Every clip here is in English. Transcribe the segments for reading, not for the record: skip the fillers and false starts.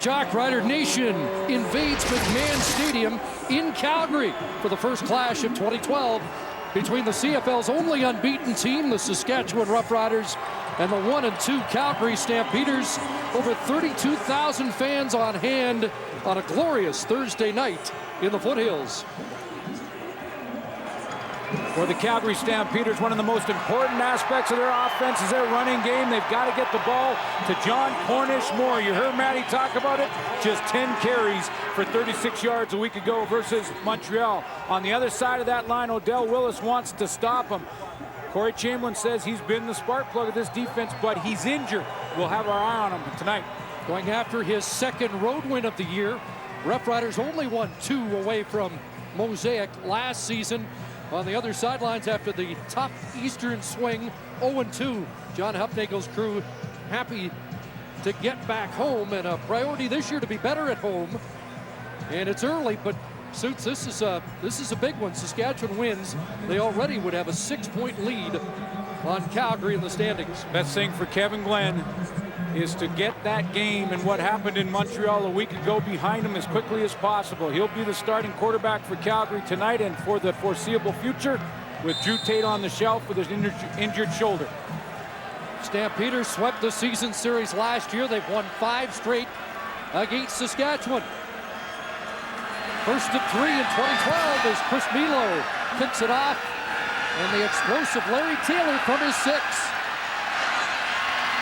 Roughrider Nation invades McMahon Stadium in Calgary for the first clash of 2012 between the CFL's only unbeaten team, the Saskatchewan Roughriders, and the 1-2 Calgary Stampeders. Over 32,000 fans on hand on a glorious Thursday night in the foothills. For the Calgary Stampeders, one of the most important aspects of their offense is their running game. They've got to get the ball to John Cornish more. You heard Matty talk about it. Just 10 carries for 36 yards a week ago versus Montreal. On the other side of that line, Odell Willis wants to stop him. Corey Chamberlain says he's been the spark plug of this defense, but he's injured. We'll have our eye on him tonight. Going after his second road win of the year, Roughriders only won 2 away from Mosaic last season. On the other sidelines after the tough Eastern swing, 0-2. John Hupnagel's crew happy to get back home, and a priority this year to be better at home. And it's early, but Suits, this is a big one. Saskatchewan wins. They already would have a 6-point lead on Calgary in the standings. Best thing for Kevin Glenn is to get that game and what happened in Montreal a week ago behind him as quickly as possible. He'll be the starting quarterback for Calgary tonight and for the foreseeable future, with Drew Tate on the shelf with his injured shoulder. Stampeders swept the season series last year. They've won 5 straight against Saskatchewan. First and 3 in 2012 as Chris Milo kicks it off, and the explosive Larry Taylor from his 6.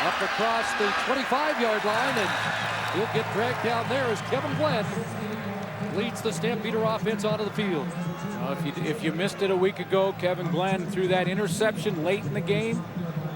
Up across the 25-yard line, and he'll get dragged down there as Kevin Glenn leads the Stampeder offense onto the field. If you missed it a week ago, Kevin Glenn threw that interception late in the game.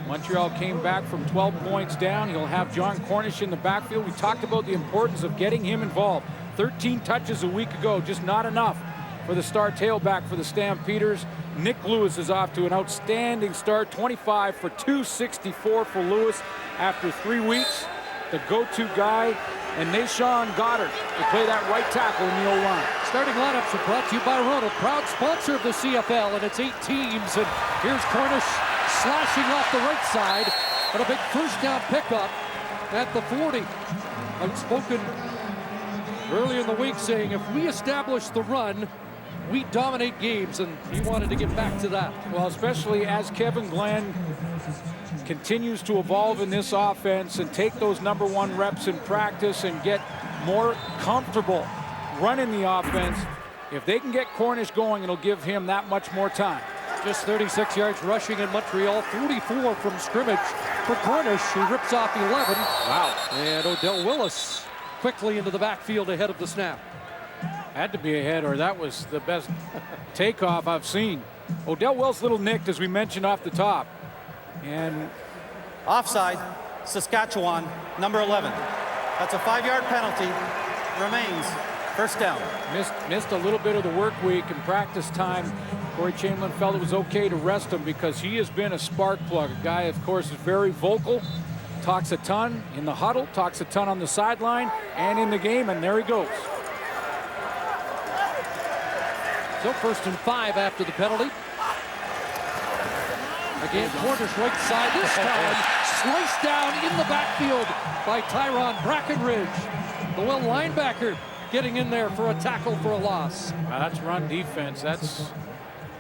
Montreal came back from 12 points down. He'll have John Cornish in the backfield. We talked about the importance of getting him involved. 13 touches a week ago, just not enough for the star tailback for the Stampeders. Nick Lewis is off to an outstanding start, 25 for 264 for Lewis after 3 weeks. The go-to guy, and Nashawn Goddard to play that right tackle in the O-line. Starting lineups are brought to you by Rona, proud sponsor of the CFL, and it's 8 teams. And here's Cornish slashing off the right side, and a big first down pickup at the 40. Outspoken early in the week saying if we establish the run, we dominate games, and he wanted to get back to that. Well, especially as Kevin Glenn continues to evolve in this offense and take those #1 reps in practice and get more comfortable running the offense. If they can get Cornish going, it'll give him that much more time. Just 36 yards rushing in Montreal, 44 from scrimmage for Cornish, who rips off 11. Wow. And Odell Willis quickly into the backfield ahead of the snap. Had to be ahead, or that was the best takeoff I've seen. Odell Willis little nicked, as we mentioned off the top. And offside, Saskatchewan, number 11. That's a 5-yard penalty. Remains first down. Missed a little bit of the work week and practice time. Corey Chamberlain felt it was okay to rest him because he has been a spark plug. A guy, of course, is very vocal, talks a ton in the huddle, talks a ton on the sideline and in the game, and there he goes. So 1st and 5 after the penalty. Again, Cornish right side this time. Sliced down in the backfield by Tyron Brackenridge. The Will linebacker getting in there for a tackle for a loss. That's run defense. That's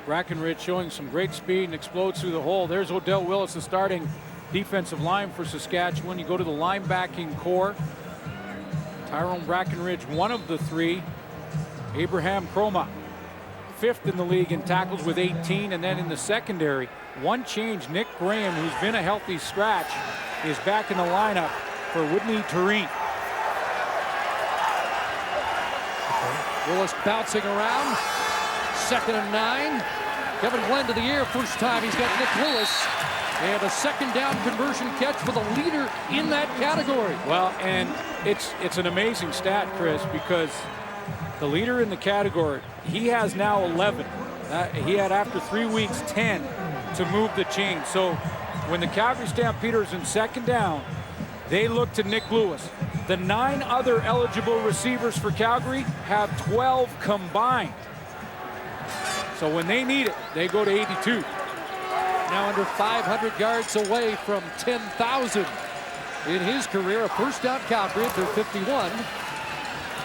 Brackenridge showing some great speed and explodes through the hole. There's Odell Willis, the starting defensive line for Saskatchewan. You go to the linebacking core. Tyrone Brackenridge, one of the 3. Abraham Croma, 5th in the league in tackles with 18. And then in the secondary, one change. Nick Graham, who's been a healthy scratch, is back in the lineup for Whitney Tureen. Willis bouncing around. 2nd and 9. Kevin Glenn to the air. First time he's got Nick Lewis. And a 2nd down conversion catch for the leader in that category. Well, and it's an amazing stat, Chris, because the leader in the category, he has now 11. He had, after 3 weeks, 10 to move the chain. So when the Calgary Stampeders in 2nd down, they look to Nick Lewis. The 9 other eligible receivers for Calgary have 12 combined. So when they need it, they go to 82. Now under 500 yards away from 10,000. in his career. A first down Calgary at their 51.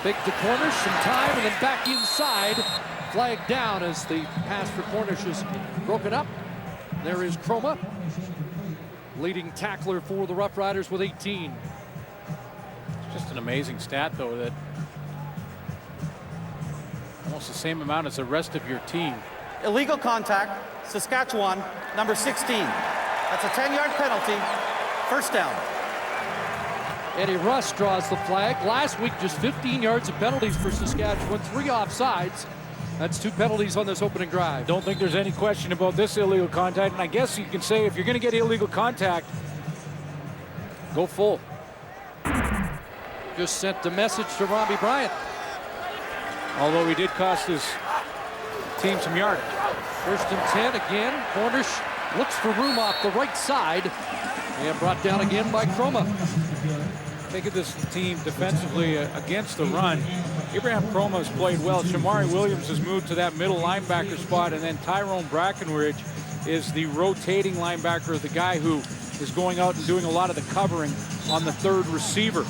Big to Cornish, some time, and then back inside. Flag down as the pass for Cornish is broken up. There is Chroma, leading tackler for the Roughriders with 18. It's just an amazing stat, though, that almost the same amount as the rest of your team. Illegal contact, Saskatchewan, number 16. That's a 10-yard penalty. First down. Eddie Russ draws the flag. Last week, just 15 yards of penalties for Saskatchewan, 3 offsides. That's 2 penalties on this opening drive. Don't think there's any question about this illegal contact. And I guess you can say if you're going to get illegal contact, go full. Just sent a message to Robbie Bryant. Although he did cost his team some yardage. First and 10 again. Cornish looks for room off the right side. And brought down again by Chroma. Think of this team defensively against the run. Abraham Chroma has played well. Shamari Williams has moved to that middle linebacker spot, and then Tyrone Brackenridge is the rotating linebacker, the guy who is going out and doing a lot of the covering on the third receiver.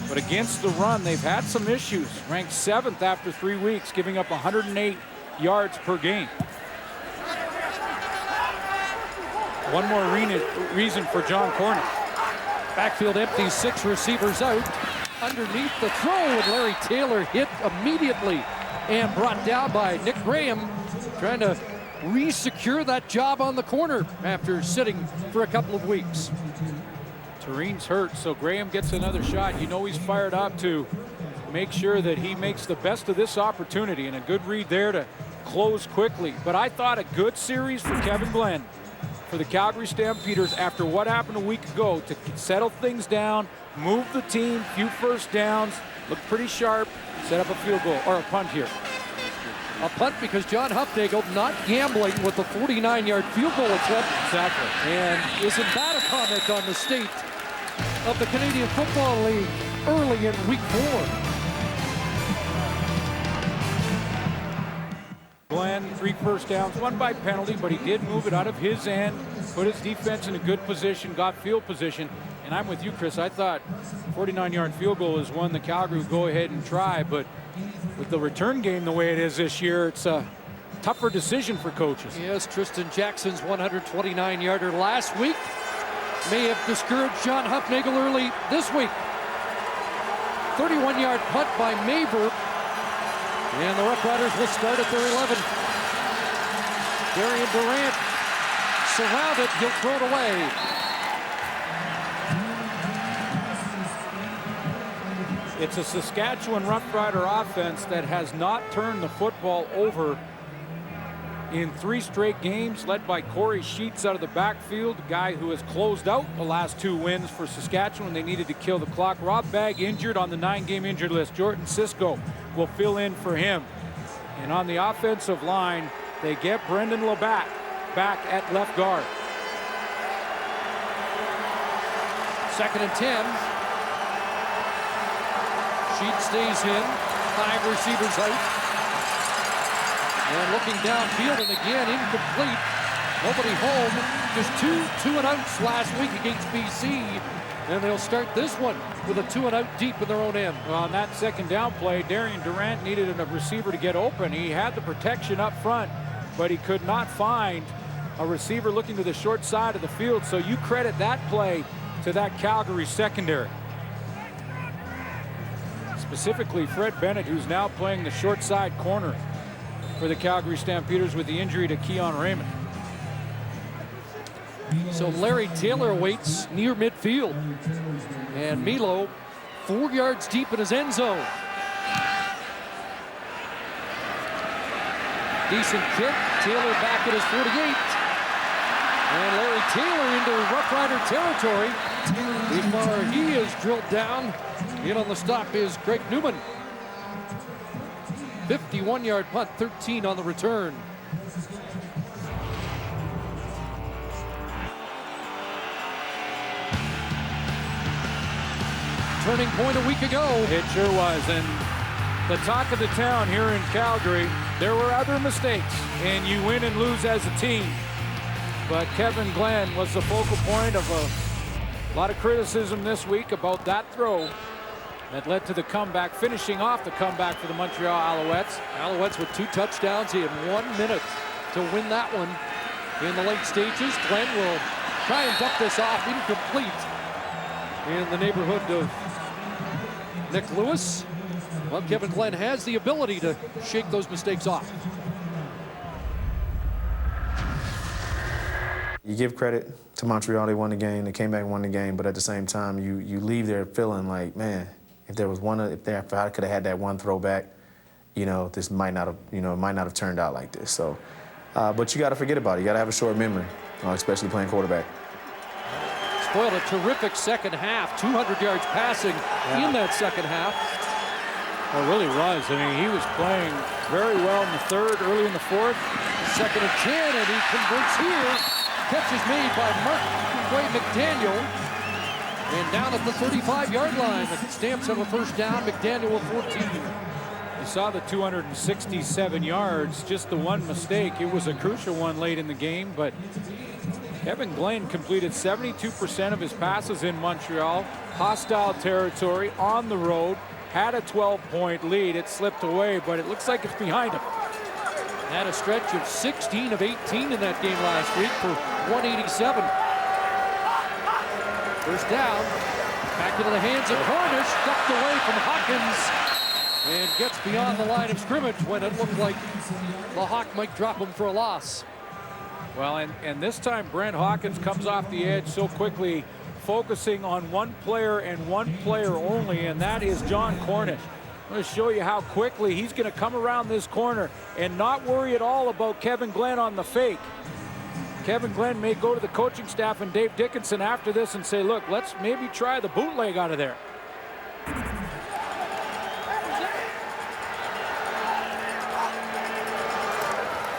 But against the run, they've had some issues. Ranked 7th after 3 weeks, giving up 108 yards per game. One more reason for John Cornish. Backfield empty, 6 receivers out. Underneath the throw, and Larry Taylor hit immediately and brought down by Nick Graham, trying to re-secure that job on the corner after sitting for a couple of weeks. Tereen's hurt, so Graham gets another shot. You know he's fired up to make sure that he makes the best of this opportunity, and a good read there to close quickly. But I thought a good series for Kevin Glenn, for the Calgary Stampeders, after what happened a week ago, to settle things down, move the team, few first downs, look pretty sharp, set up a field goal, or a punt here. A punt because John Hufnagel not gambling with the 49-yard field goal attempt. Exactly. And isn't that a comment on the state of the Canadian Football League early in week 4? Glenn, 3 first downs, 1 by penalty, but he did move it out of his end, put his defense in a good position, got field position. And I'm with you, Chris. I thought 49-yard field goal is one that Calgary would go ahead and try, but with the return game the way it is this year, it's a tougher decision for coaches. Yes, Tristan Jackson's 129-yarder last week may have discouraged John Hufnagel early this week. 31-yard punt by Maver. And the Roughriders will start at their 11. Darian Durant surrounded, he'll throw it away. It's a Saskatchewan Roughrider offense that has not turned the football over in 3 straight games, led by Corey Sheets out of the backfield, the guy who has closed out the last 2 wins for Saskatchewan. They needed to kill the clock. Rob Bagg injured on the 9-game injured list. Jordan Cisco will fill in for him. And on the offensive line, they get Brendan Labatt back at left guard. 2nd and 10. Sheets stays in. 5 receivers out. And looking downfield, and again incomplete. Nobody home. Just 2 2-and-outs last week against BC. And they'll start this one with a 2-and-out deep in their own end. Well, on that 2nd down play, Darian Durant needed a receiver to get open. He had the protection up front, but he could not find a receiver looking to the short side of the field. So you credit that play to that Calgary secondary. Specifically Fred Bennett, who's now playing the short side corner for the Calgary Stampeders with the injury to Keon Raymond. So Larry Taylor waits near midfield. And Milo 4 yards deep in his end zone. Decent kick. Taylor back at his 48. And Larry Taylor into Rough Rider territory. Before he is drilled down. In on the stop is Greg Newman. 51-yard punt, 13 on the return. Turning point a week ago. It sure was, and the talk of the town here in Calgary, there were other mistakes, and you win and lose as a team. But Kevin Glenn was the focal point of a A lot of criticism this week about that throw that led to the comeback, finishing off the comeback for the Montreal Alouettes. Alouettes with 2 touchdowns. He had 1 minute to win that one in the late stages. Glenn will try and dump this off, incomplete, in the neighborhood of Nick Lewis. Well, Kevin Glenn has the ability to shake those mistakes off. You give credit to Montreal, they won the game, they came back and won the game, but at the same time, you leave there feeling like, man, if I could have had that one throwback, you know, this might not have turned out like this. So, but you got to forget about it. You got to have a short memory, especially playing quarterback. Spoiled a terrific second half, 200 yards passing in that second half. Well, it really was. I mean, he was playing very well in the third, early in the fourth. 2nd and 10, and he converts here. Catch is made by Mark McDaniel. And down at the 35-yard line, the Stamps have a first down. McDaniel with 14. You saw the 267 yards, just the one mistake. It was a crucial one late in the game, but Kevin Glenn completed 72% of his passes in Montreal. Hostile territory, on the road, had a 12-point lead. It slipped away, but it looks like it's behind him. Had a stretch of 16 of 18 in that game last week for 187. First down, back into the hands of Cornish, ducked away from Hawkins, and gets beyond the line of scrimmage when it looked like the Hawk might drop him for a loss. Well, and this time Brent Hawkins comes off the edge so quickly, focusing on one player and one player only, and that is John Cornish. I'm going to show you how quickly he's going to come around this corner and not worry at all about Kevin Glenn on the fake. Kevin Glenn may go to the coaching staff and Dave Dickinson after this and say, look, let's maybe try the bootleg out of there.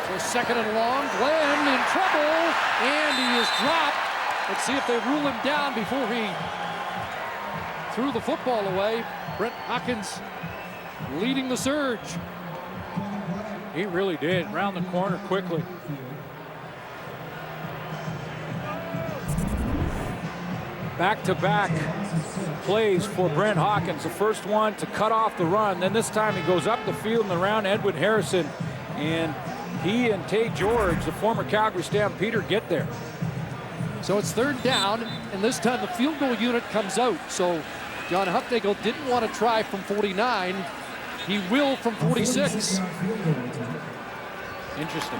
So 2nd and long, Glenn in trouble, and he is dropped. Let's see if they rule him down before he threw the football away. Brent Hawkins leading the surge. He really did, round the corner quickly. Back-to-back plays for Brent Hawkins. The first one to cut off the run. Then this time he goes up the field and around Edwin Harrison. And he and Tay George, the former Calgary Stampeder, get there. So it's 3rd down, and this time the field goal unit comes out. So John Hufnagel didn't want to try from 49. He will from 46. Interesting.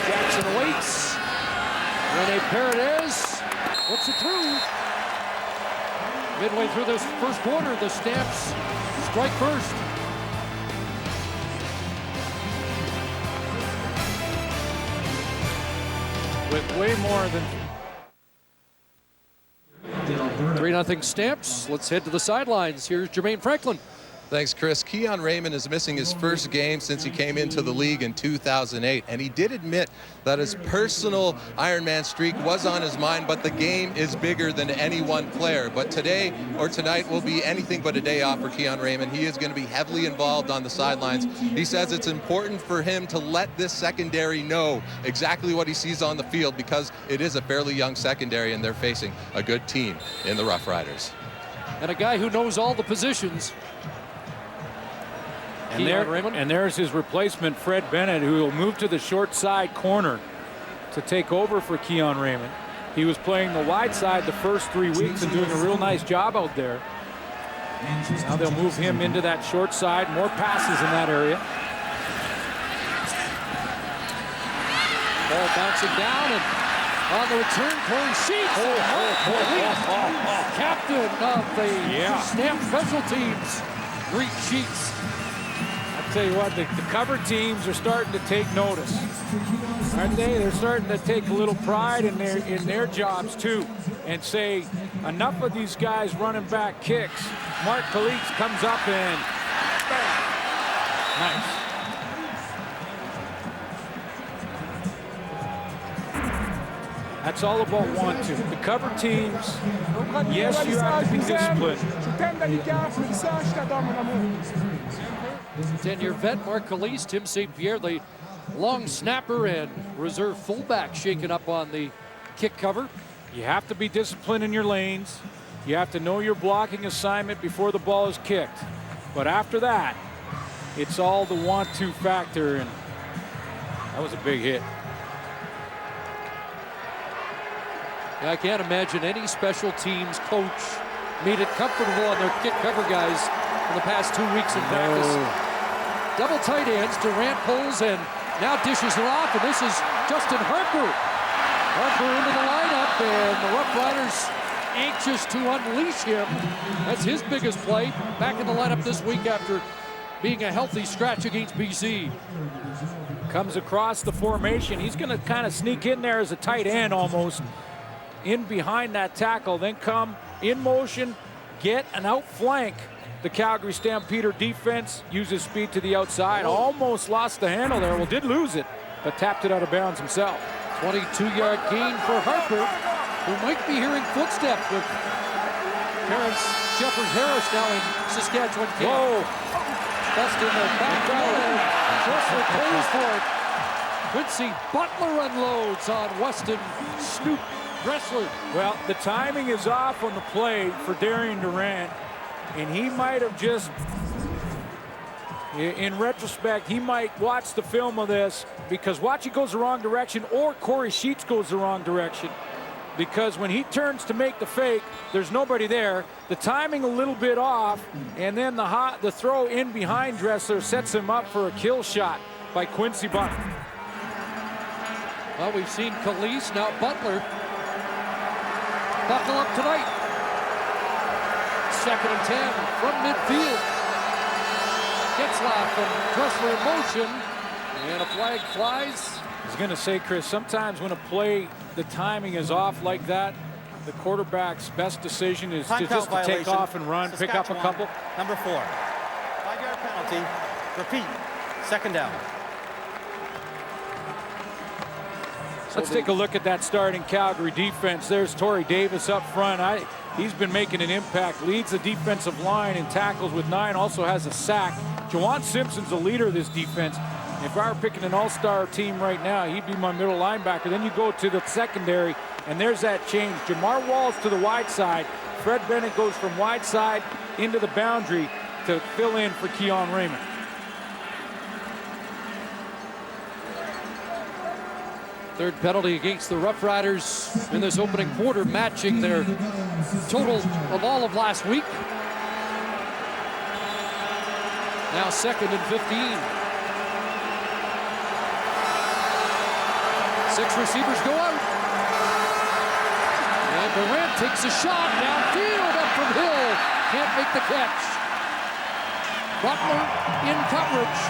Jackson awaits. Rene Paredes puts it through. Midway through this first quarter, the Stamps strike first. With way more than 3-0 Stamps. Let's head to the sidelines. Here's Jermaine Franklin. Thanks, Chris. Keon Raymond is missing his first game since he came into the league in 2008, and he did admit that his personal Ironman streak was on his mind, but the game is bigger than any one player. But today or tonight will be anything but a day off for Keon Raymond. He is going to be heavily involved on the sidelines. He says it's important for him to let this secondary know exactly what he sees on the field, because it is a fairly young secondary, and they're facing a good team in the Roughriders. And a guy who knows all the positions. And there's his replacement, Fred Bennett, who will move to the short side corner to take over for Keon Raymond. He was playing the wide side the first 3 weeks and doing a real nice job out there. Now they'll move him into that short side. More passes in that area. Ball bouncing down, and on the return, Corey Sheets. Captain of the Stamp Special Teams, Greek Sheets. Tell you what, the cover teams are starting to take notice, aren't they? They're starting to take a little pride in their jobs too, and say enougof these guys running back kicks. Mark Kalitz comes up and bam. Nice. That's all about want to. The cover teams, yes, you have to be disciplined. 10-year vet Mark Kalitz, Tim St. Pierre, they long snapper and reserve fullback shaken up on the kick cover. You have to be disciplined in your lanes. You have to know your blocking assignment before the ball is kicked. But after that, it's all the want-to factor, and that was a big hit. I can't imagine any special teams coach made it comfortable on their kick cover guys in the past 2 weeks in practice. Double tight ends, Durant pulls and now dishes it off, and this is Justin Harper. Harper into the lineup, and the Roughriders anxious to unleash him. That's his biggest play. Back in the lineup this week after being a healthy scratch against BC. Comes across the formation. He's going to kind of sneak in there as a tight end almost, in behind that tackle, then come in motion, get an outflank. The Calgary Stampeder defense uses speed to the outside. Almost lost the handle there. Well, did lose it, but tapped it out of bounds himself. 22-yard gain for Harper, who might be hearing footsteps with Terrence Jeffers Harris now in Saskatchewan camp. Whoa! Bust in the background. Dressler pays for it. Quincy Butler unloads on Weston Snoop Dressler. Well, the timing is off on the play for Darian Durant, and he might have just, in retrospect, he might watch the film of this, because watch it goes the wrong direction, or Corey Sheets goes the wrong direction. Because when he turns to make the fake, there's nobody there. The timing a little bit off, and then the throw in behind Dressler sets him up for a kill shot by Quincy Butler. Well, we've seen Calise, now Butler. Buckle up tonight. 2nd and 10 from midfield. Getzlaff and Dressler in motion, and a flag flies. I was going to say, Chris, sometimes when a play, the timing is off like that, the quarterback's best decision is just to take off and run, pick up a couple. Number 4. 5-yard penalty. Repeat. 2nd down. Let's take a look at that starting Calgary defense. There's Torrey Davis up front. He's been making an impact. Leads the defensive line in tackles with 9. Also has a sack. Jawan Simpson's the leader of this defense. If I were picking an all-star team right now, he'd be my middle linebacker. Then you go to the secondary, and there's that change. Jamar Walls to the wide side. Fred Bennett goes from wide side into the boundary to fill in for Keon Raymond. Third penalty against the Roughriders in this opening quarter, matching their total of all of last week. Now 2nd and 15. 6 receivers go out. And Durant takes a shot downfield up from Hill. Can't make the catch. Butler in coverage.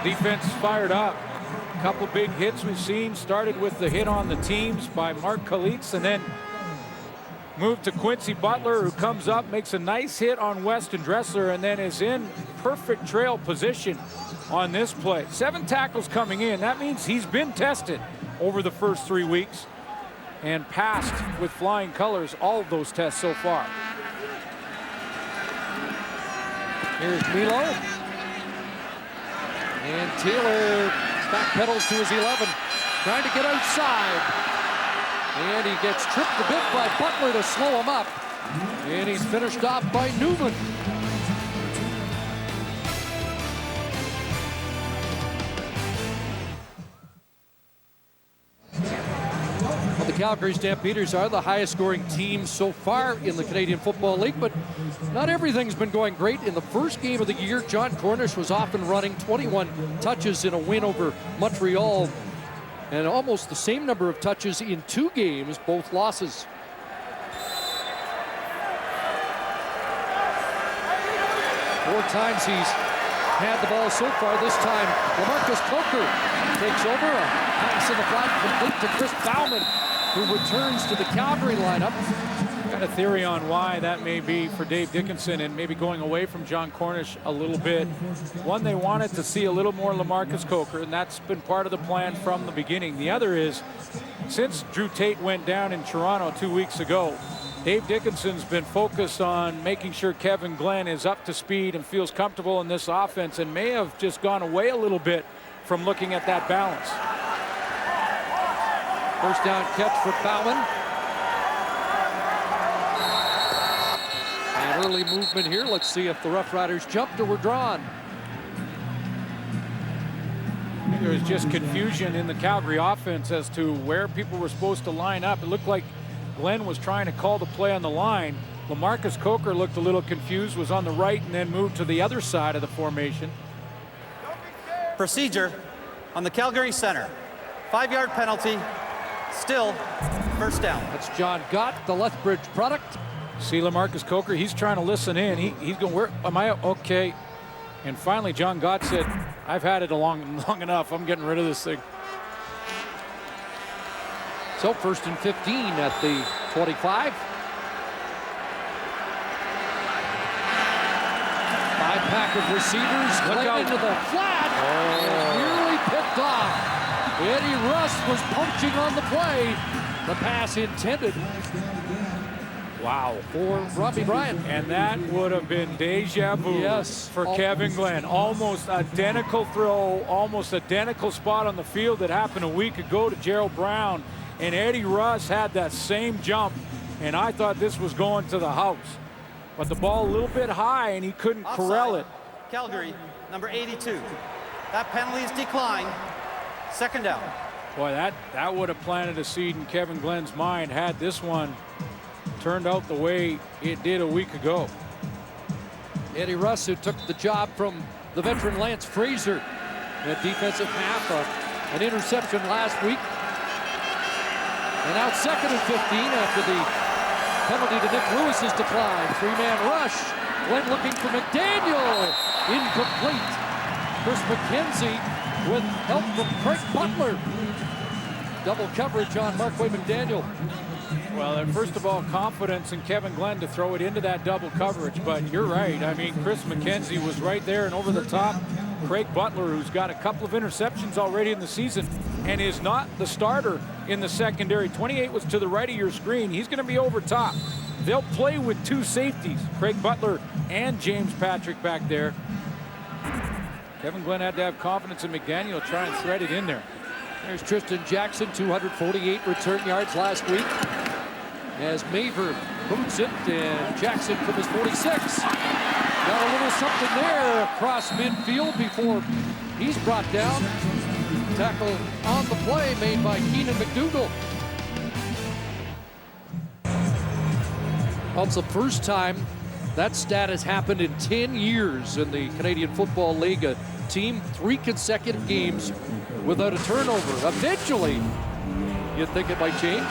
Defense fired up. A couple big hits we've seen. Started with the hit on the teams by Mark Kalitz, and then moved to Quincy Butler, who comes up, makes a nice hit on Weston Dressler, and then is in perfect trail position on this play. 7 tackles coming in. That means he's been tested over the first 3 weeks and passed with flying colors all of those tests so far. Here's Milo. And Taylor backpedals to his 11, trying to get outside. And he gets tripped a bit by Butler to slow him up. And he's finished off by Newman. Well, the Calgary Stampeders are the highest scoring team so far in the Canadian Football League, but not everything's been going great. In the first game of the year, John Cornish was off and running, 21 touches in a win over Montreal, and almost the same number of touches in 2 games, both losses. Four times he's had the ball so far. This time, LaMarcus Coker takes over. A pass in the flat complete to Chris Bauman, who returns to the Calgary lineup. Got a theory on why that may be for Dave Dickinson and maybe going away from John Cornish a little bit. One, they wanted to see a little more LaMarcus Coker, and that's been part of the plan from the beginning. The other is, since Drew Tate went down in Toronto 2 weeks ago, Dave Dickinson's been focused on making sure Kevin Glenn is up to speed and feels comfortable in this offense, and may have just gone away a little bit from looking at that balance. First down catch for Bauman. And early movement here. Let's see if the Roughriders jumped or were drawn. There was just confusion in the Calgary offense as to where people were supposed to line up. It looked like Glenn was trying to call the play on the line. LaMarcus Coker looked a little confused, was on the right and then moved to the other side of the formation. Procedure on the Calgary center. 5-yard penalty. Still first down. That's John Gott, the Lethbridge product. See LaMarcus Coker, he's trying to listen in. He's going, where am I? Okay. And finally, John Gott said, I've had it long enough. I'm getting rid of this thing. So 1st and 15 at the 25. 5-pack of receivers. Glenn into the flat. And nearly picked off. Eddie Russ was punching on the play. The pass intended. Wow. For Robbie Bryant. And that would have been deja vu for Kevin Glenn. Almost identical throw, almost identical spot on the field that happened a week ago to Gerald Brown. And Eddie Russ had that same jump, and I thought this was going to the house. But the ball a little bit high, and he couldn't corral it. Calgary, number 82. That penalty is declined. Second down. Boy, that would have planted a seed in Kevin Glenn's mind had this one turned out the way it did a week ago. Eddie Russ, who took the job from the veteran Lance Fraser at defensive half, an interception last week. And now 2nd and 15 after the penalty to Nick Lewis's decline. 3-man rush. Glenn looking for McDaniel. Incomplete. Chris McKenzie with help from Craig Butler. Double coverage on Markway McDaniel. Well, first of all, confidence in Kevin Glenn to throw it into that double coverage. But you're right. I mean, Chris McKenzie was right there and over the top. Craig Butler, who's got a couple of interceptions already in the season and is not the starter in the secondary. 28 was to the right of your screen. He's going to be over top. They'll play with 2 safeties, Craig Butler and James Patrick back there. Kevin Glenn had to have confidence in McDaniel to try and thread it in there. There's Tristan Jackson, 248 return yards last week. As Maver boots it, and Jackson from his 46. Got a little something there across midfield before he's brought down. Tackle on the play made by Keenan McDougall. Well, it's the first time that stat has happened in 10 years in the Canadian Football League. A team 3 consecutive games without a turnover. Eventually, you'd think it might change.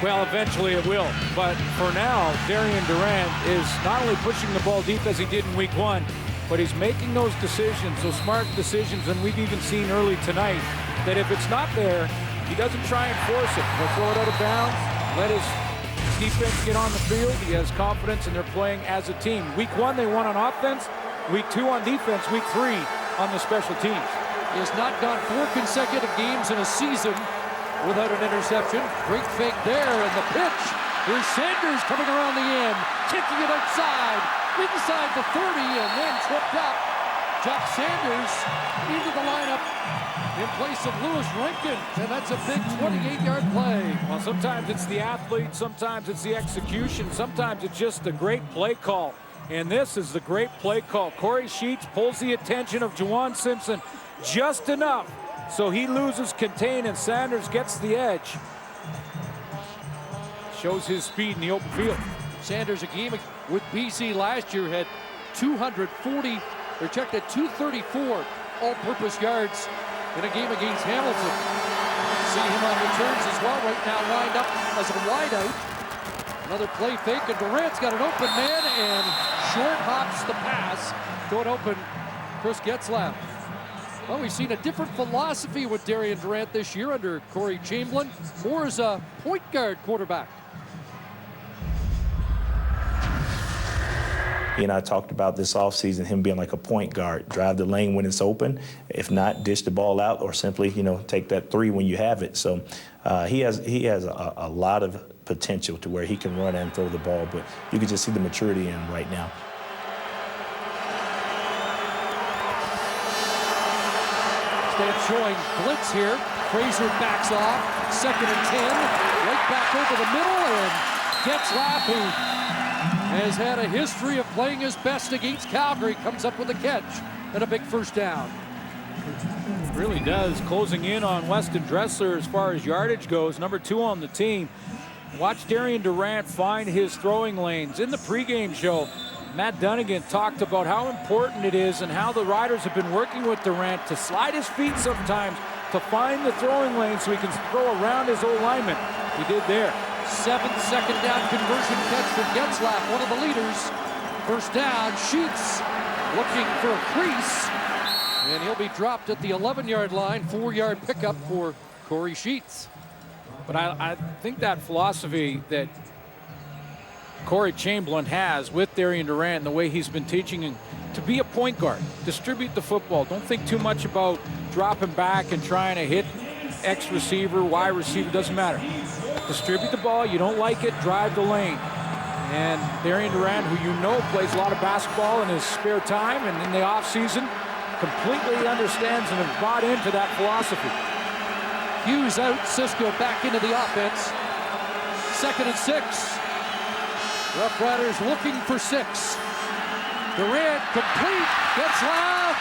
Well, eventually it will. But for now, Darian Durant is not only pushing the ball deep as he did in week 1, but he's making those decisions, those smart decisions, and we've even seen early tonight that if it's not there, he doesn't try and force it. He'll throw it out of bounds, let his defense get on the field. He has confidence, and they're playing as a team. Week 1, they won on offense. Week 2 on defense. Week 3 on the special teams. He has not gone 4 consecutive games in a season without an interception. Great fake there, and the pitch. Here's Sanders coming around the end, kicking it outside, inside the 30, and then tripped up. Jack Sanders into the lineup in place of Lewis Rankin, and that's a big 28-yard play. Well, sometimes it's the athlete, sometimes it's the execution, sometimes it's just the great play call. And this is the great play call. Corey Sheets pulls the attention of Juwan Simpson just enough so he loses contain and Sanders gets the edge. Shows his speed in the open field. Sanders, a game with BC last year, had 240, or checked at 234 all-purpose yards in a game against Hamilton. See him on returns as well right now, lined up as a wideout. Another play fake, and Durant's got an open man, and short hops the pass to an open Chris Getzlaff. Well, we've seen a different philosophy with Darian Durant this year under Corey Chamberlain, more as a point guard quarterback. He and I talked about this offseason, him being like a point guard, drive the lane when it's open. If not, dish the ball out or simply, take that three when you have it. So he has a lot of potential to where he can run and throw the ball, but you can just see the maturity in him right now. Stamp showing blitz here. Fraser backs off. 2nd and 10. Right back over the middle, and Getzlaf, who has had a history of playing his best against Calgary, comes up with a catch and a big first down. Really does. Closing in on Weston Dressler as far as yardage goes. Number 2 on the team. Watch Darian Durant find his throwing lanes. In the pregame show, Matt Dunnigan talked about how important it is and how the Riders have been working with Durant to slide his feet sometimes to find the throwing lane so he can throw around his old lineman. He did there. 7th second down conversion catch for Getzlaf, one of the leaders. First down, Sheets looking for a crease, and he'll be dropped at the 11-yard line. 4-yard pickup for Corey Sheets. But I think that philosophy that Corey Chamberlain has with Darian Durant and the way he's been teaching him to be a point guard, distribute the football. Don't think too much about dropping back and trying to hit X receiver, Y receiver, doesn't matter. Distribute the ball. You don't like it, drive the lane. And Darian Durant, who plays a lot of basketball in his spare time and in the offseason, completely understands and has bought into that philosophy. Hughes out, Cisco back into the offense. 2nd and 6. Roughriders looking for 6. Durant complete, Getzlaf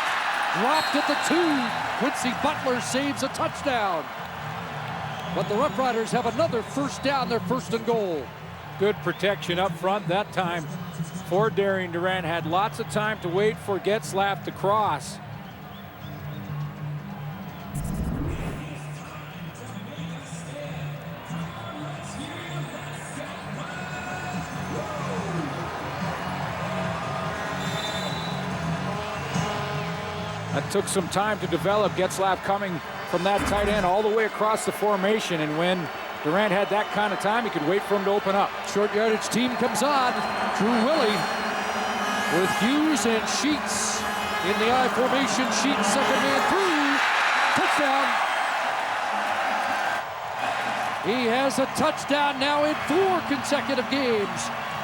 dropped at the 2. Quincy Butler saves a touchdown. But the Roughriders have another first down, their 1st and goal. Good protection up front that time for Darian Durant. Had lots of time to wait for Getzlaf to cross. That took some time to develop. Getzlaf coming from that tight end all the way across the formation, and when Durant had that kind of time, he could wait for him to open up. Short yardage team comes on. Drew Willie with Hughes and Sheets in the I formation. Sheets, 2nd man through. Touchdown. He has a touchdown now in 4 consecutive games,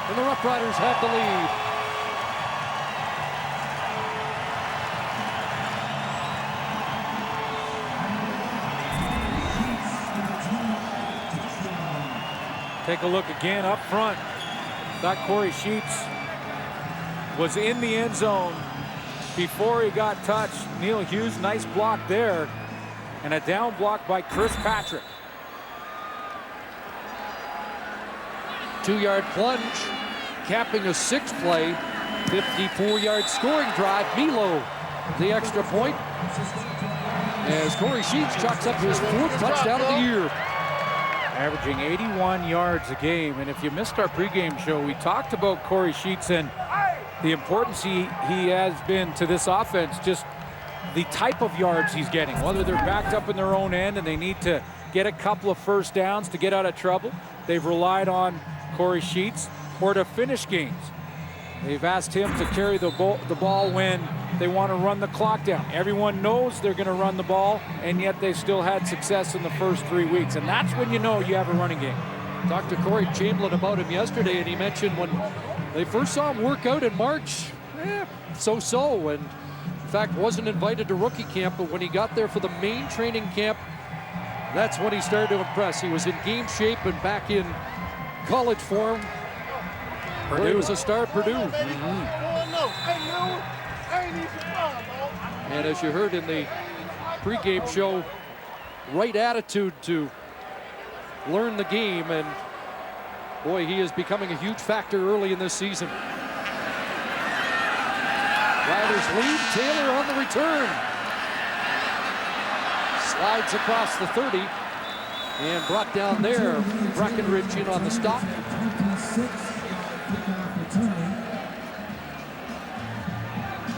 and the Roughriders have the lead. Take a look again up front. Thought Corey Sheets was in the end zone before he got touched. Neil Hughes, nice block there. And a down block by Chris Patrick. 2-yard plunge, capping a 6-play, 54-yard scoring drive. Milo, the extra point, as Corey Sheets chalks up his 4th touchdown of the year. Averaging 81 yards a game. And if you missed our pregame show, we talked about Corey Sheets and the importance he has been to this offense, just the type of yards he's getting, whether they're backed up in their own end and they need to get a couple of first downs to get out of trouble. They've relied on Corey Sheets, or to finish games. They've asked him to carry the ball when they want to run the clock down. Everyone knows they're going to run the ball, and yet they still had success in the first 3 weeks. And that's when you know you have a running game. Talked to Corey Chamberlain about him yesterday, and he mentioned when they first saw him work out in March, so-so, and in fact wasn't invited to rookie camp, but when he got there for the main training camp, that's when he started to impress. He was in game shape and back in college form. Purdue. He was a star at Purdue. And as you heard in the pregame show, right attitude to learn the game, and boy, he is becoming a huge factor early in this season. Riders lead, Taylor on the return. Slides across the 30 and brought down there. Breckenridge in on the stop.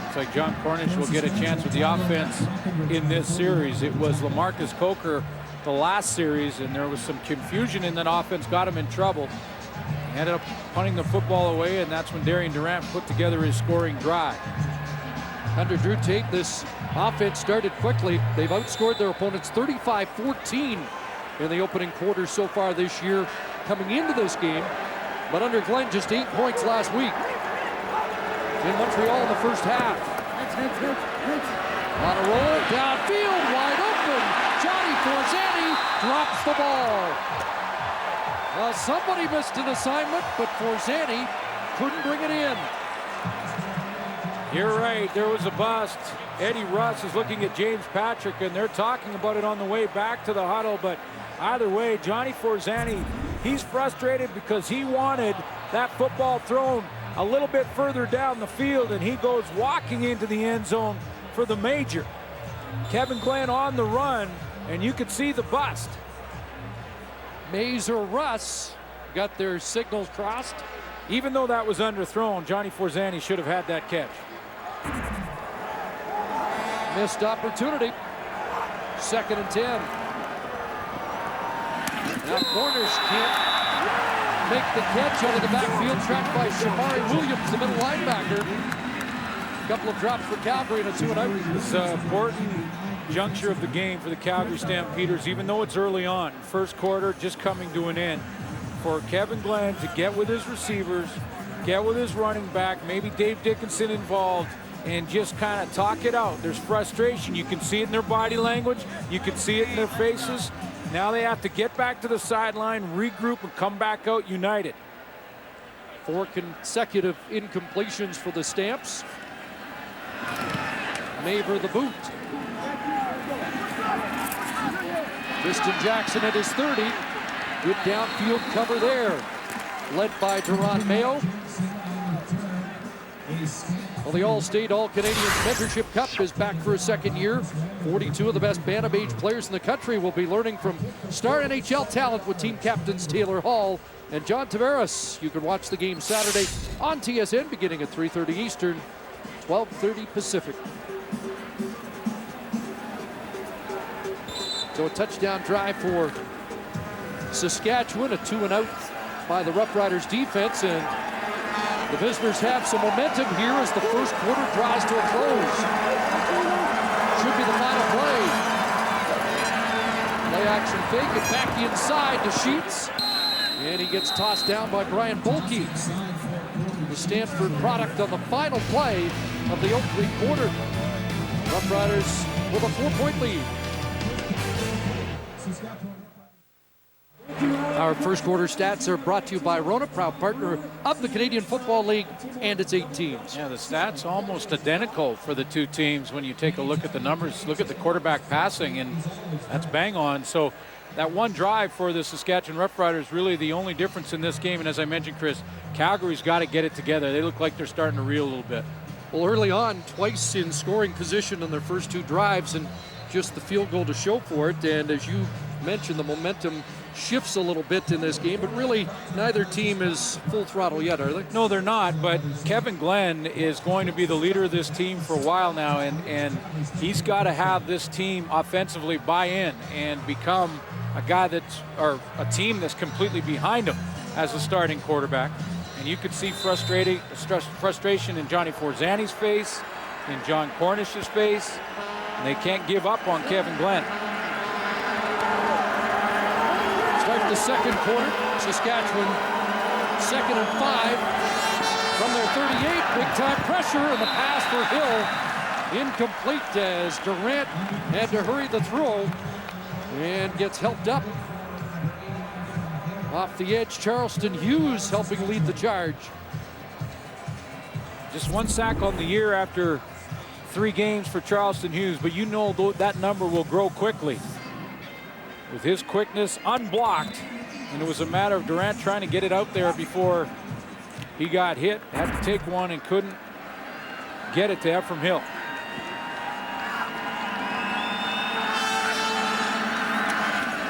Looks like John Cornish will get a chance with the offense in this series. It was LaMarcus Coker the last series, and there was some confusion in that offense, got him in trouble. Ended up punting the football away, and that's when Darian Durant put together his scoring drive. Under Drew Tate, this offense started quickly. They've outscored their opponents 35-14 in the opening quarter so far this year coming into this game. But under Glenn, just 8 points last week in Montreal in the first half. On a roll, downfield, wide open. Johnny Forzani drops the ball. Well, somebody missed an assignment, but Forzani couldn't bring it in. You're right, there was a bust. Eddie Russ is looking at James Patrick, and they're talking about it on the way back to the huddle, but either way, Johnny Forzani, he's frustrated because he wanted that football thrown a little bit further down the field, and he goes walking into the end zone for the major. Kevin Glenn on the run, and you could see the bust. Mays or Russ got their signals crossed. Even though that was underthrown, Johnny Forzani should have had that catch. Missed opportunity. 2nd and 10. Now Corners can't make the catch out of the backfield, tracked by Shamari Williams, the middle linebacker. A couple of drops for Calgary and a 2-and-out. It's an important juncture of the game for the Calgary Stampeders, even though it's early on. First quarter just coming to an end. For Kevin Glenn to get with his receivers, get with his running back, maybe Dave Dickinson involved, and just kind of talk it out. There's frustration. You can see it in their body language. You can see it in their faces. Now they have to get back to the sideline, regroup, and come back out united. 4 consecutive incompletions for the Stamps. Maver the boot. Tristan Jackson at his 30. Good downfield cover there. Led by Duron Mayo. Well, the All-State, All-Canadian Mentorship Cup is back for a second year. 42 of the best Bantam age players in the country will be learning from star NHL talent with team captains Taylor Hall and John Tavares. You can watch the game Saturday on TSN beginning at 3:30 Eastern, 12:30 Pacific. So a touchdown drive for Saskatchewan, a 2-and-out by the Roughriders defense, and the visitors have some momentum here as the first quarter draws to a close. Should be the final play. Play action fake it back inside to Sheets, and he gets tossed down by Brian Bulkey. The Stanford product on the final play of the opening quarter. Roughriders with a 4-point lead. Our first quarter stats are brought to you by Rona, proud partner of the Canadian Football League and its 8 teams. Yeah, the stats almost identical for the two teams when you take a look at the numbers. Look at the quarterback passing, and that's bang on. So that one drive for the Saskatchewan Roughriders really the only difference in this game. And as I mentioned, Chris, Calgary's got to get it together. They look like they're starting to reel a little bit. Well, early on, twice in scoring position on their first 2 drives, and just the field goal to show for it. And as you mentioned, the momentum shifts a little bit in this game, but really neither team is full throttle yet, are they? No, they're not, but Kevin Glenn is going to be the leader of this team for a while now, and he's got to have this team offensively buy in and become a guy that's, or a team that's completely behind him as a starting quarterback. And you could see frustration in Johnny Forzani's face, in John Cornish's face, and they can't give up on Kevin Glenn. Start the second quarter. Saskatchewan 2nd and 5 from their 38. Big time pressure, and the pass for Hill incomplete as Durant had to hurry the throw and gets helped up. Off the edge, Charleston Hughes helping lead the charge. Just 1 sack on the year after 3 games for Charleston Hughes, but you know that number will grow quickly. With his quickness unblocked, and it was a matter of Durant trying to get it out there before he got hit. Had to take one and couldn't get it to Ephraim Hill.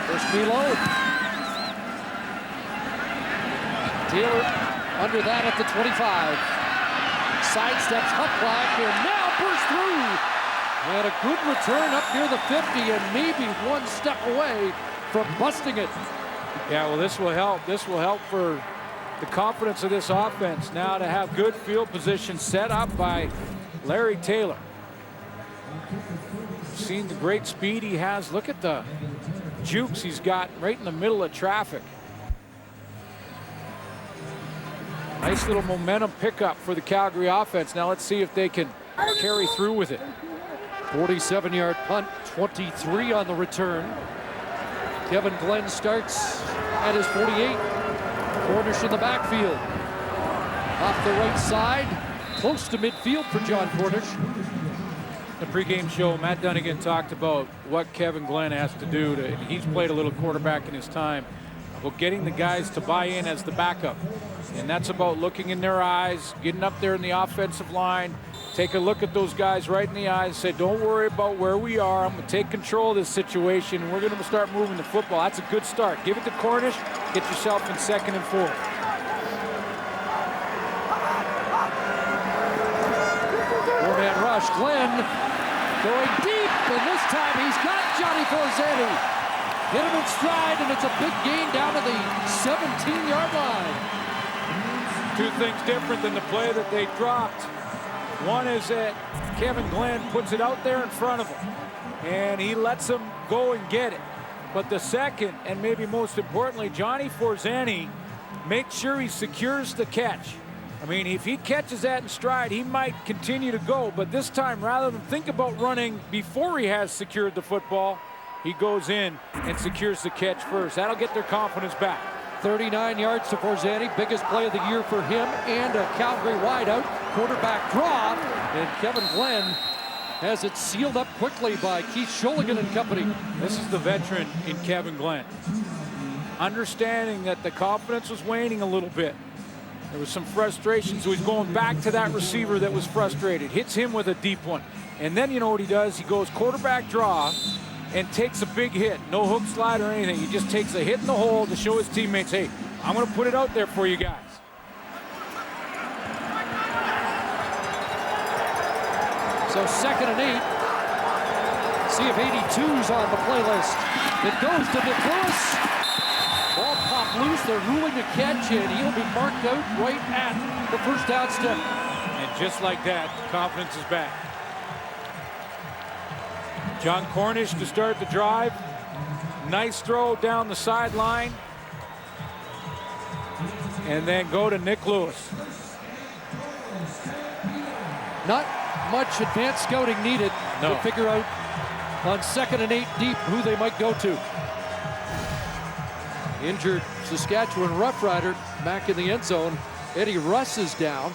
First reload. Taylor under that at the 25. Sidesteps Huckleback and now bursts through. And a good return up near the 50 and maybe 1 step away from busting it. Yeah, well, this will help. This will help for the confidence of this offense now to have good field position set up by Larry Taylor. Seen the great speed he has. Look at the jukes he's got right in the middle of traffic. Nice little momentum pickup for the Calgary offense. Now let's see if they can carry through with it. 47-yard punt, 23 on the return. Kevin Glenn starts at his 48. Cornish in the backfield. Off the right side, close to midfield for John Cornish. The pregame show, Matt Dunnigan talked about what Kevin Glenn has to do. He's played a little quarterback in his time, about getting the guys to buy in as the backup. And that's about looking in their eyes, getting up there in the offensive line, take a look at those guys right in the eyes, say, don't worry about where we are. I'm going to take control of this situation. We're going to start moving the football. That's a good start. Give it to Cornish. Get yourself in 2nd and 4. Four-man rush. Glenn going deep, and this time he's got Johnny Forzetti. Hit him in stride, and it's a big gain down to the 17-yard line. Two things different than the play that they dropped. One is that Kevin Glenn puts it out there in front of him, and he lets him go and get it. But the second, and maybe most importantly, Johnny Forzetti makes sure he secures the catch. I mean, if he catches that in stride, he might continue to go. But this time, rather than think about running before he has secured the football, he goes in and secures the catch first. That'll get their confidence back. 39 yards to Forzetti, biggest play of the year for him, and a Calgary wideout. Quarterback draw, and Kevin Glenn has it sealed up quickly by Keith Sholigan and company. This is the veteran in Kevin Glenn. Understanding that the confidence was waning a little bit. There was some frustration, so he's going back to that receiver that was frustrated. Hits him with a deep one. And then you know what he does? He goes quarterback draw and takes a big hit. No hook slide or anything. He just takes a hit in the hole to show his teammates, hey, I'm going to put it out there for you guys. So 2nd and 8. See if 82's on the playlist. It goes to Nicholas. Ball popped loose. They're ruling the catch, and he'll be marked out right at the first down step. And just like that, confidence is back. John Cornish to start the drive. Nice throw down the sideline. And then go to Nick Lewis. Not much advanced scouting needed to figure out on 2nd and 8 deep who they might go to. Injured Saskatchewan Roughrider back in the end zone. Eddie Russ is down.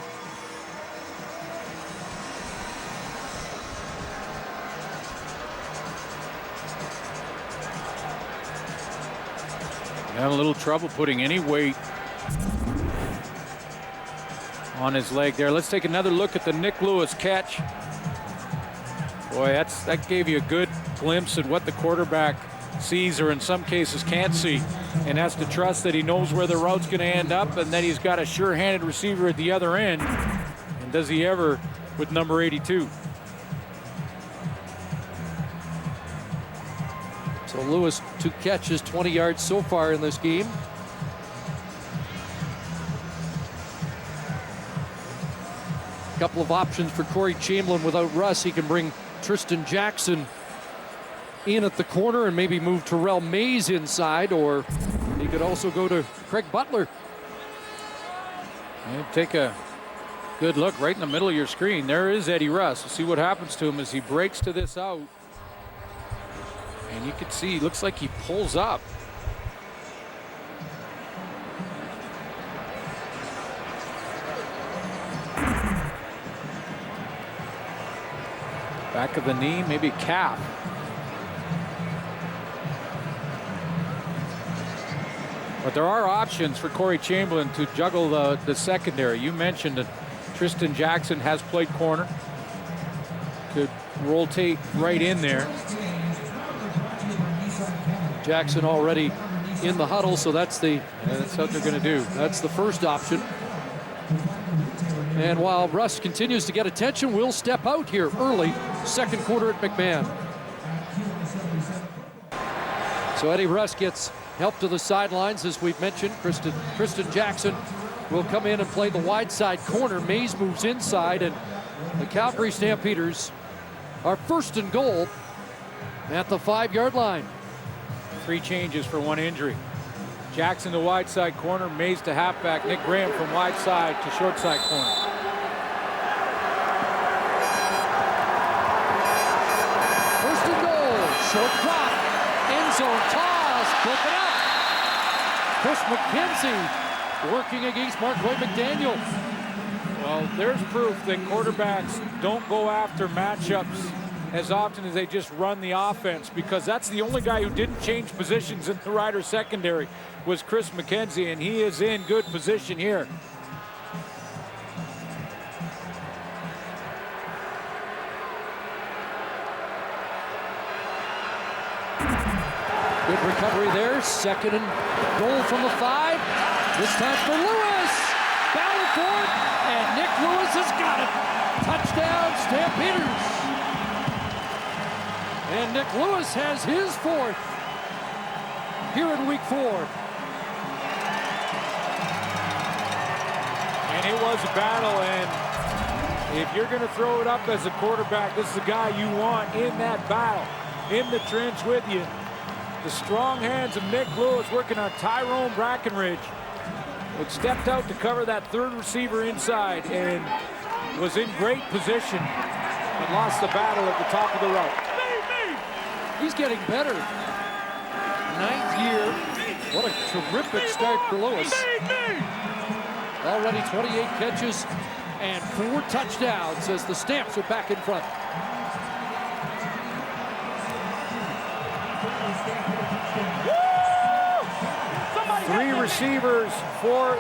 Had a little trouble putting any weight on his leg there. Let's take another look at the Nick Lewis catch. Boy, that gave you a good glimpse at what the quarterback sees, or in some cases can't see, and has to trust that he knows where the route's going to end up, and that he's got a sure-handed receiver at the other end. And does he ever with number 82? So Lewis, 2 catches, 20 yards so far in this game. A couple of options for Corey Chamberlain without Russ. He can bring Tristan Jackson in at the corner and maybe move Terrell Mays inside, or he could also go to Craig Butler. And take a good look right in the middle of your screen. There is Eddie Russ. We'll see what happens to him as he breaks to this out. And you can see, looks like he pulls up. Back of the knee, maybe calf. But there are options for Corey Chamberlain to juggle the secondary. You mentioned that Tristan Jackson has played corner. Could rotate right in there. Jackson already in the huddle, so that's what they're going to do. That's the first option. And while Russ continues to get attention, we'll step out here early, 2nd quarter at McMahon. So Eddie Russ gets help to the sidelines, as we've mentioned. Tristan Jackson will come in and play the wide side corner. Mays moves inside, and the Calgary Stampeders are first and goal at the 5-yard line. 3 changes for 1 injury. Jackson to wide side corner, Mays to halfback, Nick Graham from wide side to short side corner. First and goal, short drop, end zone toss, flip it up. Chris McKenzie working against Marquay McDaniel. Well, there's proof that quarterbacks don't go after matchups as often as they just run the offense, because that's the only guy who didn't change positions in the Riders secondary was Chris McKenzie, and he is in good position here. Good recovery there. Second and goal from the 5. This time for Lewis. Battle for it, and Nick Lewis has got it. Touchdown, Stampeders. And Nick Lewis has his 4th here in week 4. And it was a battle, and if you're going to throw it up as a quarterback, this is the guy you want in that battle, in the trench with you. The strong hands of Nick Lewis working on Tyrone Brackenridge, but stepped out to cover that 3rd receiver inside and was in great position and lost the battle at the top of the route. He's getting better. 9th year. What a terrific start for Lewis. Already 28 catches and 4 touchdowns as the Stamps are back in front. Three receivers for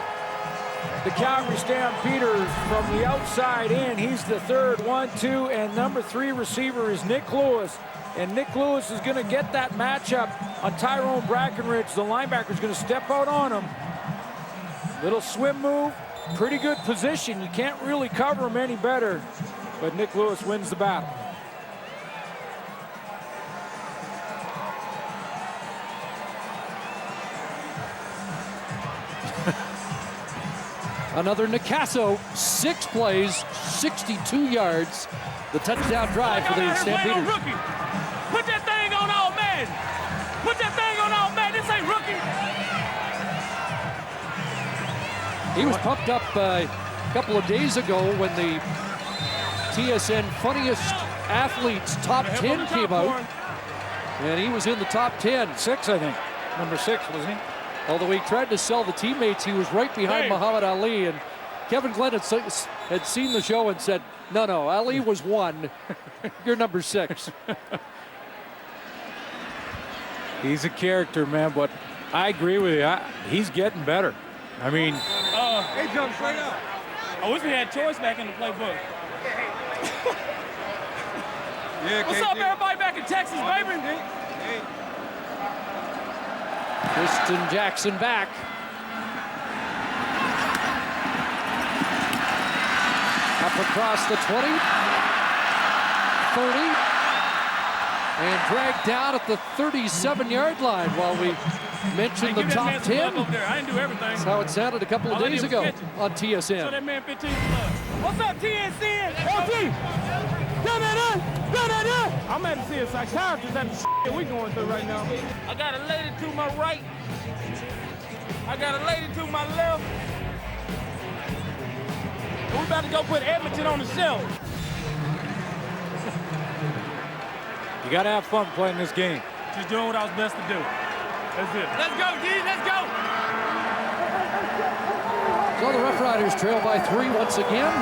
the Calgary Stampeders from the outside in. He's the 3rd, 1, 2, and number 3 receiver is Nick Lewis. And Nick Lewis is going to get that matchup on Tyrone Brackenridge. The linebacker's going to step out on him. Little swim move, pretty good position. You can't really cover him any better, but Nick Lewis wins the battle. Another Nicasso, 6 plays, 62 yards. The touchdown drive for the Stampeders. Put that thing on all man. Put that thing on all man. This ain't rookie. He was pumped up a couple of days ago when the TSN Funniest Athletes Top 10 came out. And he was in the top 10. 6, I think. Number 6, wasn't he? Although he tried to sell the teammates, he was right behind Muhammad Ali. And Kevin Glenn had seen the show and said, no, Ali was 1. You're number 6. He's a character, man, but I agree with you. He's getting better. I mean, They jumped straight up. I wish we had choice back in the playbook. What's up, everybody back in Texas, baby? Tristan Jackson back. Up across the 20, 30, and dragged down at the 37-yard line while we mentioned the top 10. I didn't do everything. That's how it sounded a couple of days ago on TSN. So that man 15 plus. What's up, TSN? LT! I'm at to see a psychiatrist at the shit we going through right now. I got a lady to my right. I got a lady to my left. We about to go put Edmonton on the shelf. you got to have fun playing this game. Just doing what I was best to do. That's it. Let's go, D. Let's go. So the Roughriders trail by 3 once again.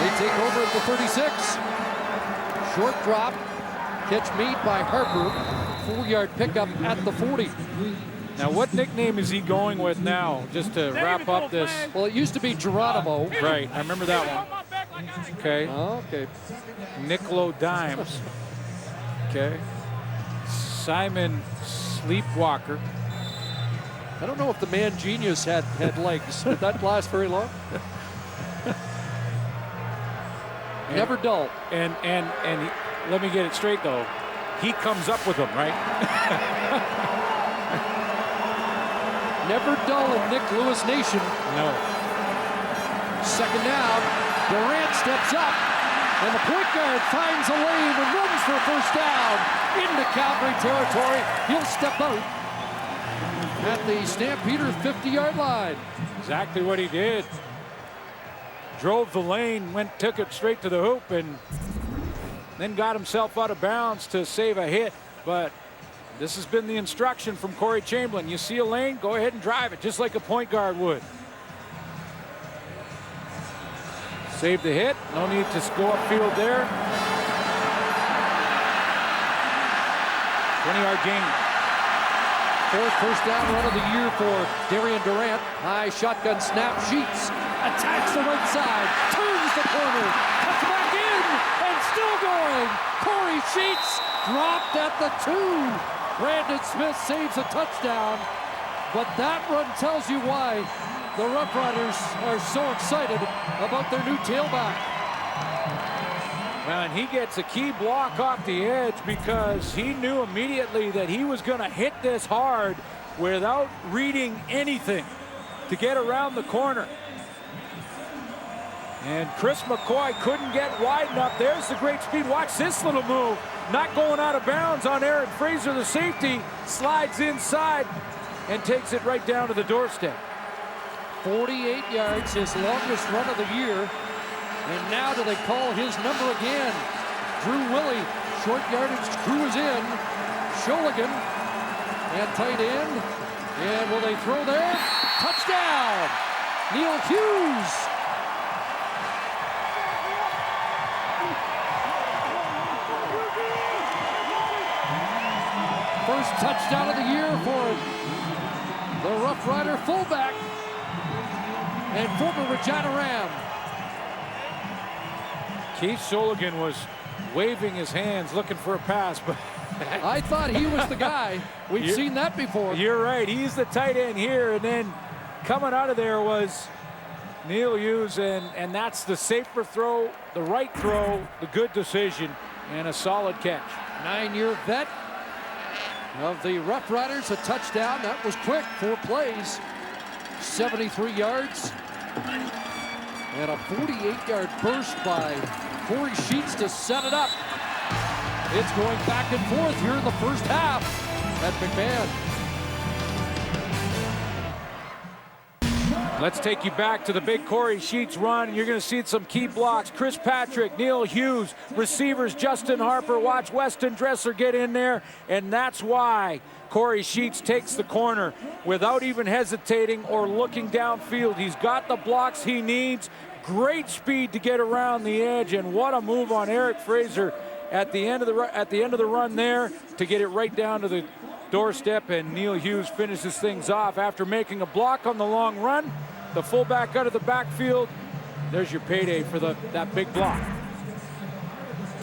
They take over at the 36. Short drop, catch made by Harper. 4-yard pickup at the 40. Now, what nickname is he going with now, just to wrap up this? Well, it used to be Geronimo. Right, I remember that one. Okay. Oh, okay. Nicolo Dimes. Okay. Simon Sleepwalker. I don't know if the man genius had legs. Did that last very long? Never dull. And let me get it straight though. He comes up with them, right? Never dull in Nick Lewis Nation. No. Second down. Durant steps up, and the point guard finds a lane and runs for a first down into Calgary territory. He'll step out at the Stampeders 50-yard line. Exactly what he did. Drove the lane, took it straight to the hoop, and then got himself out of bounds to save a hit. But this has been the instruction from Corey Chamberlain. You see a lane, go ahead and drive it, just like a point guard would. Save the hit. No need to go upfield there. 20-yard gain. Fourth first down run of the year for Darian Durant. High shotgun snap. Sheets attacks the right side. Turns the corner. Cuts back in. And still going. Corey Sheets dropped at the 2. Brandon Smith saves a touchdown. But that run tells you why the Roughriders are so excited about their new tailback. And he gets a key block off the edge because he knew immediately that he was going to hit this hard without reading anything to get around the corner. And Chris McCoy couldn't get wide enough. There's the great speed. Watch this little move. Not going out of bounds on Eric Fraser, the safety. Slides inside and takes it right down to the doorstep. 48 yards, his longest run of the year. And now do they call his number again? Drew Willie, short yardage crew is in. Sholigan and tight end. And will they throw there? Touchdown! Neil Hughes. First touchdown of the year for the Rough Rider fullback and former Regina Ram. Keith Sholigan was waving his hands looking for a pass, but I thought he was the guy. We've seen that before. You're right. He's the tight end here, and then coming out of there was Neil Hughes, and that's the safer throw, the right throw, the good decision, and a solid catch. 9-year vet of the Rough Riders, a touchdown. That was quick, 4 plays, 73 yards, and a 48-yard burst by Corey Sheets to set it up. It's going back and forth here in the first half at McMahon. Let's take you back to the big Corey Sheets run. You're going to see some key blocks. Chris Patrick, Neil Hughes, receivers Justin Harper. Watch Weston Dresser get in there, and that's why Corey Sheets takes the corner without even hesitating or looking downfield. He's got the blocks he needs. Great speed to get around the edge, and what a move on Eric Fraser at the end of the run there to get it right down to the doorstep. And Neil Hughes finishes things off after making a block on the long run. The fullback out of the backfield. There's your payday for that big block.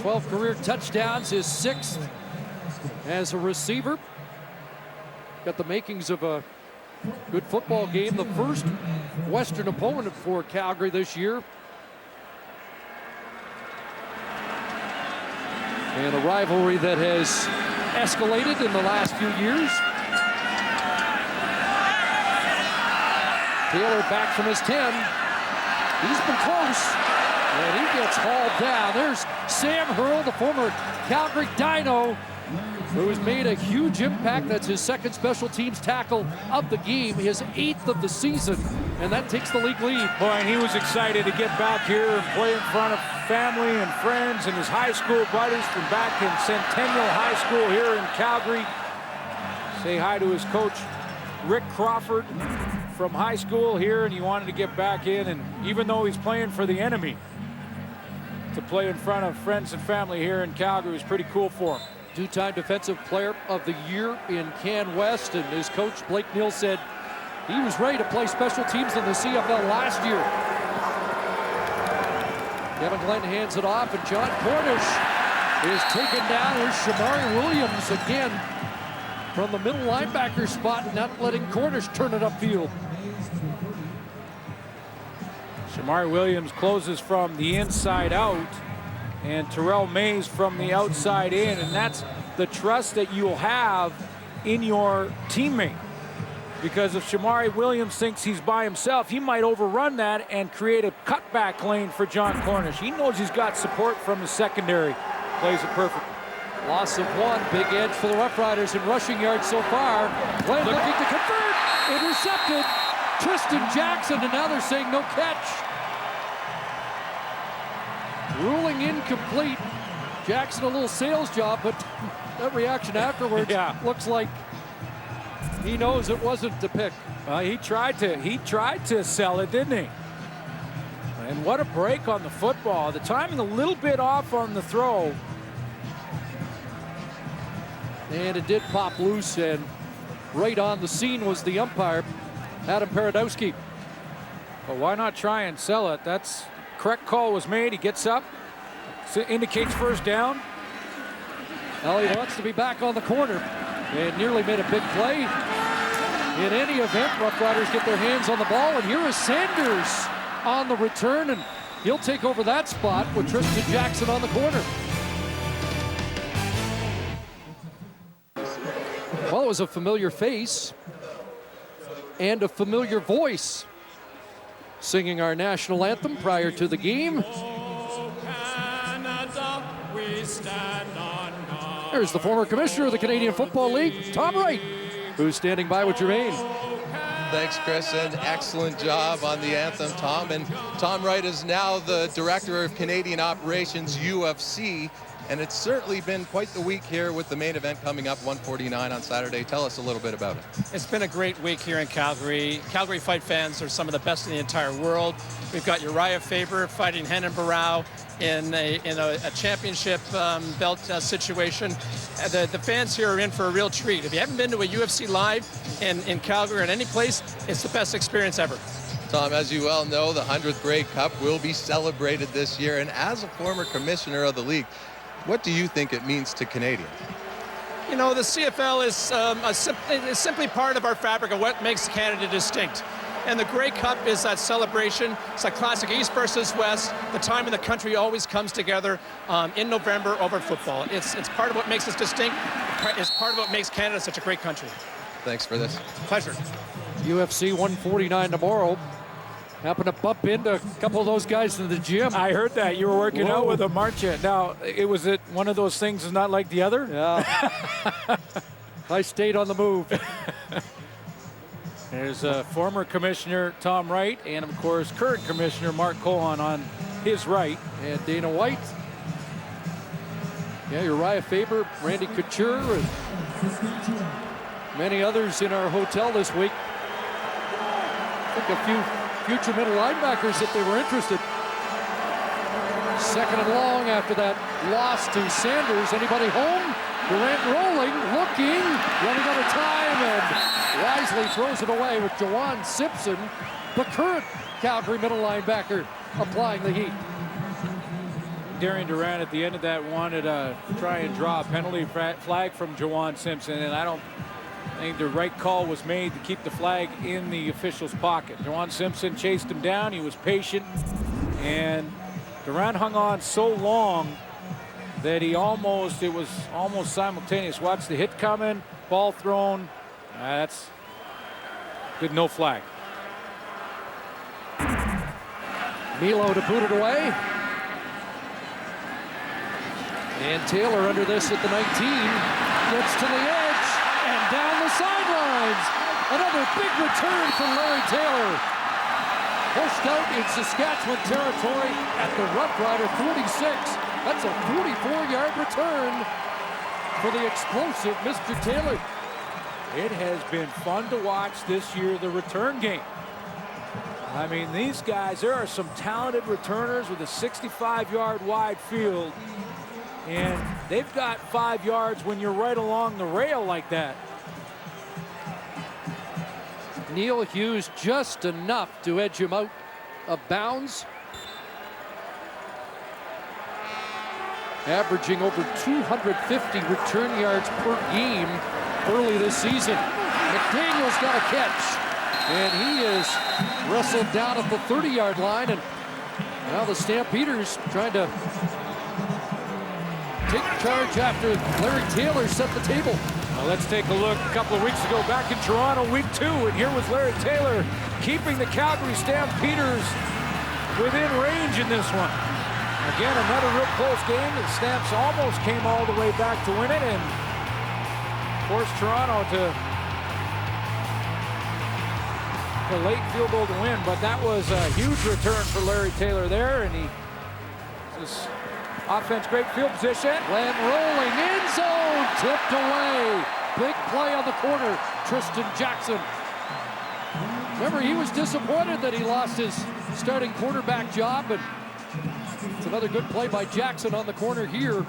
12 career touchdowns, his 6th as a receiver. Got the makings of a good football game. The first Western opponent for Calgary this year. And a rivalry that has escalated in the last few years. Taylor back from his 10. He's been close, and he gets hauled down. There's Sam Hurl, the former Calgary Dino, who has made a huge impact. That's his 2nd special teams tackle of the game, his 8th of the season, and that takes the league lead. Boy, and he was excited to get back here and play in front of family and friends and his high school buddies from back in Centennial High School here in Calgary. Say hi to his coach, Rick Crawford, from high school here, and he wanted to get back in, and even though he's playing for the enemy, to play in front of friends and family here in Calgary was pretty cool for him. 2-time defensive player of the year in Can West, and his coach Blake Neal said he was ready to play special teams in the CFL last year. Kevin Glenn hands it off, and John Cornish is taken down. Here's Shamari Williams again from the middle linebacker spot, not letting Cornish turn it upfield. Shamari Williams closes from the inside out, and Terrell Mays from the outside in, and that's the trust that you'll have in your teammate. Because if Shamari Williams thinks he's by himself, he might overrun that and create a cutback lane for John Cornish. He knows he's got support from the secondary. Plays it perfect. Loss of 1, big edge for the Roughriders in rushing yards so far. Glenn looking to convert, intercepted. Tristan Jackson, and now they're saying no catch. Ruling incomplete. Jackson a little sales job, but that reaction afterwards looks like he knows it wasn't the pick. He tried to sell it, didn't he? And what a break on the football. The timing a little bit off on the throw. And it did pop loose, and right on the scene was the umpire, Adam Paradowski. But why not try and sell it? That's correct call was made. He gets up, indicates first down. Well, he wants to be back on the corner and nearly made a big play. In any event, Roughriders get their hands on the ball, and here is Sanders on the return, and he'll take over that spot with Tristan Jackson on the corner. Well, it was a familiar face and a familiar voice singing our national anthem prior to the game. There's the former commissioner of the Canadian Football League, Tom Wright, who's standing by with Jermaine. Thanks, Chris, and excellent job on the anthem, Tom. And Tom Wright is now the Director of Canadian Operations, UFC. And it's certainly been quite the week here with the main event coming up, 149 on Saturday. Tell us a little bit about it. It's been a great week here in Calgary. Calgary fight fans are some of the best in the entire world. We've got Uriah Faber fighting Henan Barrow in a championship belt situation. The fans here are in for a real treat. If you haven't been to a UFC live in Calgary or in any place, it's the best experience ever. Tom, as you well know, the 100th Grey Cup will be celebrated this year. And as a former commissioner of the league, what do you think it means to Canadians? You know, the CFL is simply part of our fabric of what makes Canada distinct. And the Grey Cup is that celebration. It's a classic East versus West. The time in the country always comes together in November over football. It's part of what makes us distinct. It's part of what makes Canada such a great country. Thanks for this. Pleasure. UFC 149 tomorrow. Happened to bump into a couple of those guys in the gym. I heard that. You were working out with them, aren't you? Now, was it one of those things is not like the other? Yeah. I stayed on the move. There's former commissioner Tom Wright and, of course, current commissioner Mark Cohen on his right. And Dana White. Yeah, Uriah Faber, Randy Couture, and many others in our hotel this week. I think a few future middle linebackers if they were interested. Second and long after that loss to Sanders. Anybody home? Durant rolling, looking, running out of time, and wisely throws it away with Jawan Simpson, the current Calgary middle linebacker, applying the heat. Darian Durant at the end of that wanted to try and draw a penalty flag from Jawan Simpson, and I think the right call was made to keep the flag in the official's pocket. Jawan Simpson chased him down. He was patient, and Durant hung on so long that it was almost simultaneous. Watch the hit coming, ball thrown. That's good, no flag. Milo to boot it away. And Taylor under this at the 19. Gets to the edge and down the sidelines. Another big return from Larry Taylor. Pushed out in Saskatchewan territory at the Roughrider 46. That's a 44-yard return for the explosive Mr. Taylor. It has been fun to watch this year, the return game. I mean, these guys, there are some talented returners with a 65-yard wide field, and they've got 5 yards when you're right along the rail like that. Neil Hughes just enough to edge him out of bounds. Averaging over 250 return yards per game early this season. McDaniel's got a catch. And he is wrestled down at the 30-yard line. And now the Stampeders trying to take charge after Larry Taylor set the table. Well, let's take a look a couple of weeks ago back in Toronto, week 2, and here was Larry Taylor keeping the Calgary Stampeders within range in this one. Again, another real close game. The Stamps almost came all the way back to win it and forced Toronto to a late field goal to win, but that was a huge return for Larry Taylor there, and he this offense, great field position. Glenn rolling, end zone, tipped away. Big play on the corner, Tristan Jackson. Remember, he was disappointed that he lost his starting quarterback job, but it's another good play by Jackson on the corner here,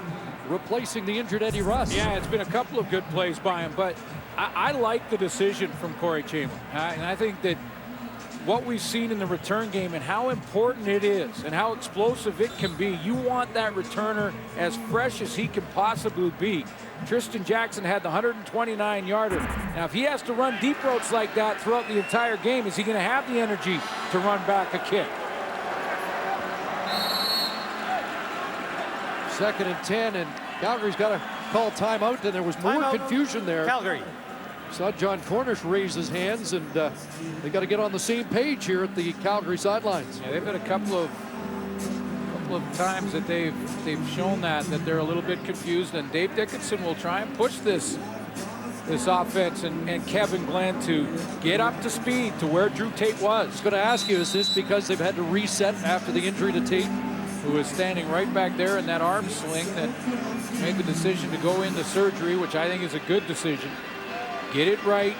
replacing the injured Eddie Russ. Yeah, it's been a couple of good plays by him, but I like the decision from Corey Chamberlain. And I think that what we've seen in the return game and how important it is and how explosive it can be, you want that returner as fresh as he can possibly be. Tristan Jackson had the 129-yarder. Now, if he has to run deep routes like that throughout the entire game, is he going to have the energy to run back a kick? 2nd and 10, and Calgary's got to call timeout, and there was more confusion there. Calgary. Saw John Cornish raise his hands, and they got to get on the same page here at the Calgary sidelines. Yeah, they've had a couple of times that they've shown that they're a little bit confused, and Dave Dickinson will try and push this offense and Kevin Glenn to get up to speed to where Drew Tate was. I was going to ask you, is this because they've had to reset after the injury to Tate? Who is standing right back there in that arm sling that made the decision to go into surgery, which I think is a good decision. Get it right,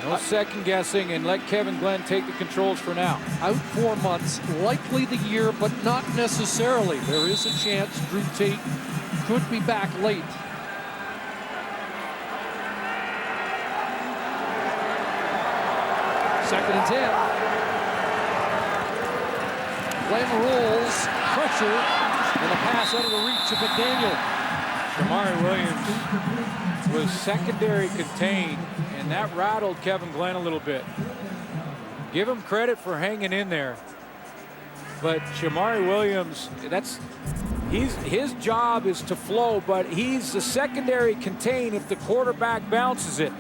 no second guessing, and let Kevin Glenn take the controls for now. Out 4 months, likely the year, but not necessarily. There is a chance Drew Tate could be back late. Second and 10. Glenn rolls, pressure, and a pass out of the reach of McDaniel. Shamari Williams was secondary contained, and that rattled Kevin Glenn a little bit. Give him credit for hanging in there, but Shamari Williams, his job is to flow, but he's the secondary contained if the quarterback bounces it.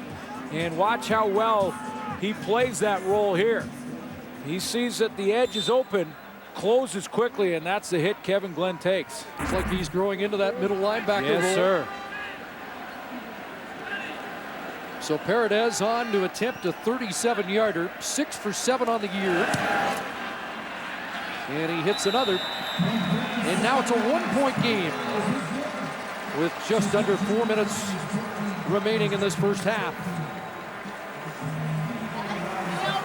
And watch how well he plays that role here. He sees that the edge is open, closes quickly, and that's the hit Kevin Glenn takes. It's like he's growing into that middle linebacker role. Yes, sir. So Paredes on to attempt a 37-yarder, 6 for 7 on the year. And he hits another. And now it's a 1-point game with just under 4 minutes remaining in this first half.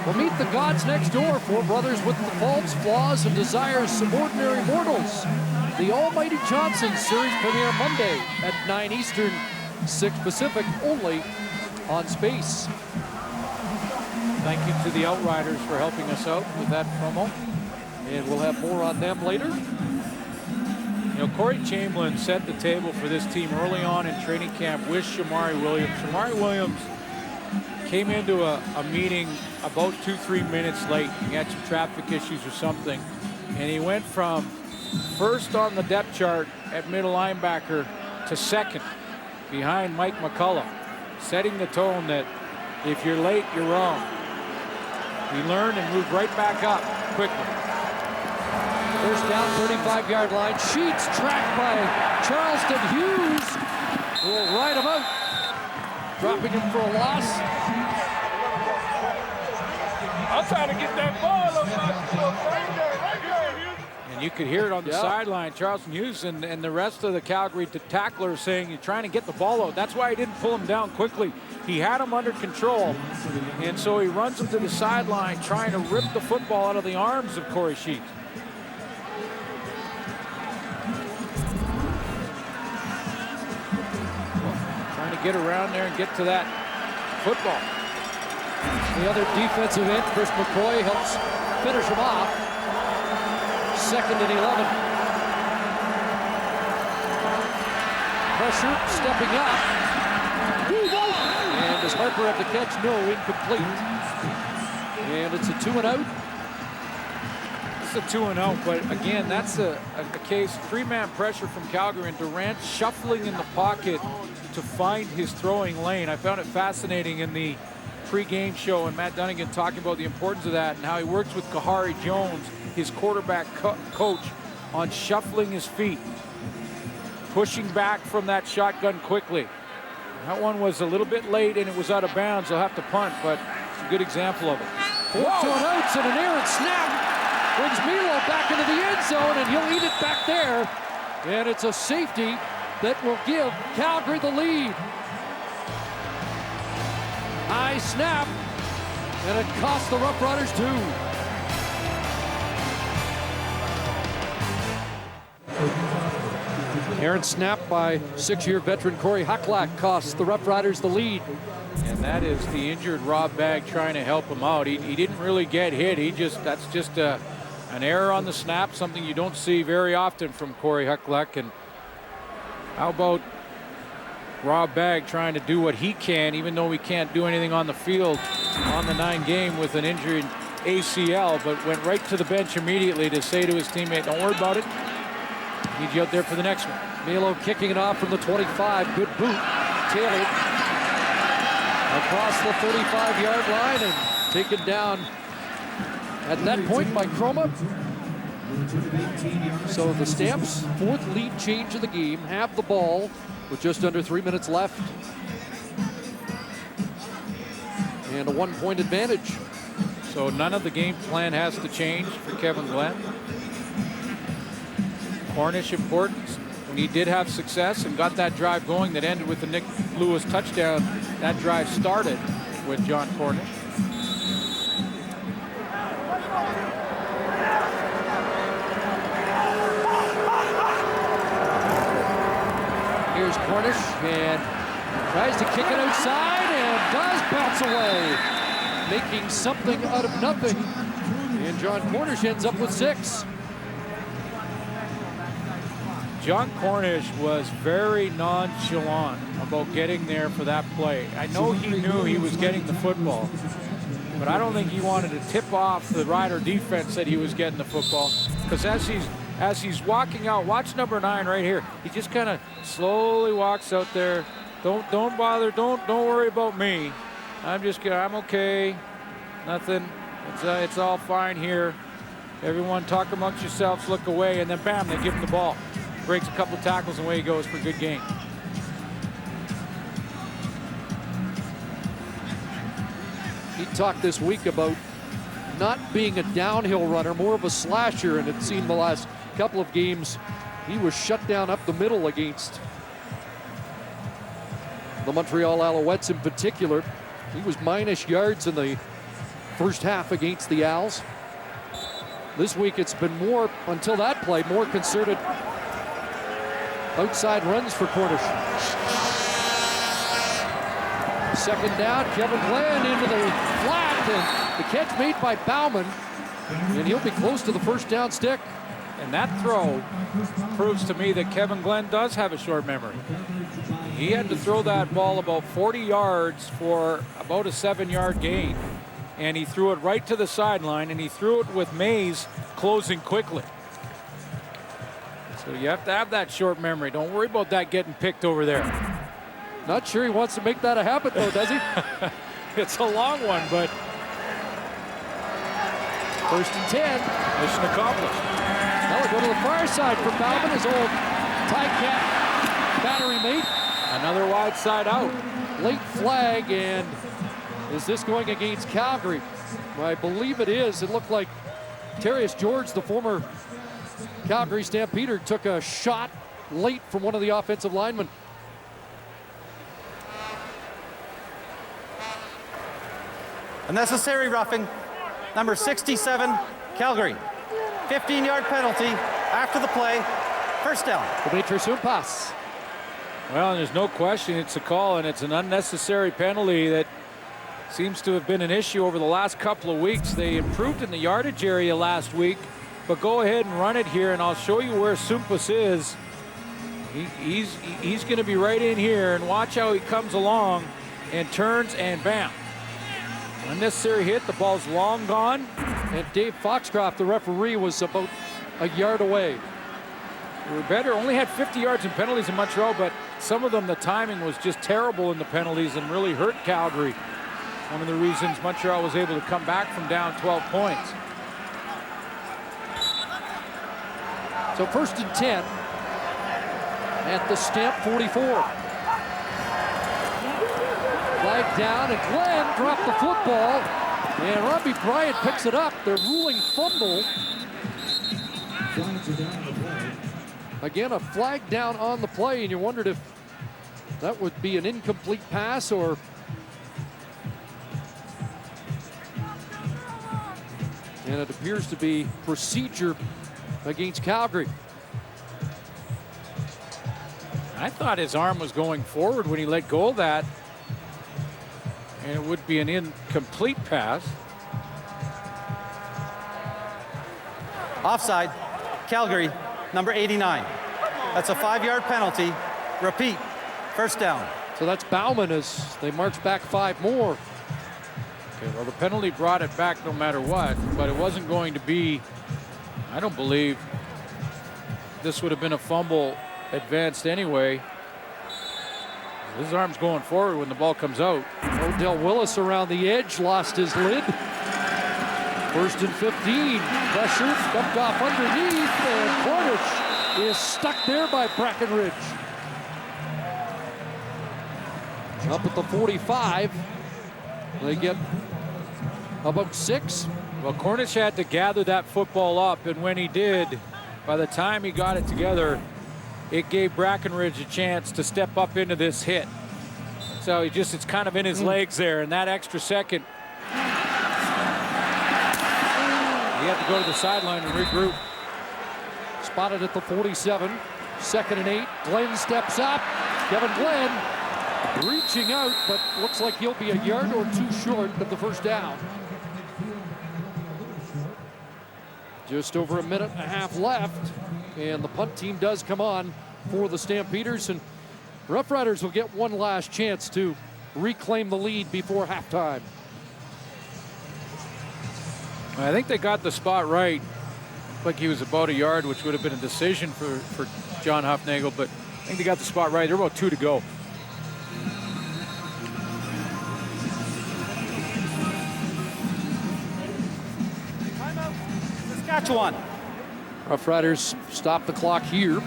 We'll meet the gods next door, 4 brothers with the faults, flaws, and desires subordinary mortals. The Almighty Johnson series premiere Monday at 9 Eastern, 6 Pacific, only on Space. Thank you to the Outriders for helping us out with that promo. And we'll have more on them later. You know, Corey Chamberlain set the table for this team early on in training camp with Shamari Williams. Shamari Williams came into a meeting about 2-3 minutes late. He had some traffic issues or something. And he went from first on the depth chart at middle linebacker to second behind Mike McCullough, setting the tone that if you're late, you're wrong. He learned and moved right back up quickly. First down, 35-yard line. Sheets tracked by Charleston Hughes, who will ride him out, dropping him for a loss. I'm trying to get that ball up right there, Hughes. And you could hear it on the sideline, Charleston Hughes and the rest of the Calgary tacklers saying you're trying to get the ball out. That's why he didn't pull him down quickly. He had him under control, and so he runs him to the sideline trying to rip the football out of the arms of Corey Sheets. Trying to get around there and get to that football. The other defensive end, Chris McCoy, helps finish him off. 2nd and 11. Pressure, stepping up. And does Harper have the catch? No, incomplete. And it's a 2-and-out. gets the 2 and out, but again, that's a case, 3-man pressure from Calgary and Durant shuffling in the pocket to find his throwing lane. I found it fascinating in the pre-game show and Matt Dunnigan talking about the importance of that and how he works with Kahari Jones, his quarterback coach, on shuffling his feet, pushing back from that shotgun quickly. That one was a little bit late and it was out of bounds. They'll have to punt, but it's a good example of it. 4 outs and an errant snap brings Milo back into the end zone, and he'll eat it back there. And it's a safety that will give Calgary the lead. High snap, and it cost the Roughriders 2. Errant snap by 6-year veteran Corey Hucklack costs the Roughriders the lead. And that is the injured Rob Bagg trying to help him out. He didn't really get hit. That's just an error on the snap, something you don't see very often from Corey Hucklack. And how about Rob Bagg trying to do what he can, even though he can't do anything on the field on the 9 game with an injured ACL, but went right to the bench immediately to say to his teammate, don't worry about it. Need you out there for the next one. Milo kicking it off from the 25. Good boot. Tailored across the 35-yard line and taken down at that point by Chroma. So the Stamps, 4th lead change of the game, have the ball with just under 3 minutes left. And a 1-point advantage. So none of the game plan has to change for Kevin Glenn. Cornish importance. When he did have success and got that drive going that ended with the Nick Lewis touchdown, that drive started with John Cornish. Here's Cornish and tries to kick it outside and does bounce away, making something out of nothing. And John Cornish ends up with 6. John Cornish was very nonchalant about getting there for that play. I know he knew he was getting the football, but I don't think he wanted to tip off the Rider defense that he was getting the football. Because as he's walking out, watch number 9 right here. He just kind of slowly walks out there. Don't bother. Don't worry about me. I'm okay. Nothing. It's all fine here. Everyone talk amongst yourselves. Look away, and then bam, they give him the ball. Breaks a couple of tackles and away he goes for a good game. He talked this week about not being a downhill runner, more of a slasher, and it seemed the last couple of games he was shut down up the middle against the Montreal Alouettes in particular. He was minus yards in the first half against the Als. This week it's been more, until that play, more concerted outside runs for Cornish. Second down, Kevin Glenn into the flat, and the catch made by Bauman, and he'll be close to the first down stick. And that throw proves to me that Kevin Glenn does have a short memory. He had to throw that ball about 40 yards for about a 7-yard gain, and he threw it right to the sideline, and he threw it with Mays closing quickly. So you have to have that short memory. Don't worry about that getting picked over there. Not sure he wants to make that a habit, though, does he? It's a long one, but first and 10. Mission accomplished. Now we'll go to the far side for Bauman, his old Ticat battery mate. Another wide side out. Late flag, and is this going against Calgary? Well, I believe it is. It looked like Terrius George, the former Calgary Stampeder, took a shot late from one of the offensive linemen. A necessary roughing, number 67, Calgary. 15-yard penalty after the play. First down. Dimitri Sumpas. Well, there's no question it's a call, and it's an unnecessary penalty that seems to have been an issue over the last couple of weeks. They improved in the yardage area last week, but go ahead and run it here, and I'll show you where Sumpas is. He's going to be right in here, and watch how he comes along and turns, and bam. Unnecessary hit. The ball's long gone. And Dave Foxcroft, the referee, was about a yard away. We were better, only had 50 yards in penalties in Montreal, but some of them, the timing was just terrible in the penalties and really hurt Calgary. One of the reasons Montreal was able to come back from down 12 points. So 1st and 10 at the Stamp 44. Flag down, and Glenn dropped the football, and Robbie Bryant picks it up. They're ruling fumble. Again, a flag down on the play, and you wondered if that would be an incomplete pass or and it appears to be procedure against Calgary. I thought his arm was going forward when he let go of that, and it would be an incomplete pass. Offside, Calgary, number 89. That's a 5-yard penalty. Repeat, 1st down. So that's Bauman as they march back 5 more. Okay, well, the penalty brought it back no matter what, but it wasn't going to be, I don't believe this would have been a fumble advanced anyway. His arm's going forward when the ball comes out. Odell Willis around the edge, lost his lid. 1st and 15. Pressure, dumped off underneath, and Cornish is stuck there by Brackenridge. Up at the 45. They get about 6. Well, Cornish had to gather that football up, and when he did, by the time he got it together, it gave Brackenridge a chance to step up into this hit. So it's kind of in his legs there, and that extra second, he had to go to the sideline and regroup. Spotted at the 47. 2nd and 8. Glenn steps up. Kevin Glenn reaching out, but looks like he'll be a yard or 2 short of the 1st down. Just over a minute and a half left, and the punt team does come on for the Stampeders, and Roughriders will get one last chance to reclaim the lead before halftime. I think they got the spot right. Like he was about a yard, which would have been a decision for John Hufnagel, but I think they got the spot right. They're about 2 to go. Saskatchewan. Roughriders stop the clock here.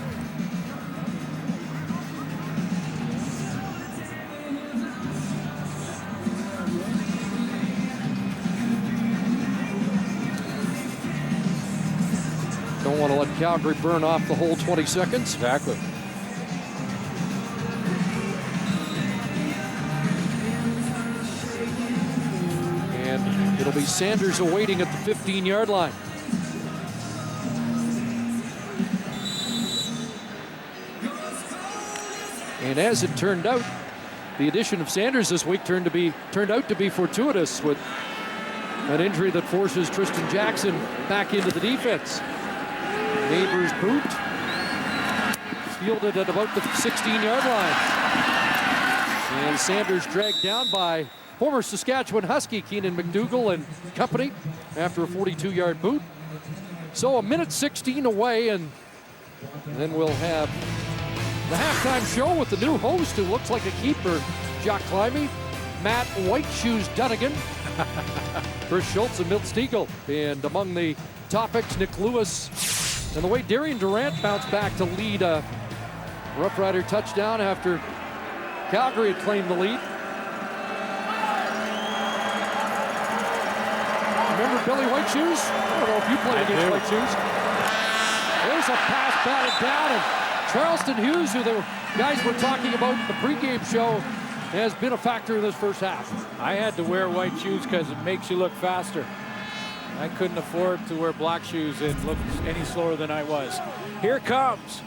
Don't want to let Calgary burn off the whole 20 seconds. Exactly. And it'll be Sanders awaiting at the 15-yard line. And as it turned out, the addition of Sanders this week turned out to be fortuitous with an injury that forces Tristan Jackson back into the defense. Neighbors boot, fielded at about the 16-yard line. And Sanders dragged down by former Saskatchewan Husky Keenan McDougall and company after a 42-yard boot. So 1:16 away, and then we'll have the halftime show with the new host who looks like a keeper, Jock Climby, Matt Whiteshoes Dunnigan, Chris Schultz and Milt Stiegel. And among the topics, Nick Lewis and the way Darian Durant bounced back to lead a Rough Rider touchdown after Calgary had claimed the lead. Remember Billy Whiteshoes? I don't know if you played against Whiteshoes. There's a pass batted down, and Charleston Hughes, who the guys were talking about in the pregame show, has been a factor in this first half. I had to wear white shoes because it makes you look faster. I couldn't afford to wear black shoes and look any slower than I was. Here comes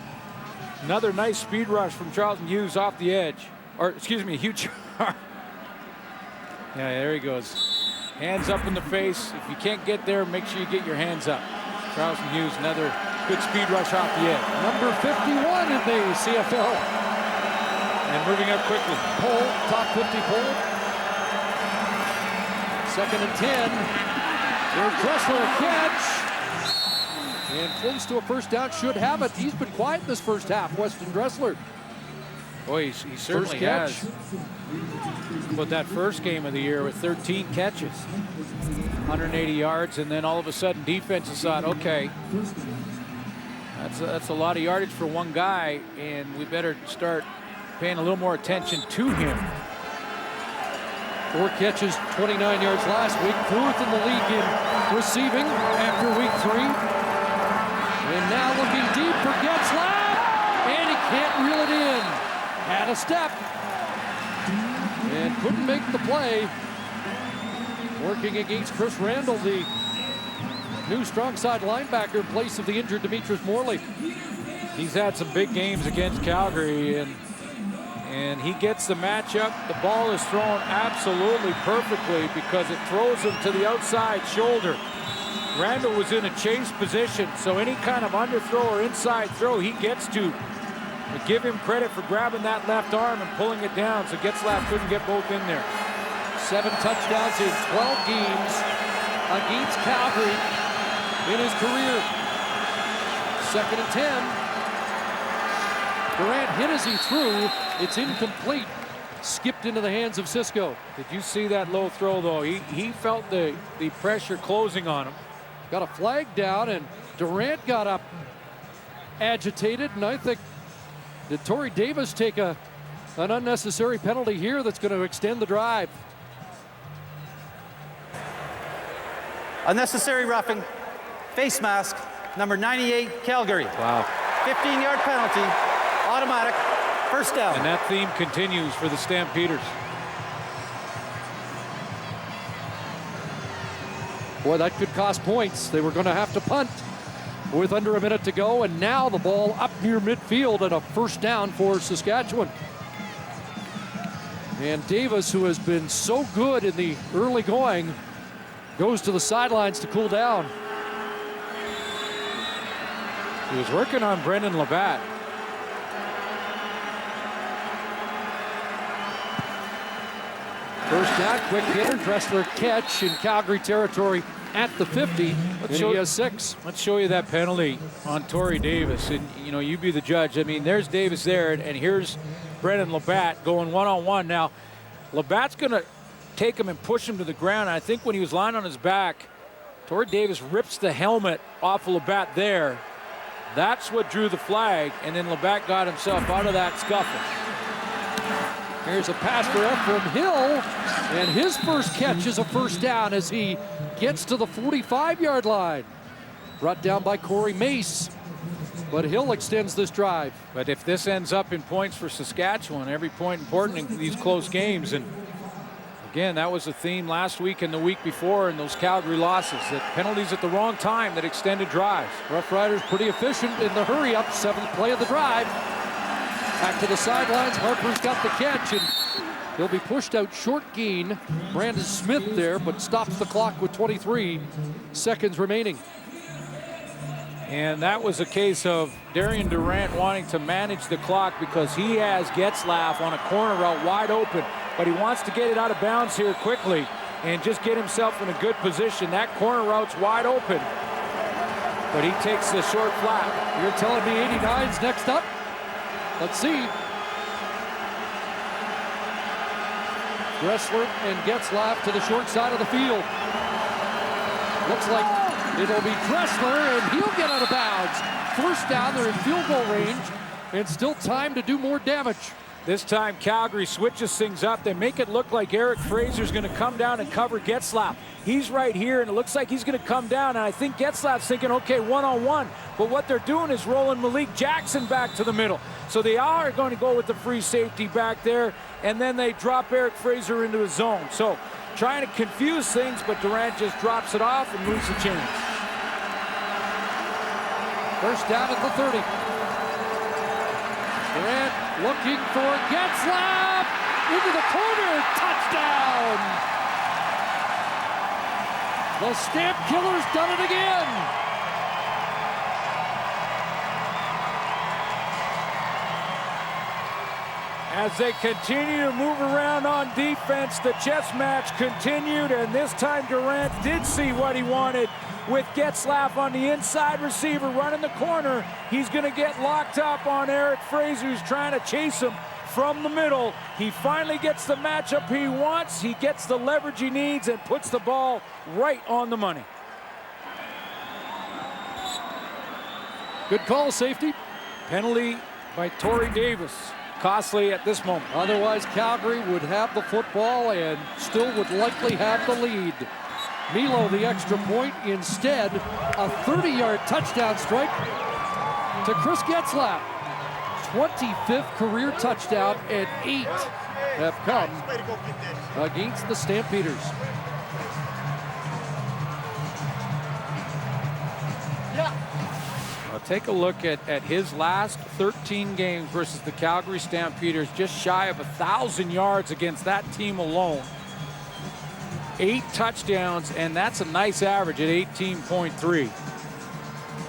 another nice speed rush from Charleston Hughes off the edge. Or, excuse me, Hugh Char. Yeah, there he goes. Hands up in the face. If you can't get there, make sure you get your hands up. Charleston Hughes, another good speed rush off the edge. Number 51 in the CFL. And moving up quickly. Poll, top 50 poll. 2nd and 10. There's Dressler, a catch. And close to a first down, should have it. He's been quiet in this first half, Weston Dressler. Boy, he certainly has. But that first game of the year with 13 catches, 180 yards, and then all of a sudden defense thought, okay, that's a lot of yardage for one guy, and we better start paying a little more attention to him. 4 catches, 29 yards last week, 4th in the league in receiving after week 3. And now looking deep for Getzlaff, and he can't reel it in. Had a step, and couldn't make the play. Working against Chris Randall, the new strong side linebacker in place of the injured Demetrius Morley. He's had some big games against Calgary, and he gets the matchup. The ball is thrown absolutely perfectly because it throws him to the outside shoulder. Randall was in a chase position, so any kind of underthrow or inside throw he gets to. But give him credit for grabbing that left arm and pulling it down, so Getzlaff couldn't get both in there. 7 touchdowns in 12 games against Calgary in his career. 2nd and 10. Durant hit as he threw. It's incomplete. Skipped into the hands of Cisco. Did you see that low throw, though? He felt the pressure closing on him. Got a flag down, and Durant got up agitated, and I think, did Torrey Davis take an unnecessary penalty here that's going to extend the drive? Unnecessary roughing, face mask, number 98, Calgary. Wow. 15-yard penalty, automatic, first down. And that theme continues for the Stampeders. Boy, that could cost points. They were going to have to punt with under a minute to go, and now the ball up near midfield and a first down for Saskatchewan. And Davis, who has been so good in the early going, goes to the sidelines to cool down. He was working on Brendan Labatt. First down, quick hitter, Dressler catch in Calgary territory at the 50, and he has 6. Let's show you that penalty on Torrey Davis, and you be the judge. I mean, there's Davis there, and here's Brendan Labatt going one-on-one. Now, Labatt's going to take him and push him to the ground. I think when he was lying on his back, Torrey Davis rips the helmet off of Labatt there. That's what drew the flag, and then Labatt got himself out of that scuffle. Here's a pass for Ephraim Hill, and his first catch is a first down as he gets to the 45-yard line. Brought down by Corey Mace, but Hill extends this drive. But if this ends up in points for Saskatchewan, every point important in these close games. And again, that was a theme last week and the week before in those Calgary losses, that penalties at the wrong time that extended drives. Roughriders pretty efficient in the hurry-up, 7th play of the drive. Back to the sidelines, Harper's got the catch, and he'll be pushed out short gain. Brandon Smith there, but stops the clock with 23 seconds remaining. And that was a case of Darian Durant wanting to manage the clock because he has Getzlaff on a corner route wide open, but he wants to get it out of bounds here quickly and just get himself in a good position. That corner route's wide open, but he takes the short flat. You're telling me 89's next up? Let's see. Dressler and Getzlaff to the short side of the field. Looks like it'll be Dressler, and he'll get out of bounds. First down, they're in field goal range, and still time to do more damage. This time Calgary switches things up. They make it look like Eric Fraser's going to come down and cover Getzlaff. He's right here, and it looks like he's going to come down, and I think Getzlaff's thinking, okay, one-on-one. But what they're doing is rolling Malik Jackson back to the middle. So they are going to go with the free safety back there, and then they drop Eric Fraser into his zone. So trying to confuse things, but Durant just drops it off and moves the chains. First down at the 30. Durant looking for Getzlaff into the corner, touchdown! The Stamp Killer's done it again. As they continue to move around on defense, the chess match continued, and this time Durant did see what he wanted with Getzlaf on the inside receiver running the corner. He's going to get locked up on Eric Fraser, who's trying to chase him from the middle. He finally gets the matchup he wants. He gets the leverage he needs and puts the ball right on the money. Good call, safety. Penalty by Torrey Davis. Costly at this moment. Otherwise, Calgary would have the football and still would likely have the lead. Milo the extra point. Instead, a 30-yard touchdown strike to Chris Getzlaf. 25th career touchdown, and 8 have come against the Stampeders. Take a look at his last 13 games versus the Calgary Stampeders, just shy of 1,000 yards against that team alone. 8 touchdowns, and that's a nice average at 18.3.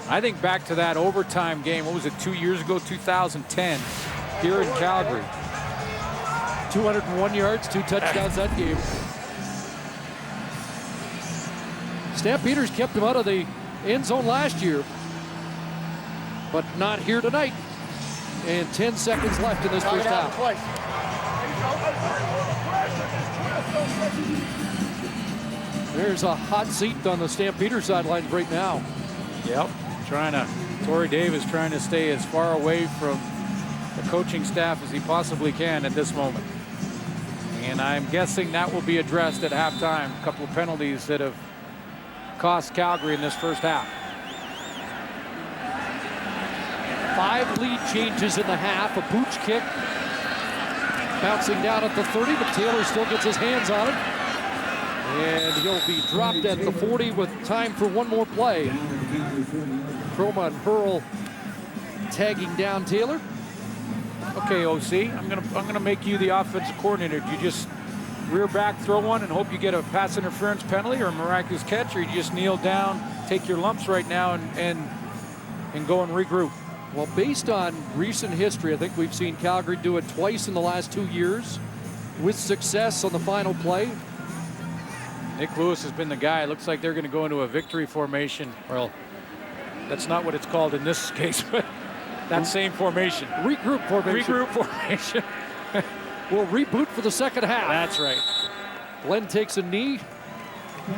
I think back to that overtime game, what was it, 2 years ago, 2010, here in Calgary. 201 yards, 2 touchdowns that game. Stampeders kept him out of the end zone last year, but not here tonight. And 10 seconds left in this first half. There's a hot seat on the Stampeder sidelines right now. Yep, Torrey Davis trying to stay as far away from the coaching staff as he possibly can at this moment. And I'm guessing that will be addressed at halftime. A couple of penalties that have cost Calgary in this first half. 5 lead changes in the half. A pooch kick bouncing down at the 30, but Taylor still gets his hands on it. And he'll be dropped at the 40 with time for one more play. Chroma and Pearl tagging down Taylor. Okay, OC, I'm gonna make you the offensive coordinator. Do you just rear back, throw one, and hope you get a pass interference penalty or a miraculous catch, or you just kneel down, take your lumps right now, and go and regroup? Well, based on recent history, I think we've seen Calgary do it twice in the last 2 years with success on the final play. Nick Lewis has been the guy. It looks like they're going to go into a victory formation. Well, that's not what it's called in this case, but that same formation. Regroup formation. Regroup formation. We'll reboot for the second half. That's right. Glenn takes a knee.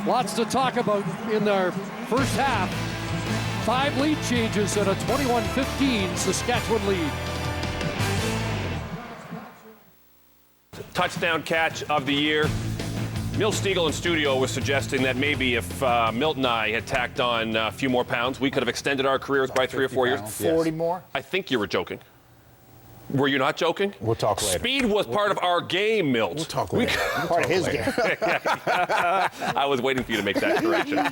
Lots to talk about in our first half. 5 lead changes and a 21-15 Saskatchewan lead. Touchdown catch of the year. Milt Stiegel in studio was suggesting that maybe if Milt and I had tacked on a few more pounds, we could have extended our careers by 3 or 4 years. 40 more? I think you were joking. Were you not joking? We'll talk later. Speed was part of our game, Milt. We'll talk later. Part of his game. I was waiting for you to make that correction.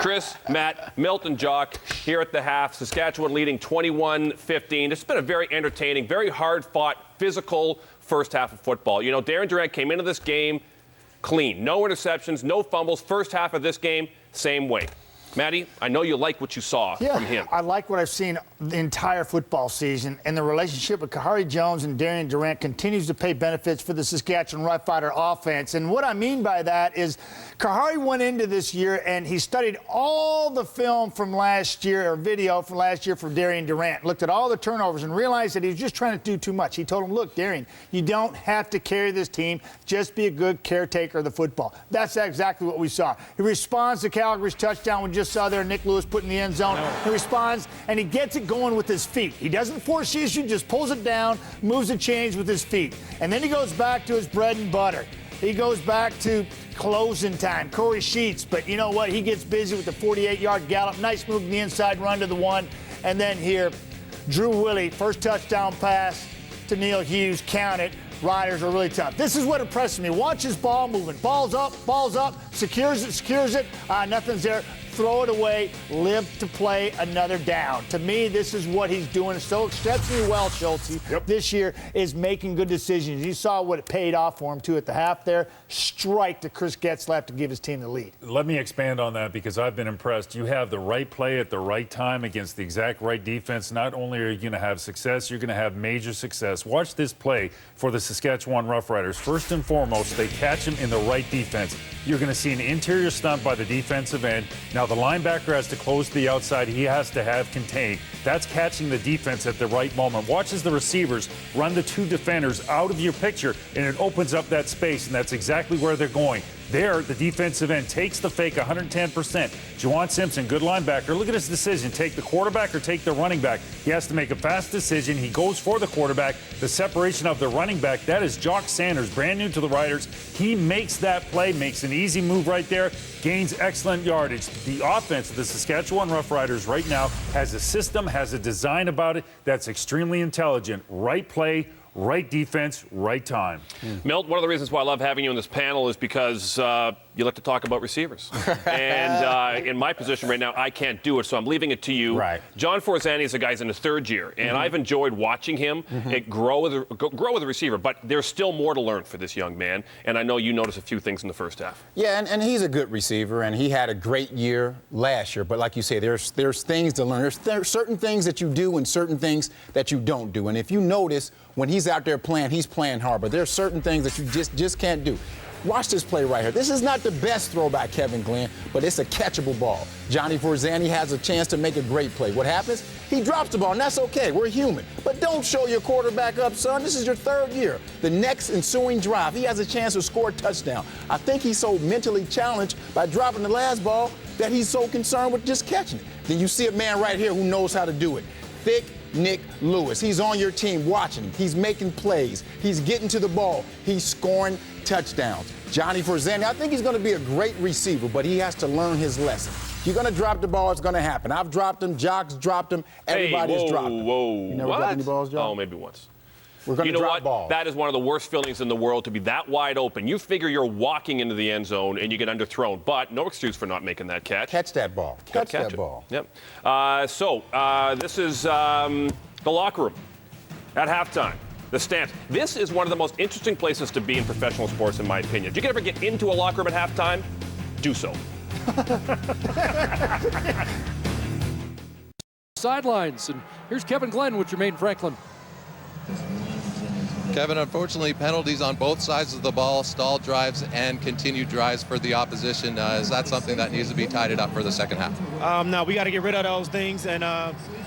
Chris, Matt, Milt, and Jock here at the half. Saskatchewan leading 21-15. It's been a very entertaining, very hard-fought, physical first half of football. You know, Darren Durant came into this game clean. No interceptions, no fumbles. First half of this game, same way. Matty, I know you like what you saw from him. I like what I've seen the entire football season, and the relationship with Kahari Jones and Darren Durant continues to pay benefits for the Saskatchewan Roughrider offense. And what I mean by that is Kahari went into this year and he studied all the film from last year, or video from last year from Darren Durant, looked at all the turnovers and realized that he was just trying to do too much. He told him, look, Darren, you don't have to carry this team. Just be a good caretaker of the football. That's exactly what we saw. He responds to Calgary's touchdown. We just saw there Nick Lewis put in the end zone. He responds, and he gets it going with his feet. He doesn't force the issue, just pulls it down, moves the chains with his feet. And then he goes back to his bread and butter. He goes back to closing time, Corey Sheets. But you know what? He gets busy with the 48-yard gallop. Nice move in the inside run to the 1. And then here, Drew Willie, first touchdown pass to Neil Hughes. Count it. Riders are really tough. This is what impresses me. Watch his ball movement. Ball's up, secures it. Nothing's there. throw it away, live to play another down. To me, this is what he's doing so exceptionally well, Schultz, this year, is making good decisions. You saw what it paid off for him, too, at the half there. Strike to Chris Getzlaff to give his team the lead. Let me expand on that because I've been impressed. You have the right play at the right time against the exact right defense. Not only are you going to have success, you're going to have major success. Watch this play for the Saskatchewan Roughriders. First and foremost, they catch him in the right defense. You're going to see an interior stunt by the defensive end. Now, the linebacker has to close to the outside. He has to have contained. That's catching the defense at the right moment. Watch as the receivers run the two defenders out of your picture, and it opens up that space, and that's exactly where they're going. There, the defensive end takes the fake 110%. Juwan Simpson, good linebacker. Look at his decision. Take the quarterback or take the running back. He has to make a fast decision. He goes for the quarterback. The separation of the running back, that is Jock Sanders, brand new to the Riders. He makes that play, makes an easy move right there, gains excellent yardage. The offense of the Saskatchewan Roughriders right now has a system, has a design about it that's extremely intelligent. Right play, right defense, right time. Milt, one of the reasons why I love having you on this panel is because you like to talk about receivers. And in my position right now, I can't do it, so I'm leaving it to you. Right. John Forzani is a guy in his third year, and I've enjoyed watching him grow as a receiver, but there's still more to learn for this young man, and I know you noticed a few things in the first half. Yeah, and he's a good receiver, and he had a great year last year, but like you say, there's things to learn. There's certain things that you do and certain things that you don't do, and if you notice, when he's out there playing, he's playing hard, but there's certain things that you just can't do. Watch this play right here. This is not the best throw by Kevin Glenn, but it's a catchable ball. Johnny Forzani has a chance to make a great play. What happens? He drops the ball, and that's okay. We're human. But don't show your quarterback up, son. This is your third year. The next ensuing drive, he has a chance to score a touchdown. I think he's so mentally challenged by dropping the last ball that he's so concerned with just catching it. Then you see a man right here who knows how to do it. Thick Nick Lewis. He's on your team watching him. He's making plays. He's getting to the ball. He's scoring touchdowns. Johnny Forzani, I think he's going to be a great receiver, but he has to learn his lesson. You're going to drop the ball, it's going to happen. I've dropped him, Jock's dropped him, everybody's dropped him. You never dropped any balls, Jock? Oh, maybe once. We're going to drop balls. That is one of the worst feelings in the world, to be that wide open. You figure you're walking into the end zone and you get underthrown, but no excuse for not making that catch. Catch that ball. Catch that ball. Yep. This is the locker room at halftime. The stands. This is one of the most interesting places to be in professional sports, in my opinion. Did you ever get into a locker room at halftime? Do so. Sidelines, and here's Kevin Glenn with Jermaine Franklin. Kevin, unfortunately, penalties on both sides of the ball, stall drives and continued drives for the opposition. Is that something that needs to be tidied up for the second half? No, we got to get rid of those things. And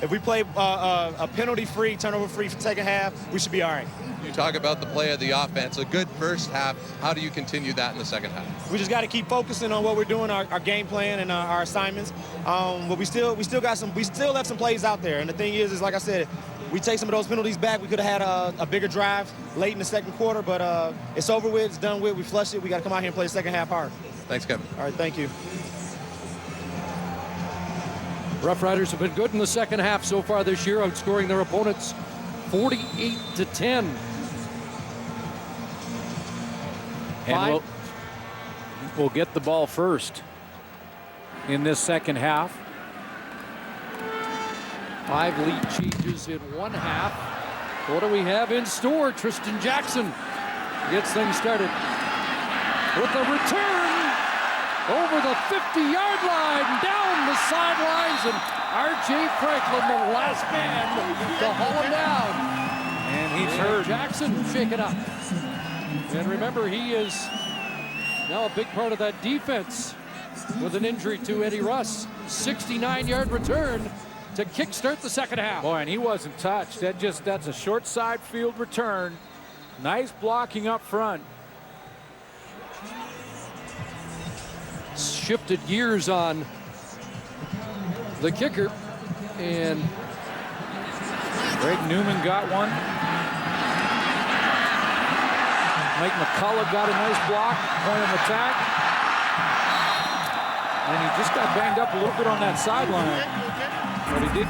if we play a penalty-free, turnover-free second half, we should be all right. You talk about the play of the offense, a good first half. How do you continue that in the second half? We just got to keep focusing on what we're doing, our game plan and our assignments. But we still left some plays out there. And the thing is like I said, we take some of those penalties back. We could have had a bigger drive late in the second quarter, but it's over with. It's done with. We flushed it. We got to come out here and play the second half hard. Thanks, Kevin. All right, thank you. Rough Riders have been good in the second half so far this year, outscoring their opponents 48-10. And we'll get the ball first in this second half. 5 lead changes in one half. What do we have in store? Tristan Jackson gets things started with a return over the 50-yard line, down the sidelines, and R.J. Franklin, the last man to haul him down. And he's hurt. Jackson shaken up. And remember, he is now a big part of that defense with an injury to Eddie Russ. 69-yard return to kickstart the second half. Boy, and he wasn't touched. That's a short side field return. Nice blocking up front. Shifted gears on the kicker, and Greg Newman got one. Mike McCullough got a nice block, point of attack. And he just got banged up a little bit on that sideline. But he did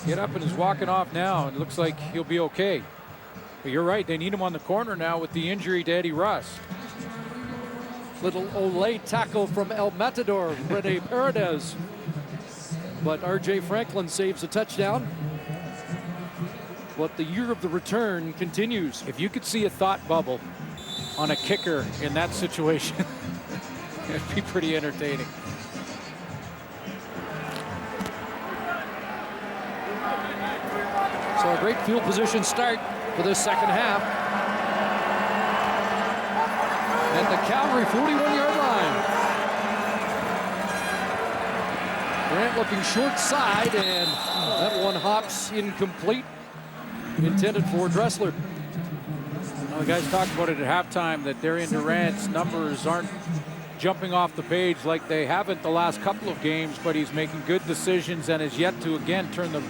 get up and is walking off now. It looks like he'll be okay. But you're right, they need him on the corner now with the injury to Eddie Russ. Little Olay tackle from El Matador, Rene Paredes. But R.J. Franklin saves a touchdown. But the year of the return continues. If you could see a thought bubble on a kicker in that situation, it'd be pretty entertaining. So a great field position start for this second half. At the Calgary 41-yard line. Grant looking short side, and that one hops incomplete. Intended for Dressler. Well, the guys talked about it at halftime that Darian Durant's numbers aren't jumping off the page like they haven't the last couple of games, but he's making good decisions and has yet to again turn the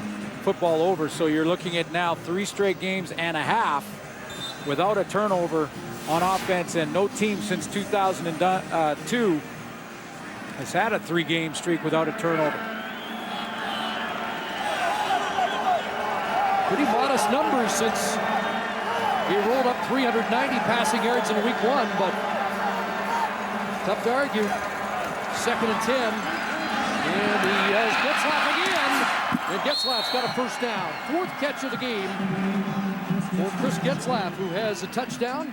football over. So you're looking at now 3 straight games and a half without a turnover on offense, and no team since 2002 has had a 3-game streak without a turnover. Pretty modest numbers since he rolled up 390 passing yards in week 1, but tough to argue. 2nd and 10, and he has Getzlaff again, and Getzlaff's got a first down. 4th catch of the game for Chris Getzlaff, who has a touchdown.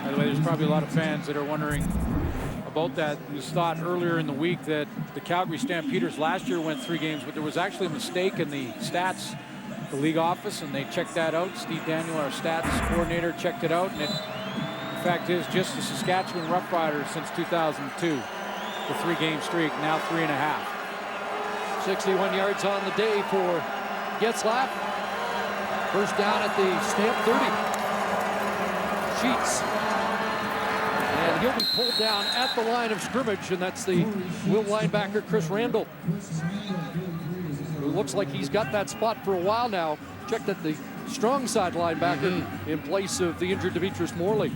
By the way, there's probably a lot of fans that are wondering about that. It was thought earlier in the week that the Calgary Stampeders last year went 3 games, but there was actually a mistake in the stats, the league office, and they checked that out. Steve Daniel, our stats coordinator, checked it out, and the fact is just the Saskatchewan Roughriders since 2002, the 3-game streak, now 3.5. 61 yards on the day for Getzlaff. First down at the Stamp 30. Sheets. And he'll be pulled down at the line of scrimmage, and that's the Will linebacker, Chris Randall, who looks like he's got that spot for a while now. Checked at the strong side linebacker in place of the injured Demetrius Morley.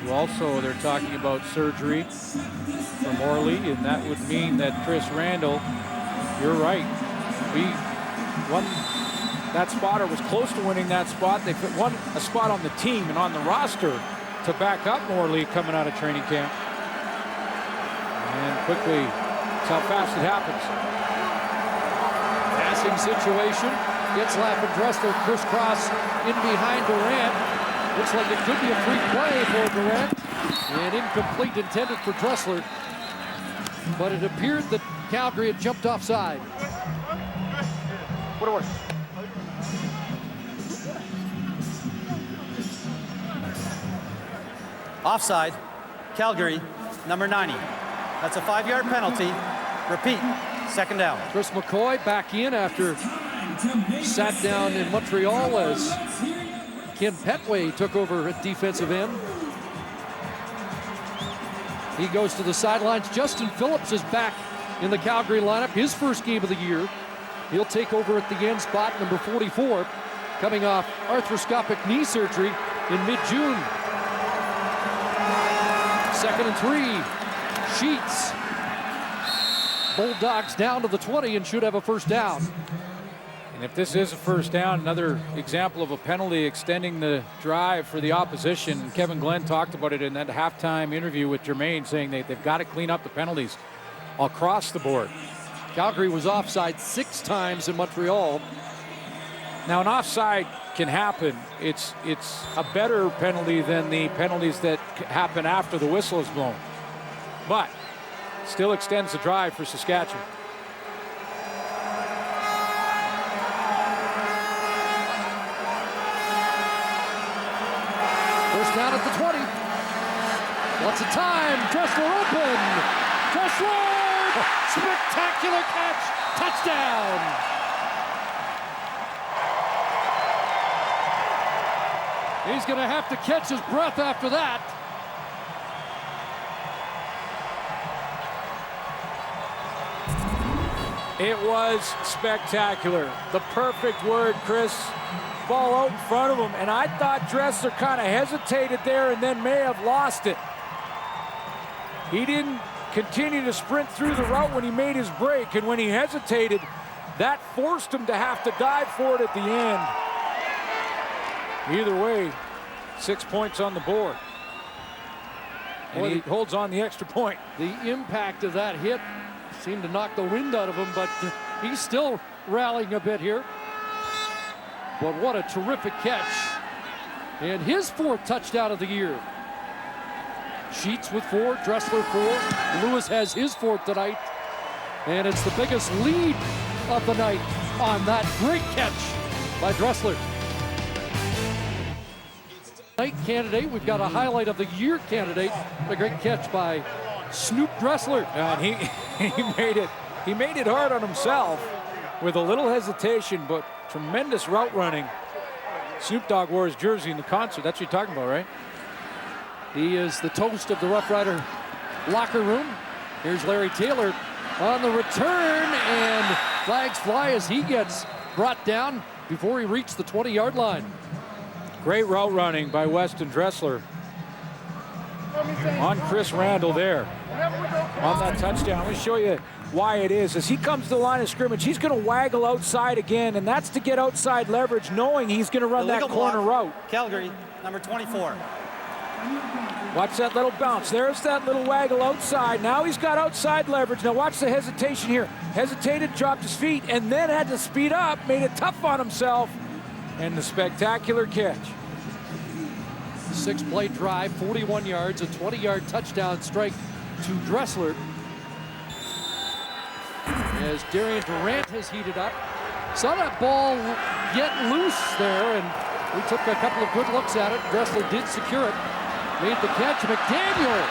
Also, they're talking about surgery for Morley, and that would mean that Chris Randall, you're right, we won that spot, or was close to winning that spot. They won a spot on the team and on the roster to back up Morley coming out of training camp. And quickly, that's how fast it happens. Passing situation. Getzlaff and Dressler crisscross in behind Durant. Looks like it could be a free play for Durant. And incomplete, intended for Dressler. But it appeared that Calgary had jumped offside. What a work. Offside, Calgary, number 90. That's a 5-yard penalty. Repeat, 2nd down. Chris McCoy back in after sat down in Montreal as Ken Petway took over at defensive end. He goes to the sidelines. Justin Phillips is back in the Calgary lineup, his first game of the year. He'll take over at the end spot, number 44, coming off arthroscopic knee surgery in mid-June. 2nd and 3. Sheets. Bulldogs down to the 20 and should have a first down. And if this is a first down, another example of a penalty extending the drive for the opposition. And Kevin Glenn talked about it in that halftime interview with Jermaine, saying they've got to clean up the penalties across the board. Calgary was offside 6 times in Montreal. Now, an offside can happen. It's a better penalty than the penalties that happen after the whistle is blown. But still extends the drive for Saskatchewan. First down at the 20. Lots of time. Dressler open. Dressler! Spectacular catch. Touchdown. He's going to have to catch his breath after that. It was spectacular. The perfect word, Chris. Ball out in front of him, and I thought Dressler kind of hesitated there and then may have lost it. He didn't continue to sprint through the route when he made his break, and when he hesitated, that forced him to have to dive for it at the end. Either way, 6 points on the board. And he holds on the extra point. The impact of that hit seemed to knock the wind out of him, but he's still rallying a bit here. But what a terrific catch. And his 4th touchdown of the year. Sheets with 4, Dressler 4. Lewis has his 4th tonight. And it's the biggest lead of the night on that great catch by Dressler. Night candidate, we've got a highlight of the year candidate. A great catch by Snoop Dressler. And he made it hard on himself with a little hesitation, but tremendous route running. Snoop Dogg wore his jersey in the concert. That's what you're talking about, right? He is the toast of the Rough Rider locker room. Here's Larry Taylor on the return, and flags fly as he gets brought down before he reached the 20-yard line. Great route running by Weston Dressler on Chris Randall there on that touchdown. Let me show you why it is. As he comes to the line of scrimmage, he's going to waggle outside again, and that's to get outside leverage, knowing he's going to run that corner route. Calgary, number 24. Watch that little bounce. There's that little waggle outside. Now he's got outside leverage. Now watch the hesitation here. Hesitated, dropped his feet, and then had to speed up, made it tough on himself, and the spectacular catch. 6-play drive, 41 yards, a 20-yard touchdown strike to Dressler. As Darian Durant has heated up. Saw that ball get loose there, and we took a couple of good looks at it. Dressler did secure it. Made the catch. McDaniel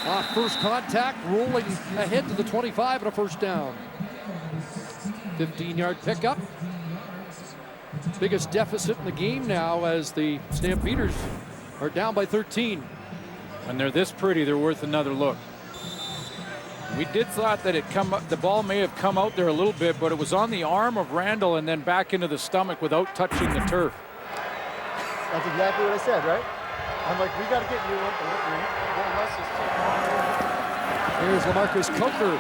off first contact, rolling ahead to the 25 and a first down. 15-yard pickup. Biggest deficit in the game now as the Stampeders are down by 13. When they're this pretty, they're worth another look. We did thought that the ball may have come out there a little bit, but it was on the arm of Randall and then back into the stomach without touching the turf. That's exactly what I said, right? I'm like, we got to get you one. Here's LaMarcus Coker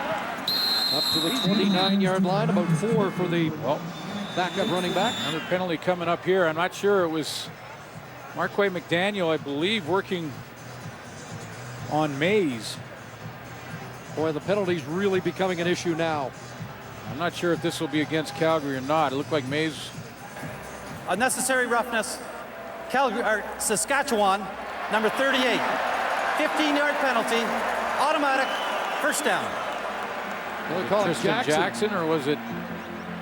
up to the 29-yard line, about 4 for the backup running back. Another penalty coming up here. I'm not sure. It was Marquay McDaniel, I believe, working on Mays. Boy, the penalty's really becoming an issue now. I'm not sure if this will be against Calgary or not. It looked like Mays. Unnecessary roughness. Calgary, or Saskatchewan, number 38. 15-yard penalty, automatic, first down. Tristan Jackson, or was it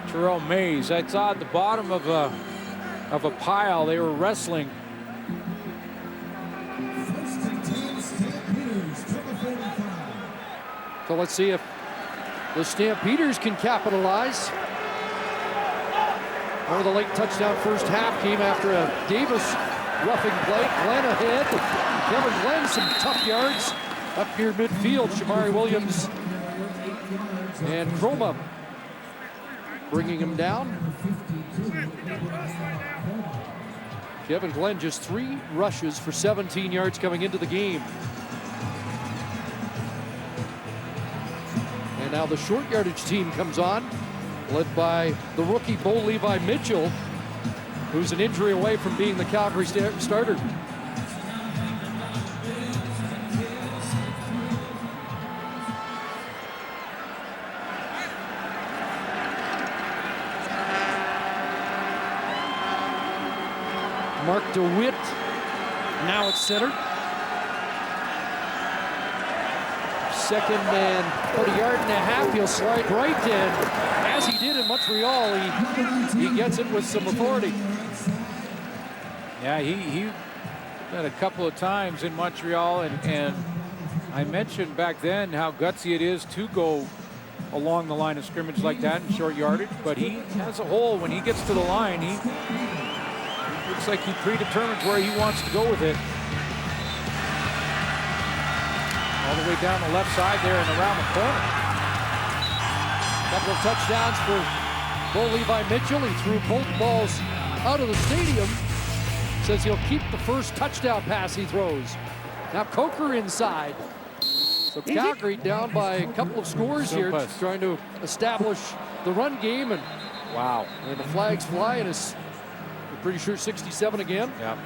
Terrell Mays? I saw at the bottom of a pile. They were wrestling. So let's see if the Stampeders can capitalize. One of the late touchdown first half came after a Davis roughing play. Glenn ahead. Kevin Glenn, some tough yards up here midfield. Shamari Williams and Chroma bringing him down. Kevin Glenn just 3 rushes for 17 yards coming into the game. And now the short yardage team comes on, led by the rookie Bo Levi Mitchell, who's an injury away from being the Calgary starter. Mark DeWitt now at center. Second and about a yard and a half. He'll slide right in. As he did in Montreal, he gets it with some authority. Yeah, he did that a couple of times in Montreal, and I mentioned back then how gutsy it is to go along the line of scrimmage like that in short yardage, but he has a hole when he gets to the line. He looks like he predetermines where he wants to go with it. All the way down the left side there and around the corner. Couple of touchdowns for Bo Levi Mitchell. He threw both balls out of the stadium. Says he'll keep the first touchdown pass he throws. Now Coker inside. So Calgary down by a couple of scores here, trying to establish the run game. And wow. And the flags fly, and it's, I'm pretty sure 67 again. Yeah.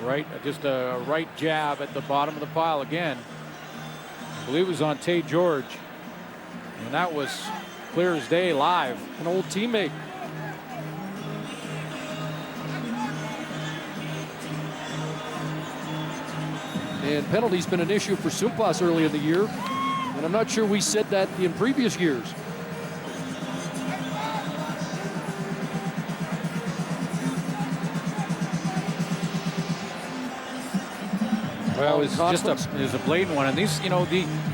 Right, just a right jab at the bottom of the pile again. I believe it was on Tate George. And that was clear as day live. An old teammate. And penalty's been an issue for Sumpas early in the year. And I'm not sure we said that in previous years. Well, it was just a blatant one. And these, you know,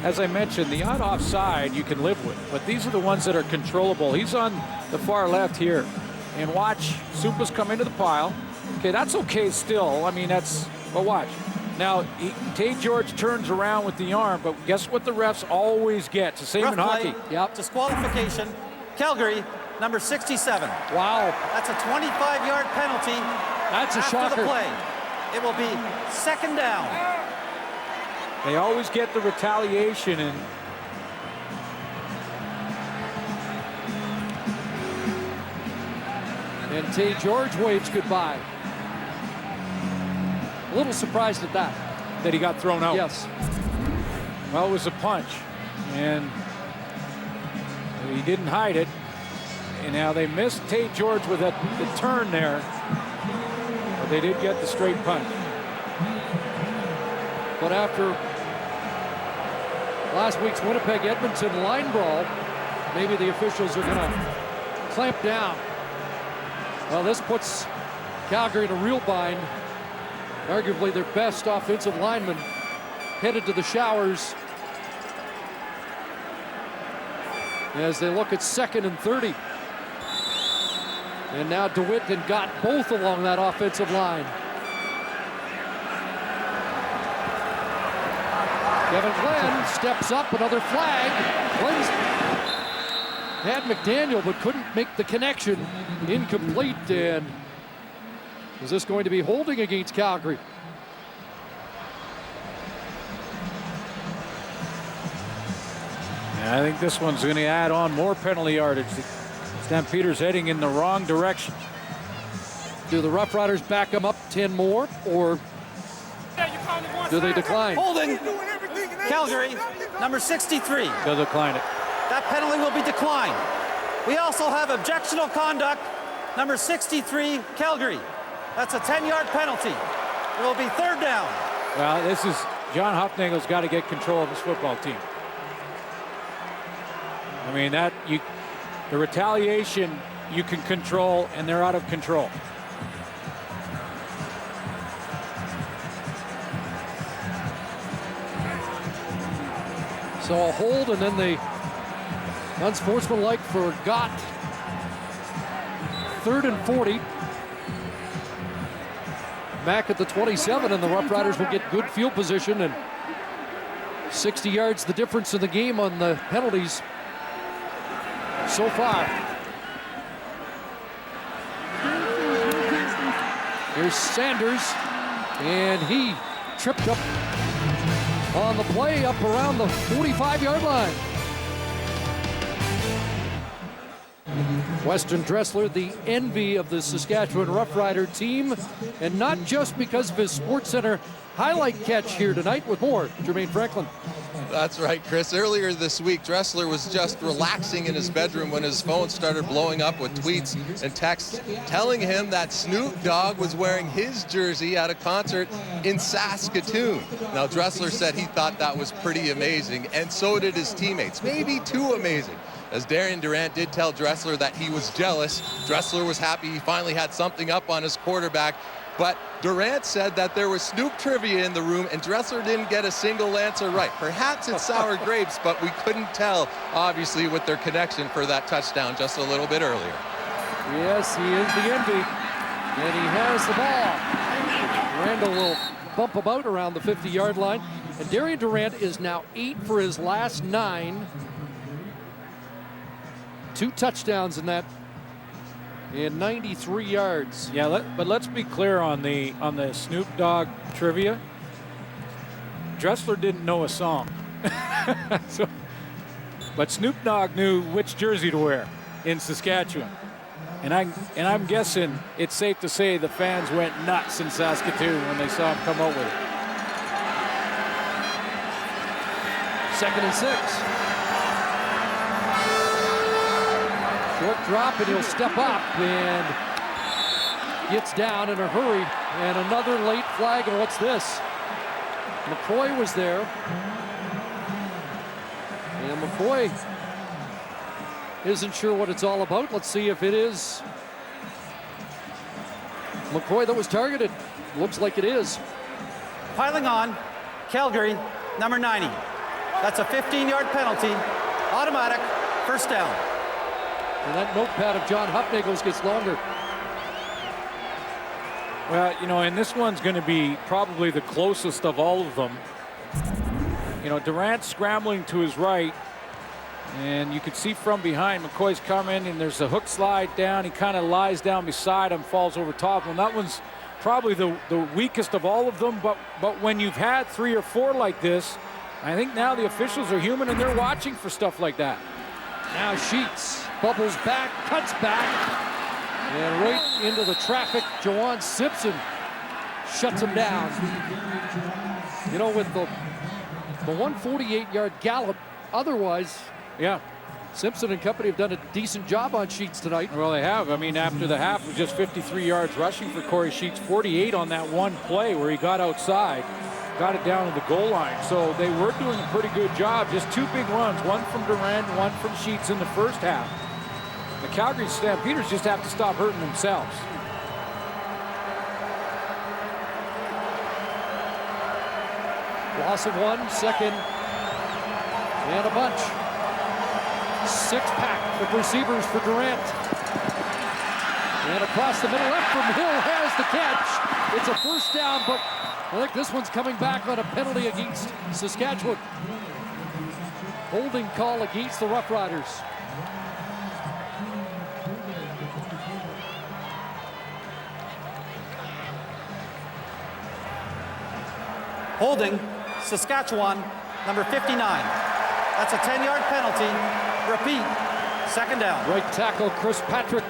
as I mentioned, the odd offside you can live with. But these are the ones that are controllable. He's on the far left here. And watch, Sumpas come into the pile. Okay, that's okay still. I mean, but watch. Now, Tate George turns around with the arm, but guess what the refs always get? It's the same in hockey. Yep. Disqualification. Calgary, number 67. Wow. That's a 25-yard penalty. That's a after shocker. the play. It will be second down. They always get the retaliation, and Tate George waves goodbye. A little surprised at that. That he got thrown out. Yes. Well, it was a punch, and he didn't hide it. And now they missed Tate George with the turn there, but they did get the straight punch. But after last week's Winnipeg-Edmonton line brawl, maybe the officials are going to clamp down. Well, this puts Calgary in a real bind. Arguably their best offensive lineman headed to the showers as they look at 2nd and 30. And now DeWitt and Gott both along that offensive line. Kevin Glenn steps up, another flag. Glenn's had McDaniel but couldn't make the connection. Incomplete. And is this going to be holding against Calgary? I think this one's going to add on more penalty yardage. The Stampeders heading in the wrong direction. Do the Roughriders back them up 10 more, or do they decline? Holding. Calgary, number 63. They'll decline it. That penalty will be declined. We also have objectionable conduct, number 63, Calgary. That's a 10-yard penalty. It will be third down. Well, this is John Hufnagel's got to get control of his football team. I mean, the retaliation you can control, and they're out of control. So a hold, and then the unsportsmanlike for Gott. 3rd and 40. Back at the 27, and the Roughriders will get good field position, and 60 yards the difference in the game on the penalties so far. Here's Sanders, and he tripped up on the play up around the 45-yard line. Weston Dressler, the envy of the Saskatchewan Roughrider team, and not just because of his SportsCenter highlight catch here tonight. With more, Jermaine Franklin. That's right, Chris. Earlier this week, Dressler was just relaxing in his bedroom when his phone started blowing up with tweets and texts telling him that Snoop Dogg was wearing his jersey at a concert in Saskatoon. Now, Dressler said he thought that was pretty amazing, and so did his teammates. Maybe too amazing. As Darian Durant did tell Dressler that he was jealous. Dressler was happy he finally had something up on his quarterback. But Durant said that there was Snoop trivia in the room, and Dressler didn't get a single answer right. Perhaps it's sour grapes, but we couldn't tell, obviously, with their connection for that touchdown just a little bit earlier. Yes, he is the envy, and he has the ball. Randall will bump about around the 50-yard line, and Darian Durant is now 8 for his last 9. 2 touchdowns in that. And 93 yards. Yeah, but let's be clear on the Snoop Dogg trivia. Dressler didn't know a song. But Snoop Dogg knew which jersey to wear in Saskatchewan. And I'm guessing it's safe to say the fans went nuts in Saskatoon when they saw him come out with it. 2nd and 6. Short drop, and he'll step up and gets down in a hurry. And another late flag, and what's this? McCoy was there. And McCoy isn't sure what it's all about. Let's see if it is McCoy that was targeted. Looks like it is. Piling on, Calgary, number 90. That's a 15-yard penalty. Automatic, first down. And that notepad of John Hupnagel's gets longer. Well, you know, and this one's going to be probably the closest of all of them. You know, Durant scrambling to his right, and you can see from behind McCoy's coming, and there's a hook slide down. He kind of lies down beside him, falls over top of him. That one's probably the weakest of all of them, but when you've had 3 or 4 like this, I think now the officials are human and they're watching for stuff like that. Now Sheets bubbles back, cuts back, and right into the traffic. Jawan Simpson shuts him down. You know, with the 148-yard gallop, otherwise, yeah, Simpson and company have done a decent job on Sheets tonight. Well, they have. I mean, after the half, it was just 53 yards rushing for Corey Sheets, 48 on that one play where he got outside, got it down to the goal line. So they were doing a pretty good job. Just 2 big runs, one from Durant, one from Sheets in the first half. The Calgary Stampeders just have to stop hurting themselves. Loss of 1, 2nd, and a bunch. 6-pack of receivers for Durant. And across the middle, left from Hill has the catch. It's a first down, but I think this one's coming back on a penalty against Saskatchewan. Holding call against the Roughriders. Holding, Saskatchewan, number 59. That's a 10-yard penalty. Repeat, 2nd down. Right tackle, Chris Patrick.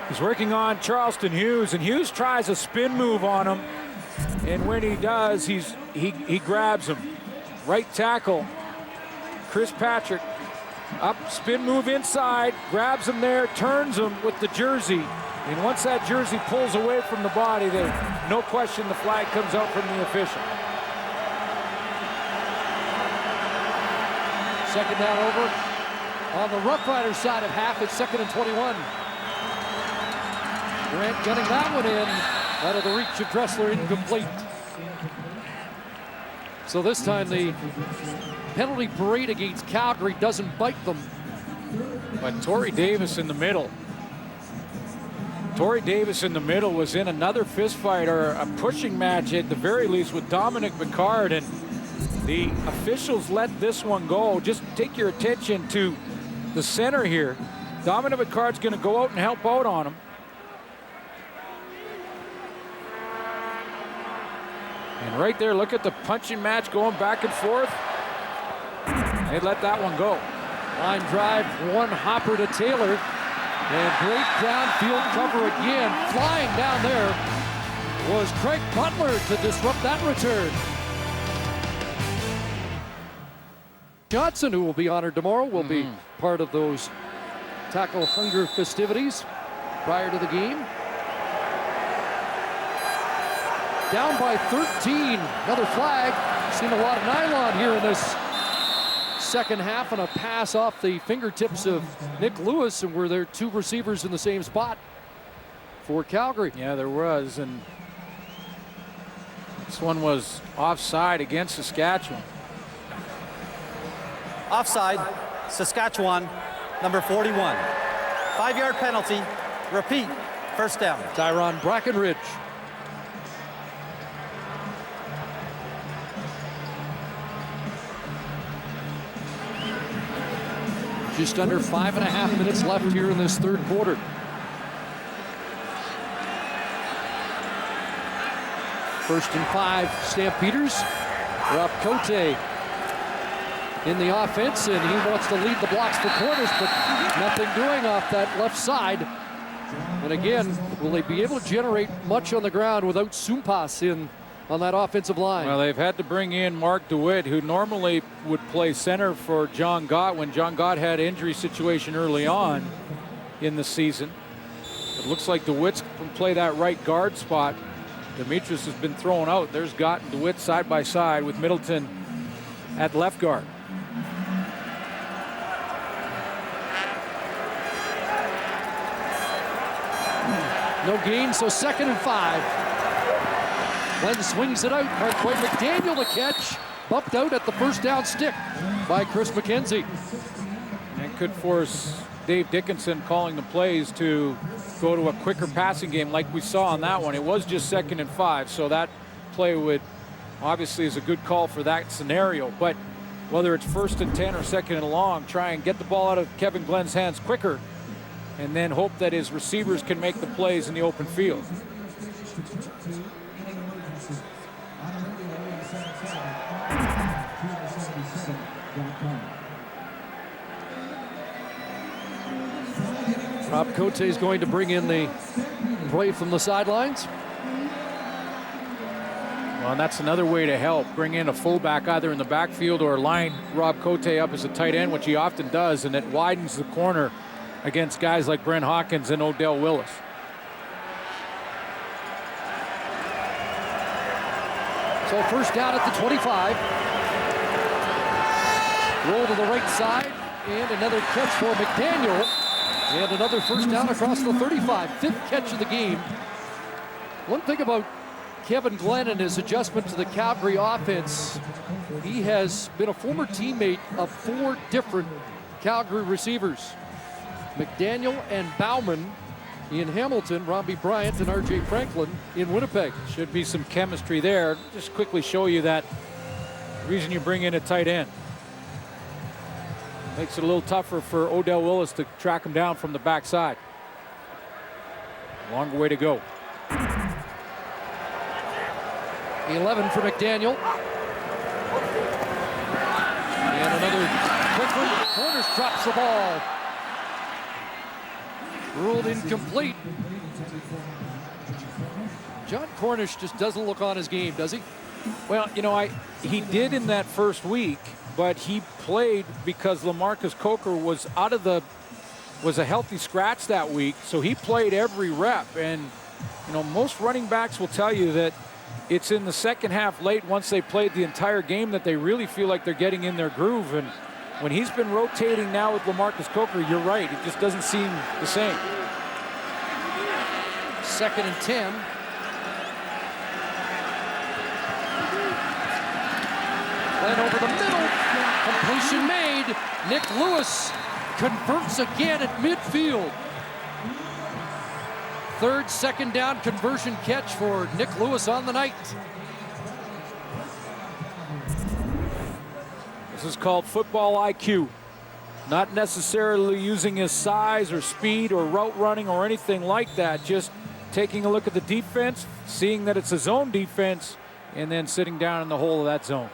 He's working on Charleston Hughes, and Hughes tries a spin move on him. And when he does, he grabs him. Right tackle, Chris Patrick. Up, spin move inside, grabs him there, turns him with the jersey. And once that jersey pulls away from the body, then no question the flag comes out from the official. 2nd down over. On the Roughriders side of half, it's 2nd and 21. Durant getting that one in. Out of the reach of Dressler, incomplete. So this time the penalty parade against Calgary doesn't bite them. But Torrey Davis in the middle. Torrey Davis in the middle was in another fist fight or a pushing match at the very least with Dominic McCard, and the officials let this one go. Just take your attention to the center here. Dominic McCard's going to go out and help out on him. And right there, look at the punching match going back and forth. They let that one go. Line drive, one hopper to Taylor. And great downfield cover again. Flying down there was Craig Butler to disrupt that return. Johnson, who will be honored tomorrow, will be part of those tackle hunger festivities prior to the game. Down by 13, another flag. Seen a lot of nylon here in this second half, and a pass off the fingertips of Nick Lewis, and were there 2 receivers in the same spot for Calgary. Yeah, there was, and this one was offside against Saskatchewan. Offside, Saskatchewan, number 41. 5-yard penalty. Repeat, first down. Tyron Brackenridge. Just under 5.5 minutes left here in this third quarter. First and 5, Stampeders. Rob Cote in the offense, and he wants to lead the blocks for corners, but nothing doing off that left side. And again, will they be able to generate much on the ground without Sumpas in on that offensive line? Well, they've had to bring in Mark DeWitt, who normally would play center for John Gott when John Gott had an injury situation early on in the season. It looks like DeWitt can play that right guard spot. Demetrius has been thrown out. There's Gott and DeWitt side by side with Middleton at left guard. No gain, so 2nd and 5. Glenn swings it out. Marquay McDaniel the catch. Bumped out at the first down stick by Chris McKenzie. And could force Dave Dickinson calling the plays to go to a quicker passing game like we saw on that one. It was just 2nd and 5, so that play would obviously is a good call for that scenario. But whether it's 1st and 10 or 2nd and long, try and get the ball out of Kevin Glenn's hands quicker and then hope that his receivers can make the plays in the open field. Rob Cote is going to bring in the play from the sidelines. Well, and that's another way to help. Bring in a fullback either in the backfield or line Rob Cote up as a tight end, which he often does, and it widens the corner against guys like Brent Hawkins and Odell Willis. So first down at the 25. Roll to the right side, and another catch for McDaniel. And another first down across the 35. 5th catch of the game. One thing about Kevin Glenn and his adjustment to the Calgary offense, he has been a former teammate of 4 different Calgary receivers. McDaniel and Bauman in Hamilton, Robbie Bryant and R.J. Franklin in Winnipeg. Should be some chemistry there. Just quickly show you that reason you bring in a tight end. Makes it a little tougher for Odell Willis to track him down from the backside. Longer way to go. 11 for McDaniel. And another quick one. Corners drops the ball. Ruled incomplete. John Cornish just doesn't look on his game, does he? Well, you know, he did in that first week, but he played because LaMarcus Coker was a healthy scratch that week, so he played every rep. And you know, most running backs will tell you that it's in the second half late, once they played the entire game, that they really feel like they're getting in their groove. And when he's been rotating now with LaMarcus Coker, you're right, it just doesn't seem the same. 2nd and 10. Glenn over the middle. Completion made. Nick Lewis converts again at midfield. 3rd 2nd down conversion catch for Nick Lewis on the night. This is called football IQ. Not necessarily using his size or speed or route running or anything like that. Just taking a look at the defense, seeing that it's a zone defense, and then sitting down in the hole of that zone.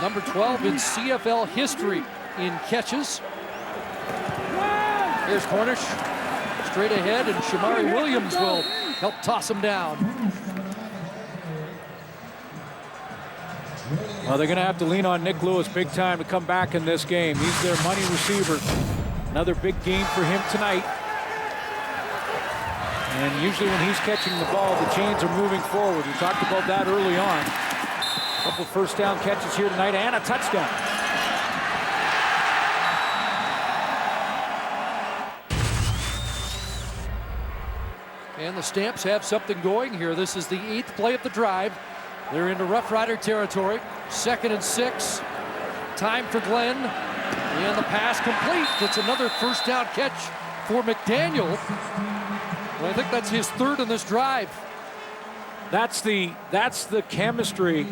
Number 12 in CFL history in catches. Here's Cornish. Straight ahead, and Shamari Williams will help toss him down. Well, they're going to have to lean on Nick Lewis big time to come back in this game. He's their money receiver. Another big game for him tonight. And usually when he's catching the ball, the chains are moving forward. We talked about that early on. A couple first down catches here tonight and a touchdown. And the Stamps have something going here. This is the 8th play of the drive. They're into Rough Rider territory. 2nd and 6. Time for Glenn. And the pass complete. It's another first down catch for McDaniel. Well, I think that's his 3rd in this drive. That's the chemistry,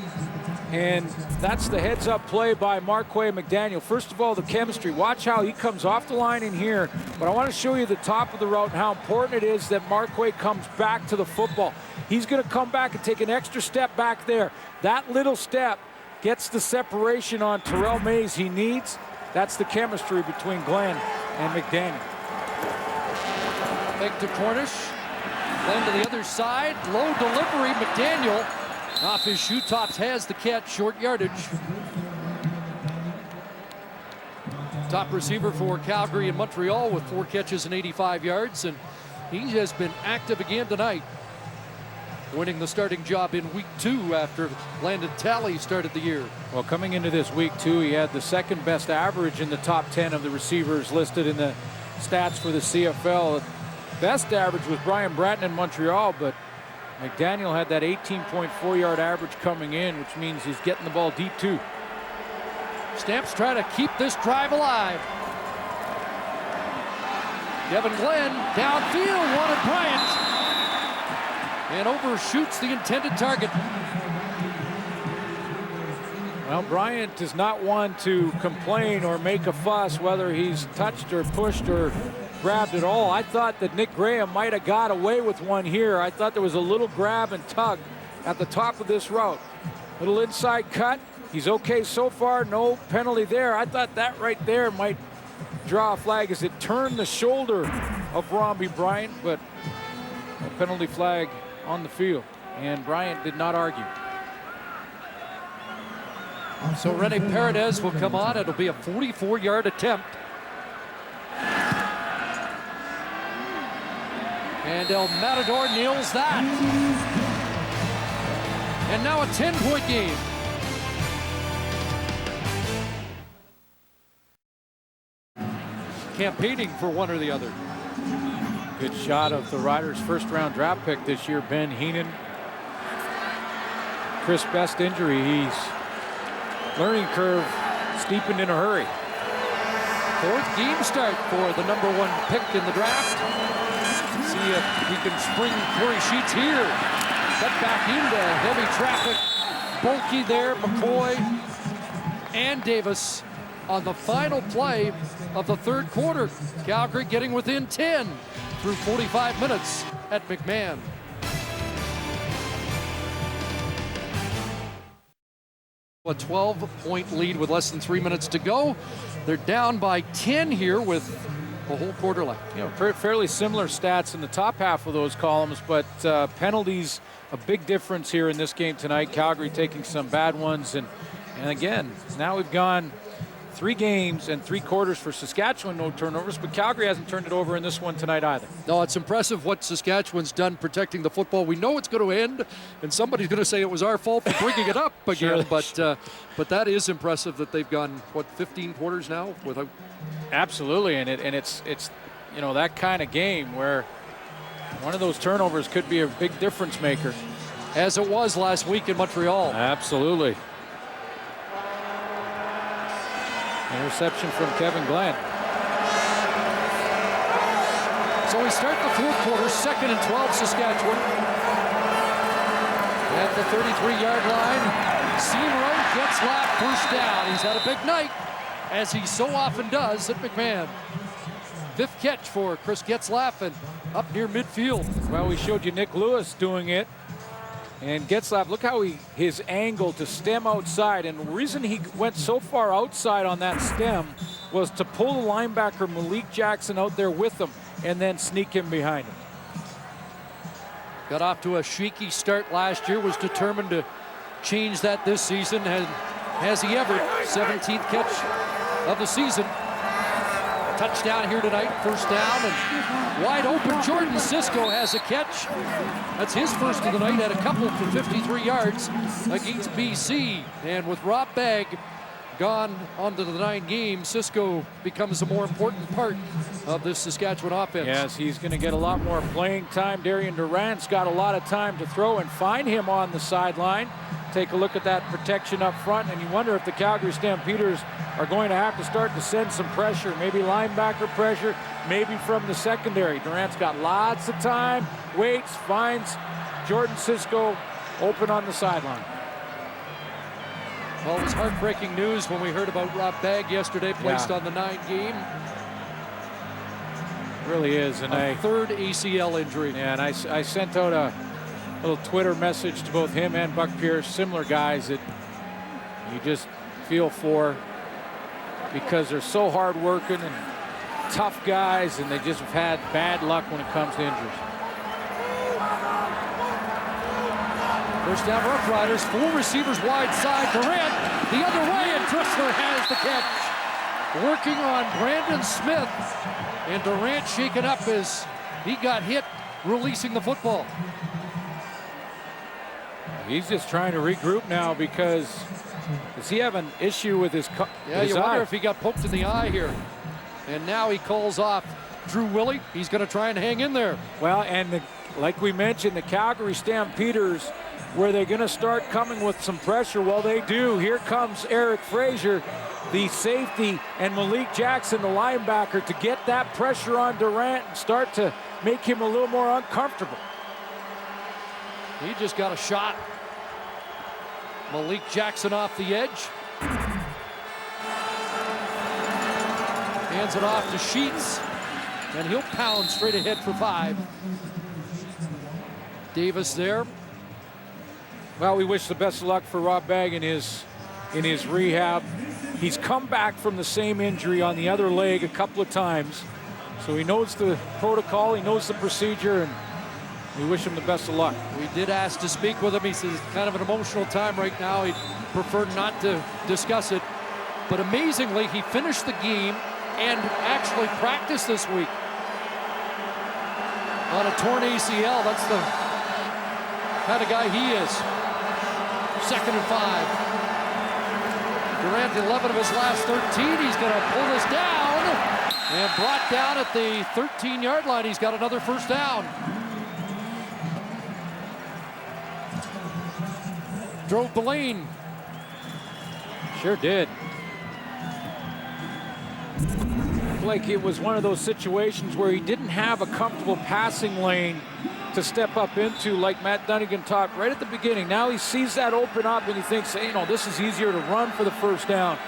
and that's the heads-up play by Marquay McDaniel. First of all, the chemistry. Watch how he comes off the line in here. But I want to show you the top of the route and how important it is that Marquay comes back to the football. He's going to come back and take an extra step back there. That little step gets the separation on Terrell Mays he needs. That's the chemistry between Glenn and McDaniel. Fake to Cornish. Glenn to the other side. Low delivery. McDaniel off his shoe tops has the catch. Short yardage. Top receiver for Calgary and Montreal with 4 catches and 85 yards. And he has been active again tonight, winning the starting job in week 2 after Landon Talley started the year. Well, coming into this week 2, he had the second best average in the top 10 of the receivers listed in the stats for the CFL. Best average was Brian Bratton in Montreal, but McDaniel had that 18.4 yard average coming in, which means he's getting the ball deep too. Stamps trying to keep this drive alive. Kevin Glenn downfield, wanted Bryant, and overshoots the intended target. Well, Bryant is not one to complain or make a fuss whether he's touched or pushed or grabbed at all. I thought that Nick Graham might have got away with one here. I thought there was a little grab and tug at the top of this route. Little inside cut. He's okay so far, no penalty there. I thought that right there might draw a flag as it turned the shoulder of Romby Bryant, but a penalty flag on the field, and Bryant did not argue. So Rene Paredes will come on. It'll be a 44-yard attempt. And El Matador nails that. And now a 10-point game. Campaigning for one or the other. Good shot of the Riders' first-round draft pick this year, Ben Heenan. Chris Best injury. He's learning curve steepened in a hurry. 4th game start for the #1 pick in the draft. See if he can spring Corey Sheets here. Cut back into heavy traffic. Bulky there, McCoy and Davis on the final play of the 3rd quarter. Calgary getting within 10 through 45 minutes at McMahon. A 12-point lead with less than 3 minutes to go. They're down by 10 here with a whole quarter left. You know, fairly similar stats in the top half of those columns, but penalties, a big difference here in this game tonight. Calgary taking some bad ones, and again, now we've gone 3 games and 3 quarters for Saskatchewan, no turnovers, but Calgary hasn't turned it over in this one tonight either. No, it's impressive what Saskatchewan's done protecting the football. We know it's going to end, and somebody's going to say it was our fault for bringing it up again, but that is impressive that they've gone, what, 15 quarters now without. Absolutely, and it's you know, that kind of game where one of those turnovers could be a big difference maker. As it was last week in Montreal. Absolutely. Interception from Kevin Glenn. So we start the 4th quarter, 2nd and 12 Saskatchewan. At the 33-yard line, Seymour Getzlaf first down. He's had a big night, as he so often does at McMahon. 5th catch for Chris Getzlaf and up near midfield. Well, we showed you Nick Lewis doing it. And Getzlaf, look how his angle to stem outside. And the reason he went so far outside on that stem was to pull the linebacker Malik Jackson out there with him and then sneak him behind him. Got off to a shaky start last year, was determined to change that this season. And has he ever? 17th catch of the season. Touchdown here tonight, first down, and wide open. Jordan Cisco has a catch. That's his first of the night, had a couple for 53 yards against BC. And with Rob Bagg gone onto the 9 games, Cisco becomes a more important part of this Saskatchewan offense. Yes, he's going to get a lot more playing time. Darian Durant's got a lot of time to throw and find him on the sideline. Take a look at that protection up front, and you wonder if the Calgary Stampeders are going to have to start to send some pressure, maybe linebacker pressure, maybe from the secondary. Durant's got lots of time, waits, finds Jordan Cisco open on the sideline. Well, it was heartbreaking news when we heard about Rob Bagg yesterday, placed on the 9 game. It really is. And a 3rd ACL injury. Yeah, and I sent out a little Twitter message to both him and Buck Pierce, similar guys that you just feel for because they're so hard working and tough guys, and they just have had bad luck when it comes to injuries. First down, Roughriders. 4 receivers wide side. Durant the other way, and Dressler has the catch. Working on Brandon Smith, and Durant shaken up as he got hit releasing the football. He's just trying to regroup now because does he have an issue with his Yeah, you wonder if he got poked in the eye here. And now he calls off Drew Willie. He's going to try and hang in there. Well, and like we mentioned, the Calgary Stampeders, where they're going to start coming with some pressure. Well, they do. Here comes Eric Fraser, the safety, and Malik Jackson, the linebacker, to get that pressure on Durant and start to make him a little more uncomfortable. He just got a shot. Malik Jackson off the edge. Hands it off to Sheets, and he'll pound straight ahead for 5. Davis there. Well, we wish the best of luck for Rob Bagg in his rehab. He's come back from the same injury on the other leg a couple of times, so he knows the protocol, he knows the procedure, and we wish him the best of luck. We did ask to speak with him. He says it's kind of an emotional time right now. He'd prefer not to discuss it. But amazingly, he finished the game and actually practiced this week on a torn ACL. That's the kind of guy he is. 2nd and 5. Durant, 11 of his last 13. He's going to pull this down and brought down at the 13-yard line. He's got another first down. Drove the lane. Sure did. Like it was one of those situations where he didn't have a comfortable passing lane to step up into, like Matt Dunnigan talked right at the beginning. Now he sees that open up and he thinks, hey, this is easier to run for the first down.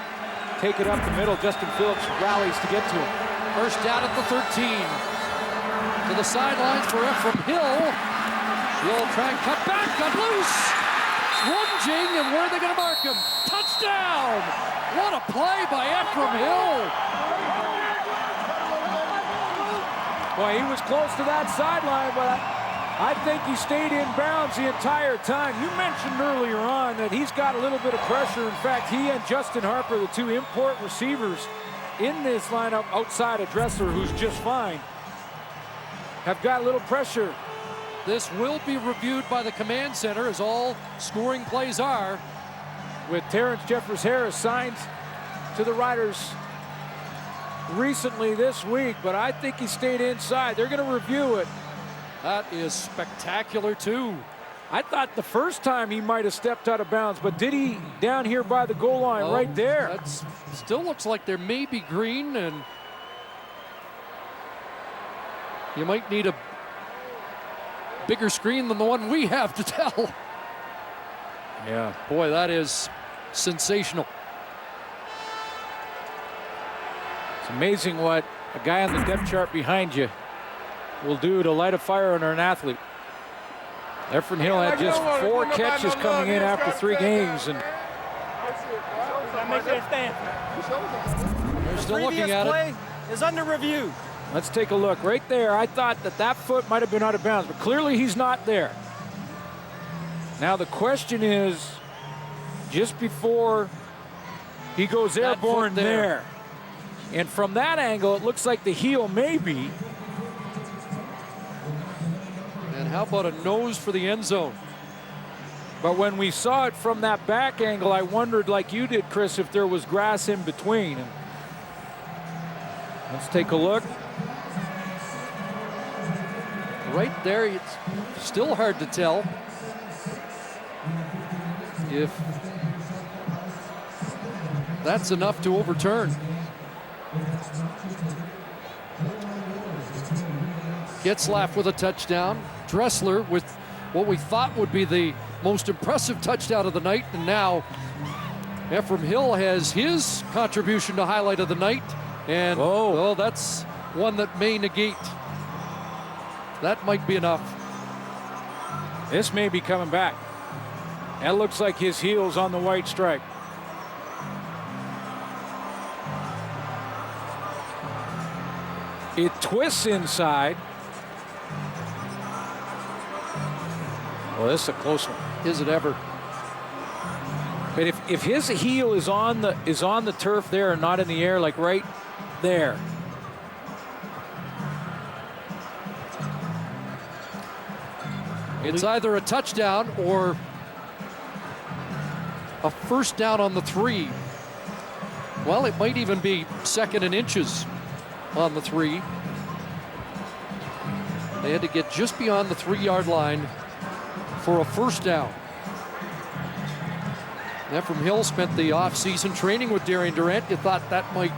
Take it up the middle. Justin Phillips rallies to get to him. First down at the 13. To the sidelines for Ephraim Hill. He'll try and cut back, got loose. Lunging, and where are they going to mark him? Touchdown! What a play by Ephraim Hill. Well, he was close to that sideline, but I think he stayed in bounds the entire time. You mentioned earlier on that he's got a little bit of pressure. In fact, he and Justin Harper, the 2 import receivers in this lineup outside of Dressler, who's just fine, have got a little pressure. This will be reviewed by the command center, as all scoring plays are. With Terrence Jeffers Harris signed to the Riders recently this week, but I think he stayed inside. They're going to review it. That is spectacular, too. I thought the first time he might have stepped out of bounds, but did he down here by the goal line right there? That still looks like there may be green, and you might need a bigger screen than the one we have to tell. Yeah. Boy, that is sensational. It's amazing what a guy on the depth chart behind you will do to light a fire under an athlete. Ephraim Hill had just 4 catches coming in after 3 games, and they're still looking at play is under review. Let's take a look. Right there, I thought that foot might have been out of bounds, but clearly he's not there. Now the question is, just before he goes airborne there. And from that angle, it looks like the heel may be. And how about a nose for the end zone? But when we saw it from that back angle, I wondered, like you did, Chris, if there was grass in between. And let's take a look. Right there, it's still hard to tell if that's enough to overturn. Getzlaff with a touchdown. Dressler with what we thought would be the most impressive touchdown of the night, and now Ephraim Hill has his contribution to highlight of the night, and oh, that's one that may negate. That might be enough. This may be coming back. That looks like his heel's on the white stripe. It twists inside. Well, this is a close one. Is it ever? But if his heel is on the turf there and not in the air, like right there. It's either a touchdown or a first down on the 3. Well, it might even be 2nd and inches on the 3. They had to get just beyond the 3-yard line for a first down. Ephraim Hill spent the offseason training with Darian Durant. You thought that might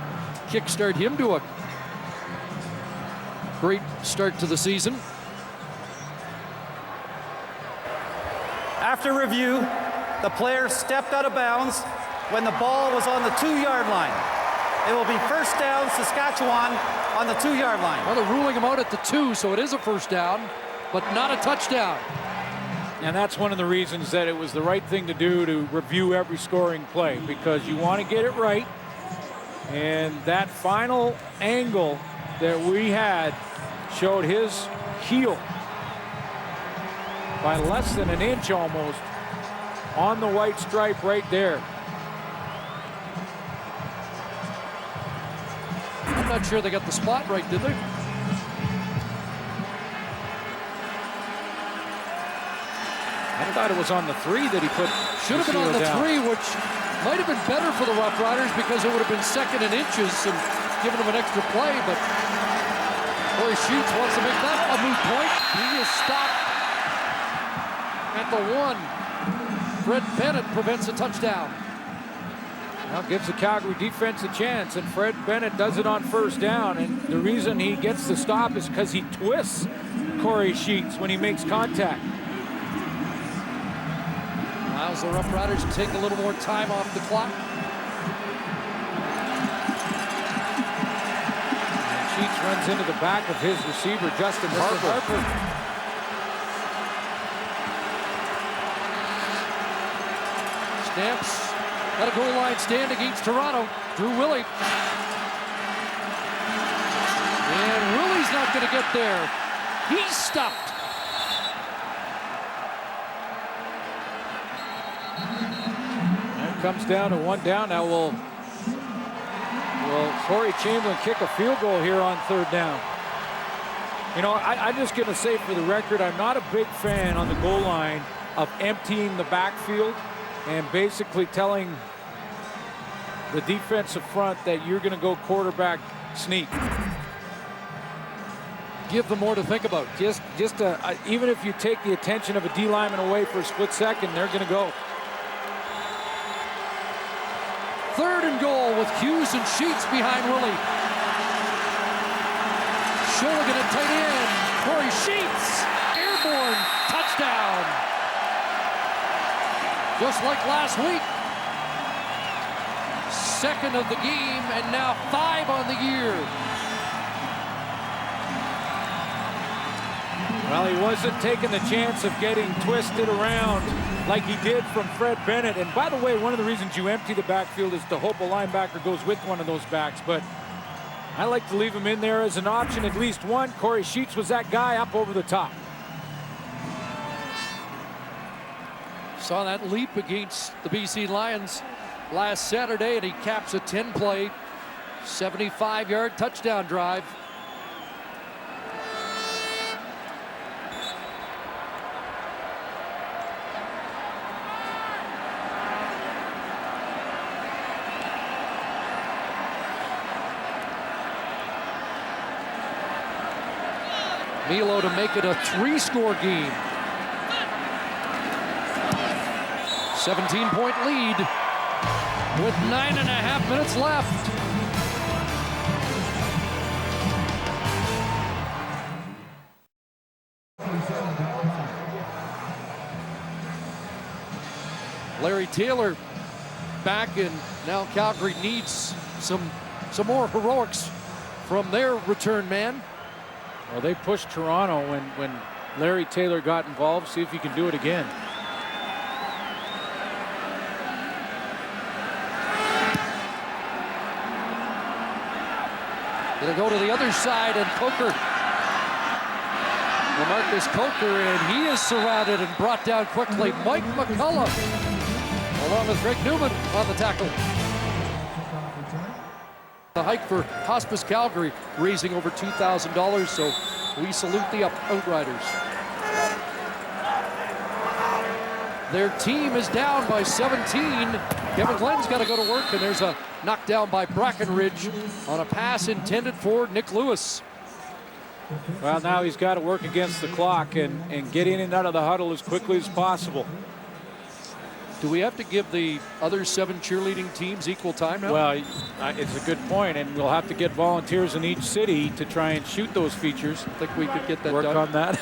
kickstart him to a great start to the season. After review, the player stepped out of bounds when the ball was on the 2-yard line. It will be first down, Saskatchewan, on the 2-yard line. Well, they're ruling him out at the 2, so it is a first down, but not a touchdown. And that's one of the reasons that it was the right thing to do, to review every scoring play, because you want to get it right. And that final angle that we had showed his heel by less than an inch almost on the white stripe right there. I'm not sure they got the spot right, did they? I thought it was on the 3 that he put. Should have been on the 3, which might have been better for the Roughriders because it would have been 2nd and inches and given them an extra play, but Corey Sheets wants to make that a moot point. He is stopped at the 1. Fred Bennett prevents a touchdown. Now gives the Calgary defense a chance, and Fred Bennett does it on first down, and the reason he gets the stop is because he twists Corey Sheets when he makes contact. Allows the Roughriders to take a little more time off the clock. And Sheets runs into the back of his receiver, Justin Harper. Stamps got a goal line stand against Toronto. Drew Willie. And Willie's not going to get there. He's stopped. That comes down to 1 down. Now will Corey Chamberlain kick a field goal here on 3rd down? You know, I'm just going to say for the record, I'm not a big fan on the goal line of emptying the backfield and basically telling the defensive front that you're going to go quarterback sneak. Give them more to think about. Even if you take the attention of a D lineman away for a split second, they're going to go. 3rd and goal with Hughes and Sheets behind Willie. Shulligan at tight end. Corey Sheets, airborne, touchdown. Just like last week. 2nd of the game and now 5 on the year. Well, he wasn't taking the chance of getting twisted around like he did from Fred Bennett. And by the way, one of the reasons you empty the backfield is to hope a linebacker goes with one of those backs. But I like to leave him in there as an option, at least one. Corey Sheets was that guy up over the top. Saw that leap against the BC Lions last Saturday, and he caps a 10-play, 75-yard touchdown drive. Milo to make it a 3-score game. 17-point lead with 9.5 minutes left. Larry Taylor back, and now Calgary needs some more heroics from their return man. Well, they pushed Toronto when Larry Taylor got involved. See if he can do it again. Gonna go to the other side, and Coker. LaMarcus Coker, and he is surrounded and brought down quickly. Mike McCullough, along with Greg Newman on the tackle. The hike for Hospice Calgary, raising over $2,000, so we salute the Outriders. Their team is down by 17. Kevin Glenn's got to go to work, and there's a knockdown by Brackenridge on a pass intended for Nick Lewis. Well, now he's got to work against the clock and get in and out of the huddle as quickly as possible. Do we have to give the other 7 cheerleading teams equal time now? Well, it's a good point, and we'll have to get volunteers in each city to try and shoot those features. I think we could get that done. Work on that.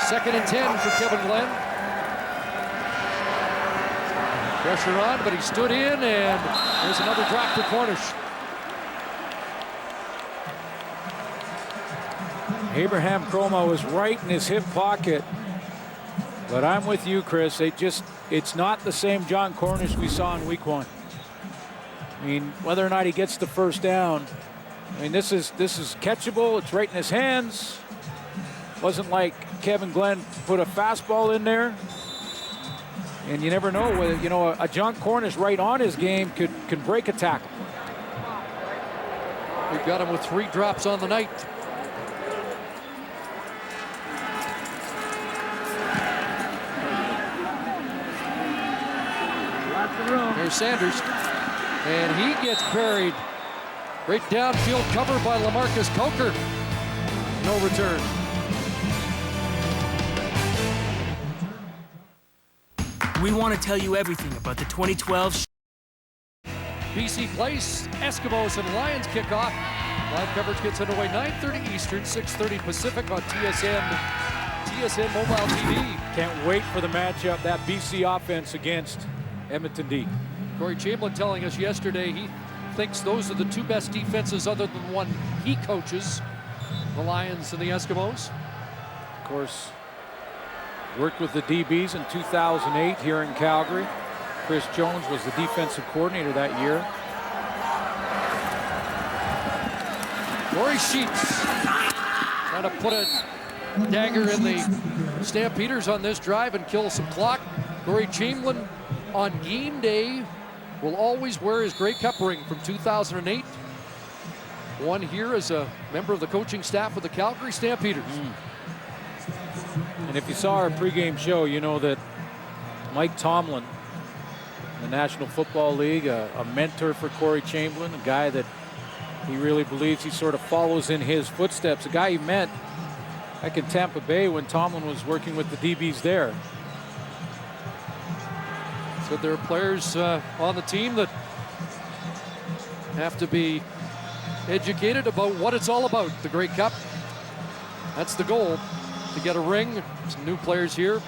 Second and 10 for Kevin Glenn. Pressure on, but he stood in, and there's another drop for Cornish. Abraham Chroma was right in his hip pocket. But I'm with you, Chris. It's not the same John Cornish we saw in week 1. I mean, whether or not he gets the first down, I mean, this is catchable. It's right in his hands. Wasn't like Kevin Glenn put a fastball in there. And you never know whether, you know, a John Cornish right on his game could break a tackle. We've got him with 3 drops on the night. There's Sanders, and he gets buried. Great downfield cover by LaMarcus Coker. No return. We want to tell you everything about the 2012 BC Place, Eskimos and Lions kickoff. Live coverage gets underway 9:30 Eastern, 6:30 Pacific on TSN Mobile TV. Can't wait for the matchup, that BC offense against Edmonton D. Corey Chamberlain telling us yesterday he thinks those are the 2 best defenses other than one he coaches, the Lions and the Eskimos. Of course, worked with the DBs in 2008 here in Calgary. Chris Jones was the defensive coordinator that year. Corey Sheets trying to put a dagger in the Stampeders on this drive and kill some clock. Corey Chamberlain on game day will always wear his Grey Cup ring from 2008. One here as a member of the coaching staff with the Calgary Stampeders. And if you saw our pregame show, you know that Mike Tomlin, the National Football League, a mentor for Corey Chamberlain, a guy that he really believes he sort of follows in his footsteps, a guy he met back in Tampa Bay when Tomlin was working with the DBs there. So there are players on the team that have to be educated about what it's all about, the Grey Cup. That's the goal, to get a ring. Some new players here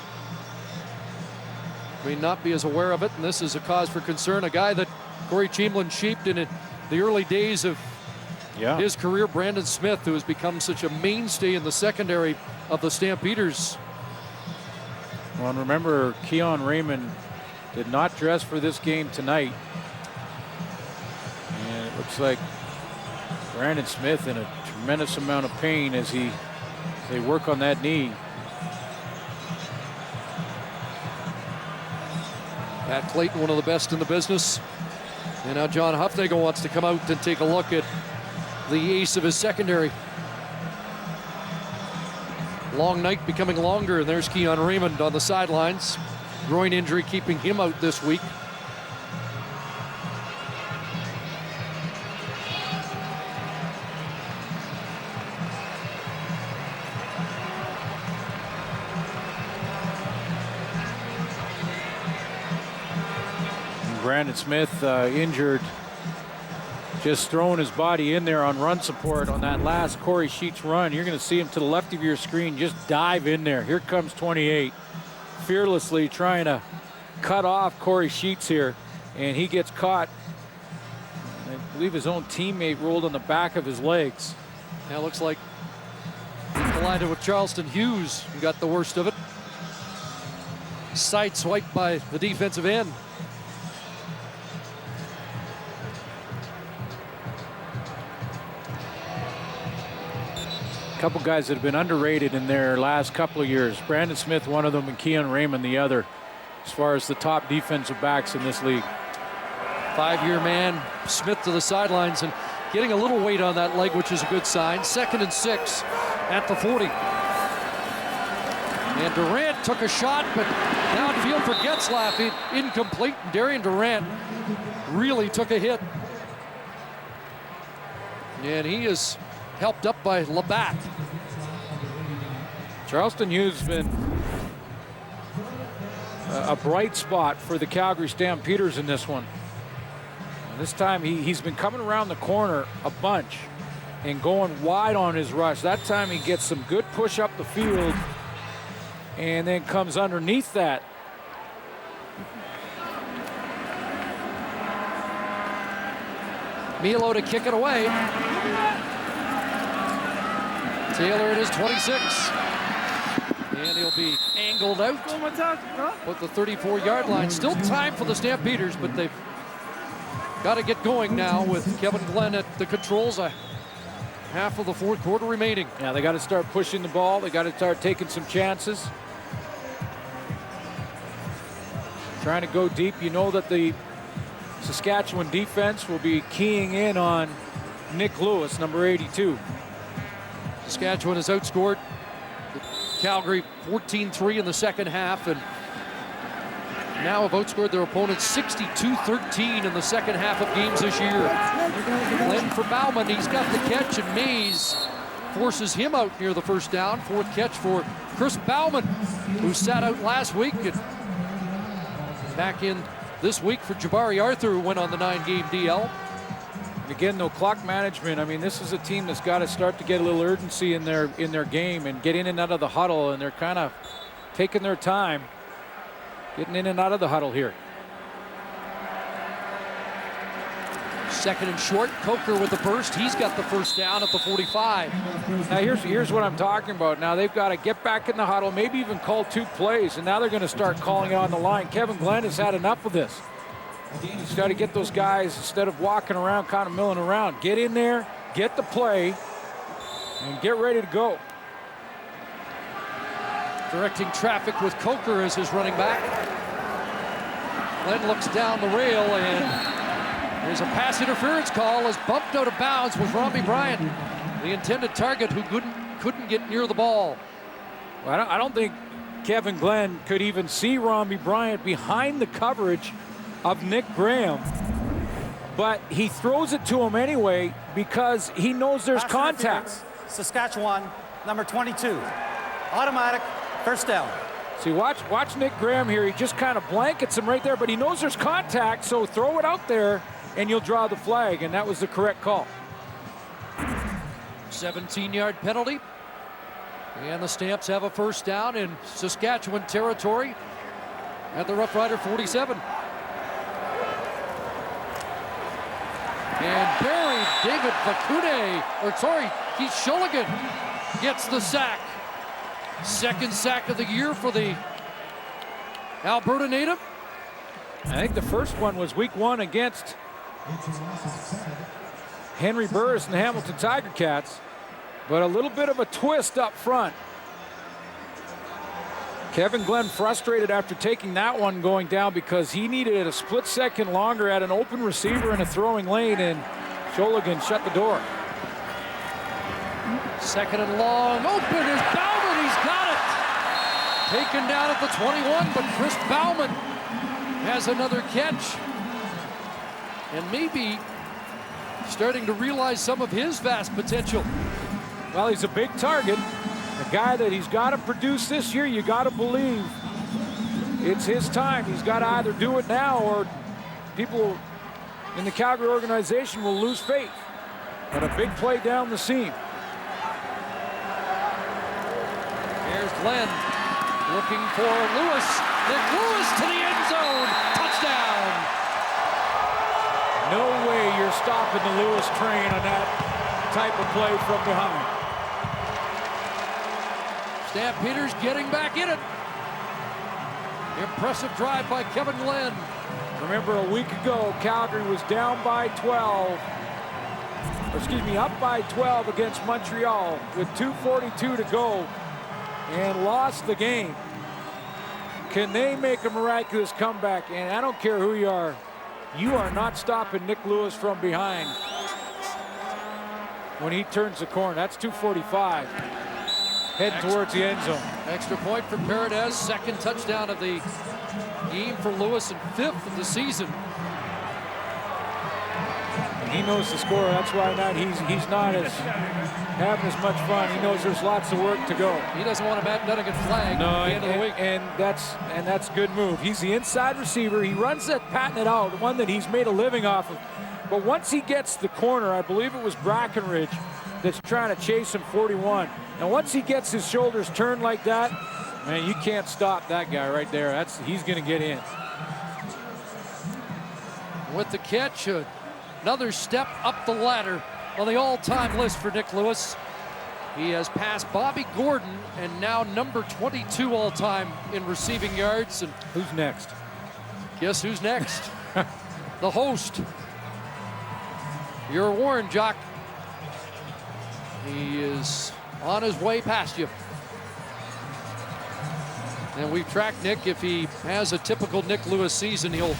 may not be as aware of it, and this is a cause for concern. A guy that Corey Chamberlain shaped in the early days of his career, Brandon Smith, who has become such a mainstay in the secondary of the Stampeders. Well, and remember, Keon Raymond did not dress for this game tonight. And it looks like Brandon Smith in a tremendous amount of pain as they work on that knee. Pat Clayton, one of the best in the business. And now John Huffnagel wants to come out and take a look at the ace of his secondary. Long night becoming longer, and there's Keon Raymond on the sidelines. Groin injury keeping him out this week. Brandon Smith injured, just throwing his body in there on run support on that last Corey Sheets run. You're going to see him to the left of your screen just dive in there. Here comes 28, fearlessly trying to cut off Corey Sheets here, and he gets caught. I believe his own teammate rolled on the back of his legs. Now looks like he collided with Charleston Hughes, who got the worst of it. Side swipe by the defensive end. couple guys that have been underrated in their last couple of years. Brandon Smith, one of them, and Keon Raymond, the other, as far as the top defensive backs in this league. 5-year man, Smith to the sidelines and getting a little weight on that leg, which is a good sign. 2nd and 6 at the 40. And Durant took a shot, but downfield for Getzlaff, incomplete. And Darian Durant really took a hit. And he is helped up by Labatt. Charleston Hughes has been a bright spot for the Calgary Stampeders in this one. And this time he's been coming around the corner a bunch and going wide on his rush. That time he gets some good push up the field and then comes underneath that. Milo to kick it away. Taylor at his 26. And he'll be angled out with the 34-yard line. Still time for the Stampeders, but they've got to get going now with Kevin Glenn at the controls. Half of the 4th quarter remaining. Yeah, they got to start pushing the ball. They got to start taking some chances. Trying to go deep. You know that the Saskatchewan defense will be keying in on Nick Lewis, number 82. Saskatchewan has outscored Calgary 14-3 in the second half, and now have outscored their opponents 62-13 in the second half of games this year. Glenn for Bauman, he's got the catch, and Mays forces him out near the first down. 4th catch for Chris Bauman, who sat out last week, and back in this week for Jabari Arthur, who went on the 9-game DL. Again, no clock management. I mean, this is a team that's got to start to get a little urgency in their game and get in and out of the huddle, and they're kind of taking their time getting in and out of the huddle here. 2nd and short. Coker with the burst. He's got the first down at the 45. Now here's what I'm talking about. Now they've got to get back in the huddle, maybe even call 2 plays, and now they're going to start calling it on the line. Kevin Glenn has had enough of this. He's got to get those guys, instead of walking around, kind of milling around, get in there, get the play, and get ready to go. Directing traffic with Coker as his running back. Glenn looks down the rail, and there's a pass interference call as bumped out of bounds was Robbie Bryant, the intended target, who couldn't get near the ball. Well, I don't think Kevin Glenn could even see Robbie Bryant behind the coverage of Nick Graham, but he throws it to him anyway because he knows there's contact. Saskatchewan, number 22. Automatic first down. See, watch Nick Graham here. He just kind of blankets him right there, but he knows there's contact, so throw it out there and you'll draw the flag, and that was the correct call. 17-yard penalty. And the Stamps have a first down in Saskatchewan territory at the Roughrider 47. And buried David Vakune, Keith Shulligan gets the sack. 2nd sack of the year for the Alberta native. I think the first one was week 1 against Henry Burris and the Hamilton Tiger Cats, but a little bit of a twist up front. Kevin Glenn frustrated after taking that one going down because he needed it a split second longer at an open receiver in a throwing lane, and Shulligan shut the door. 2nd and long, open is Bauman, he's got it. Taken down at the 21, but Chris Bauman has another catch. And maybe starting to realize some of his vast potential. Well, he's a big target. A guy that he's got to produce this year. You got to believe it's his time. He's got to either do it now or people in the Calgary organization will lose faith. But a big play down the seam. Here's Glenn looking for Lewis. Nick Lewis to the end zone. Touchdown. No way you're stopping the Lewis train on that type of play from behind. Stampeders getting back in it. Impressive drive by Kevin Glenn. Remember, a week ago, Calgary was down by 12. up by 12 against Montreal with 2:42 to go and lost the game. Can they make a miraculous comeback? And I don't care who you are not stopping Nick Lewis from behind when he turns the corner. That's 2:45. Heading towards the end zone. Extra point for Paredes. Second touchdown of the game for Lewis and 5th of the season. And he knows the score. That's why he's not having as much fun. He knows there's lots of work to go. He doesn't want a Matt Dunigan flag at the end of the week. And that's a good move. He's the inside receiver. He runs that patting it out, one that he's made a living off of. But once he gets the corner, I believe it was Brackenridge that's trying to chase him 41. And once he gets his shoulders turned like that, man, you can't stop that guy right there. He's going to get in. With the catch, another step up the ladder on the all-time list for Nick Lewis. He has passed Bobby Gordon and now number 22 all-time in receiving yards. And who's next? Guess who's next? The host. You're warned, Jock. He is on his way past you. And we've tracked Nick. If he has a typical Nick Lewis season, he'll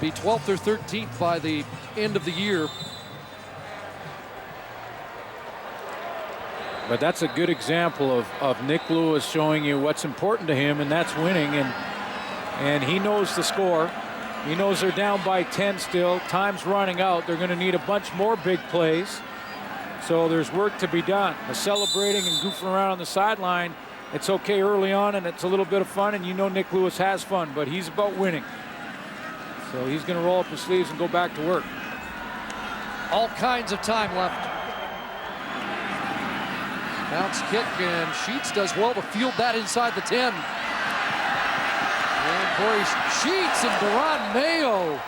be 12th or 13th by the end of the year. But that's a good example of Nick Lewis showing you what's important to him, and that's winning. And he knows the score. He knows they're down by 10 still. Time's running out. They're going to need a bunch more big plays. So there's work to be done. The celebrating and goofing around on the sideline, it's okay early on, and it's a little bit of fun, and you know Nick Lewis has fun, but he's about winning. So he's going to roll up his sleeves and go back to work. All kinds of time left. Bounce kick, and Sheets does well to field that inside the 10. And Corey Sheets and Deron Mayo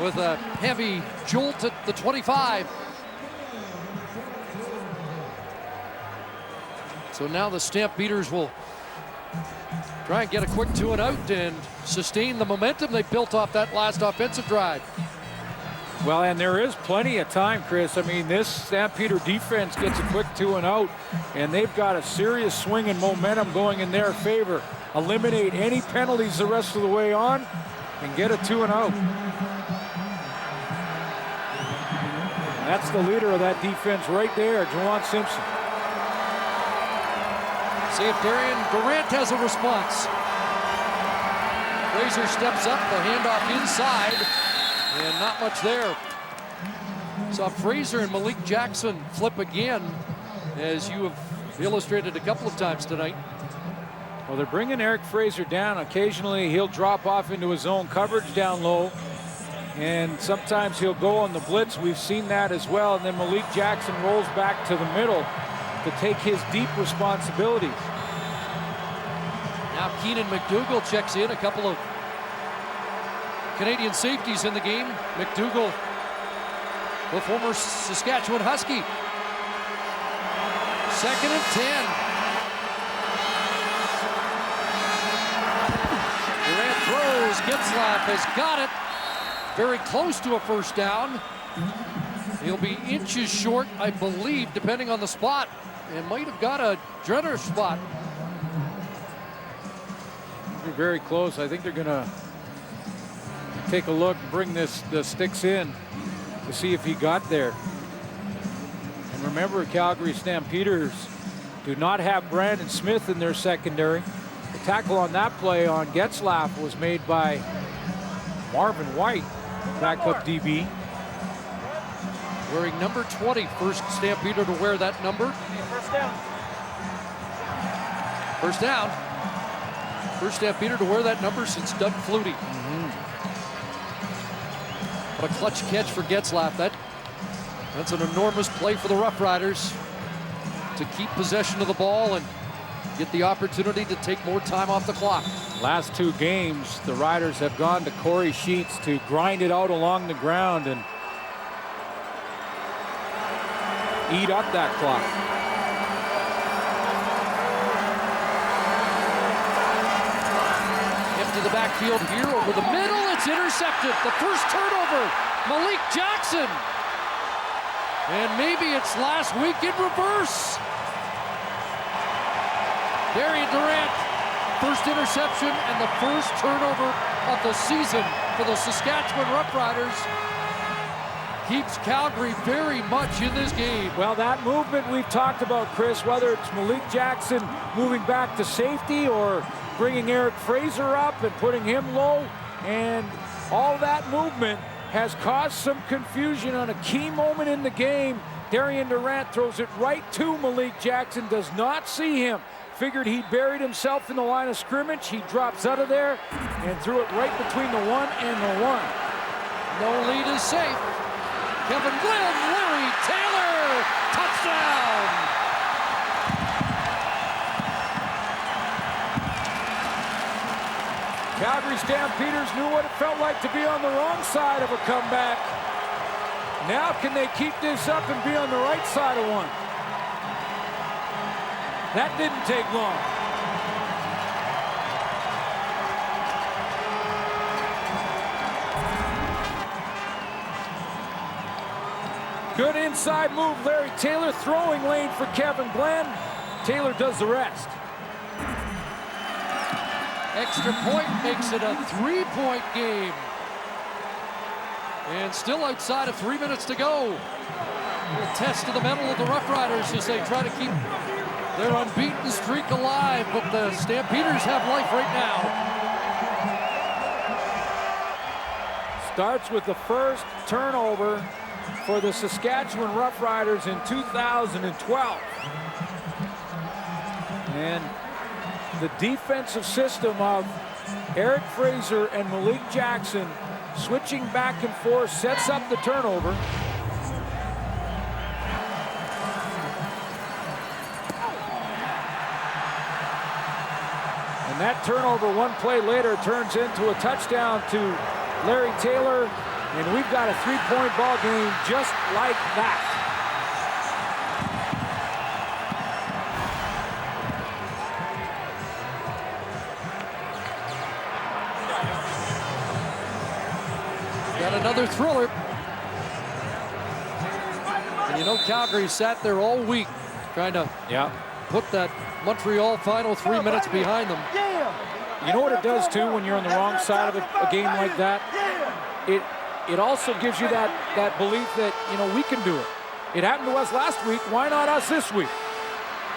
with a heavy jolt at the 25. So now the Stampeders will try and get a quick 2 and out and sustain the momentum they built off that last offensive drive. Well, and there is plenty of time, Chris. I mean, this Stampeder defense gets a quick 2 and out, and they've got a serious swing and momentum going in their favor. Eliminate any penalties the rest of the way on and get a 2 and out. That's the leader of that defense right there, Juwan Simpson. See if Darian Durant has a response. Fraser steps up, the handoff inside, and not much there. Saw Fraser and Malik Jackson flip again, as you have illustrated a couple of times tonight. Well, they're bringing Eric Fraser down. Occasionally, he'll drop off into his own coverage down low, and sometimes he'll go on the blitz. We've seen that as well, and then Malik Jackson rolls back to the middle to take his deep responsibilities. Now Keenan McDougall checks in. A couple of Canadian safeties in the game. McDougall, the former Saskatchewan Husky. 2nd and 10. Durant throws. Getzlaff has got it. Very close to a first down. He'll be inches short, I believe, depending on the spot. And might have got a Drenner spot. They're very close. I think they're going to take a look and bring the sticks in to see if he got there. And remember, Calgary Stampeders do not have Brandon Smith in their secondary. The tackle on that play on Getzlaff was made by Marvin White, backup DB. Wearing number 20, first Stampeder to wear that number. First down. First down. First Stampeder to wear that number since Doug Flutie. What a clutch catch for Getzlaff. That's an enormous play for the Roughriders to keep possession of the ball and get the opportunity to take more time off the clock. Last 2 games, the Riders have gone to Corey Sheets to grind it out along the ground and eat up that clock. Empty the backfield here over the middle. It's intercepted. The first turnover. Malik Jackson. And maybe it's last week in reverse. Darian Durant, first interception and the first turnover of the season for the Saskatchewan Roughriders. Keeps Calgary very much in this game. Well, that movement we've talked about, Chris, whether it's Malik Jackson moving back to safety or bringing Eric Fraser up and putting him low, and all that movement has caused some confusion on a key moment in the game. Darian Durant throws it right to Malik Jackson, does not see him. Figured he buried himself in the line of scrimmage. He drops out of there and threw it right between the 1 and the 1. No lead is safe. Kevin Glenn, Larry Taylor, touchdown! Calgary Stampeders knew what it felt like to be on the wrong side of a comeback. Now can they keep this up and be on the right side of one? That didn't take long. Good inside move, Larry Taylor, throwing lane for Kevin Glenn. Taylor does the rest. Extra point makes it a 3-point game. And still outside of 3 minutes to go. A test of the mettle of the Roughriders as they try to keep their unbeaten streak alive, but the Stampeders have life right now. Starts with the first turnover for the Saskatchewan Roughriders in 2012. And the defensive system of Eric Fraser and Malik Jackson switching back and forth sets up the turnover. And that turnover one play later turns into a touchdown to Larry Taylor. And we've got a 3-point ball game just like that. Got another thriller. And you know Calgary sat there all week trying to put that Montreal final 3 minutes behind them. You know what it does too when you're on the wrong side of a game like that? It also gives you that belief that, you know, we can do it. It happened to us last week. Why not us this week?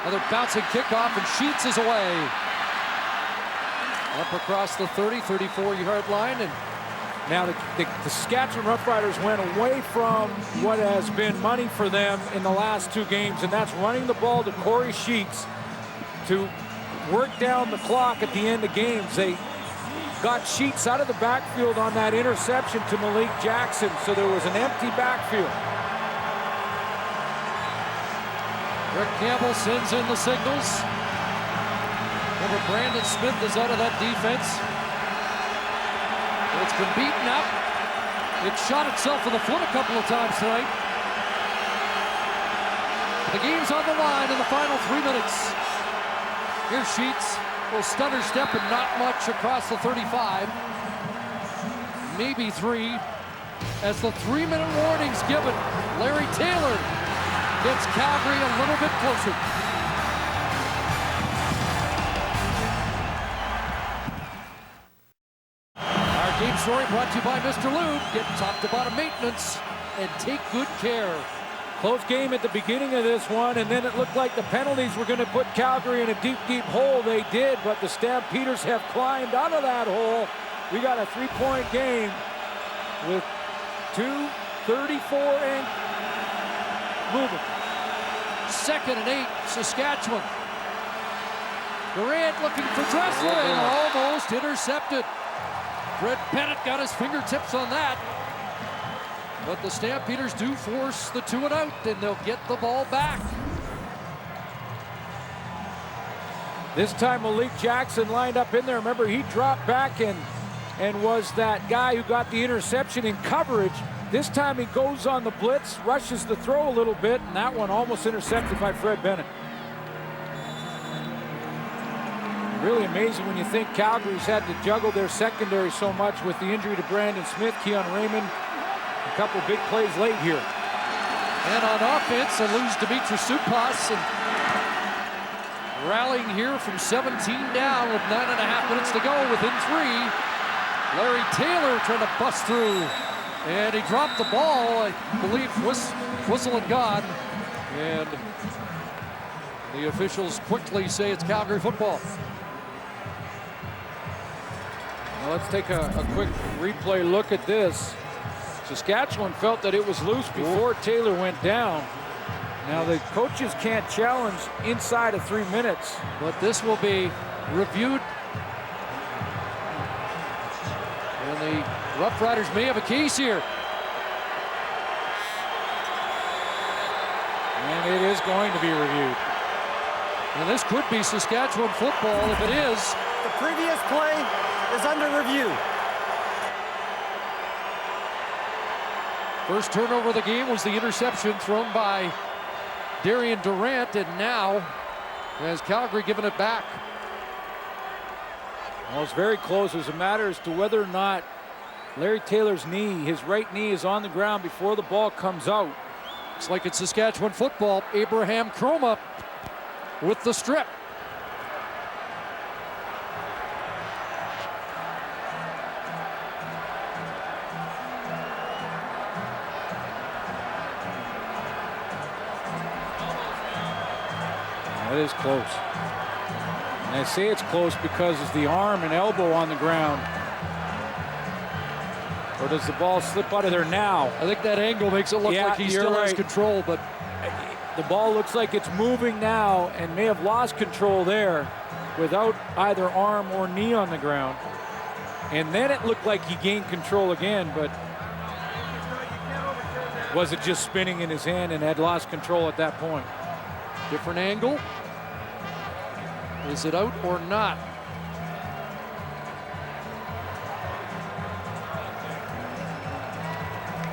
Another bouncing kickoff, and Sheets is away. Up across the 30, 34-yard line. And now the Saskatchewan Roughriders went away from what has been money for them in the last 2 games, and that's running the ball to Corey Sheets to work down the clock at the end of games. They got Sheets out of the backfield on that interception to Malik Jackson, so there was an empty backfield. Rick Campbell sends in the signals. Remember, Brandon Smith is out of that defense. It's been beaten up. It shot itself in the foot a couple of times tonight. The game's on the line in the final 3 minutes. Here's Sheets. Will stutter step and not much across the 35. Maybe 3. As the 3-minute warning's given, Larry Taylor gets Calgary a little bit closer. Our game story brought to you by Mr. Lube. Get top to bottom maintenance and take good care. Close game at the beginning of this one, and then it looked like the penalties were going to put Calgary in a deep, deep hole. They did, but the Stampeders have climbed out of that hole. We got a 3-point game with 2:34 and moving. 2nd and 8, Saskatchewan. Durant looking for Dressler and almost intercepted. Fred Bennett got his fingertips on that. But the Stampeders do force the 2 and out, and they'll get the ball back. This time Malik Jackson lined up in there. Remember, he dropped back and was that guy who got the interception in coverage. This time he goes on the blitz, rushes the throw a little bit, and that one almost intercepted by Fred Bennett. Really amazing when you think Calgary's had to juggle their secondary so much with the injury to Brandon Smith, Keon Raymond. A couple big plays late here. And on offense, they lose Dimitri Supas. And rallying here from 17 down with 9.5 minutes to go within 3. Larry Taylor trying to bust through. And he dropped the ball, I believe, whistle and gone. And the officials quickly say it's Calgary football. Now let's take a quick replay look at this. Saskatchewan felt that it was loose before Taylor went down. Now the coaches can't challenge inside of 3 minutes. But this will be reviewed. And the Roughriders may have a case here. And it is going to be reviewed. And this could be Saskatchewan football if it is. The previous play is under review. First turnover of the game was the interception thrown by Darian Durant, and now has Calgary given it back. Well, it's very close. It was a matter as to whether or not Larry Taylor's knee, his right knee, is on the ground before the ball comes out. Looks like it's Saskatchewan football. Abraham Chroma with the strip. That is close. And I say it's close because it's the arm and elbow on the ground. Or does the ball slip out of there now? I think that angle makes it look like he still has control, but the ball looks like it's moving now and may have lost control there without either arm or knee on the ground. And then it looked like he gained control again, but was it just spinning in his hand and had lost control at that point? Different angle. Is it out or not?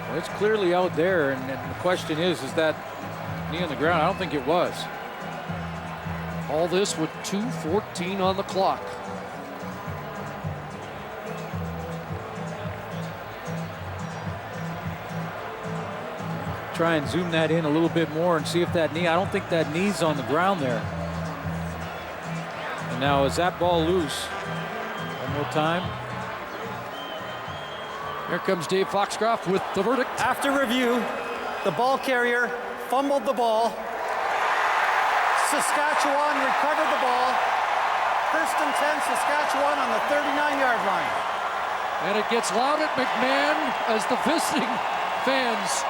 Well, it's clearly out there, and the question is that knee on the ground? I don't think it was. All this with 2:14 on the clock. Try and zoom that in a little bit more and see if that knee, I don't think that knee's on the ground there. And now is that ball loose? One more time. Here comes Dave Foxcroft with the verdict. After review, the ball carrier fumbled the ball. Saskatchewan recovered the ball. 1st and 10, Saskatchewan on the 39-yard line. And it gets loud at McMahon as the visiting fans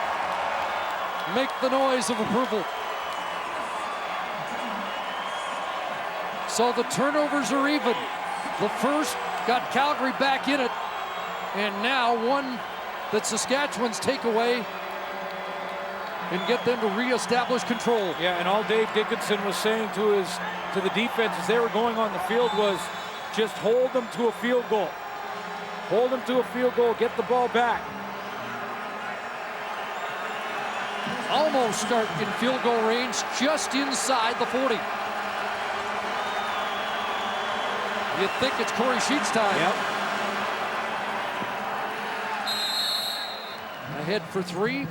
make the noise of approval. So the turnovers are even. The first got Calgary back in it, and now one that Saskatchewan's take away and get them to reestablish control. Yeah, and all Dave Dickinson was saying to the defense as they were going on the field was just hold them to a field goal. Hold them to a field goal, get the ball back. Almost start in field goal range, just inside the 40. You'd think it's Corey Sheets time. Yep. Ahead for 3.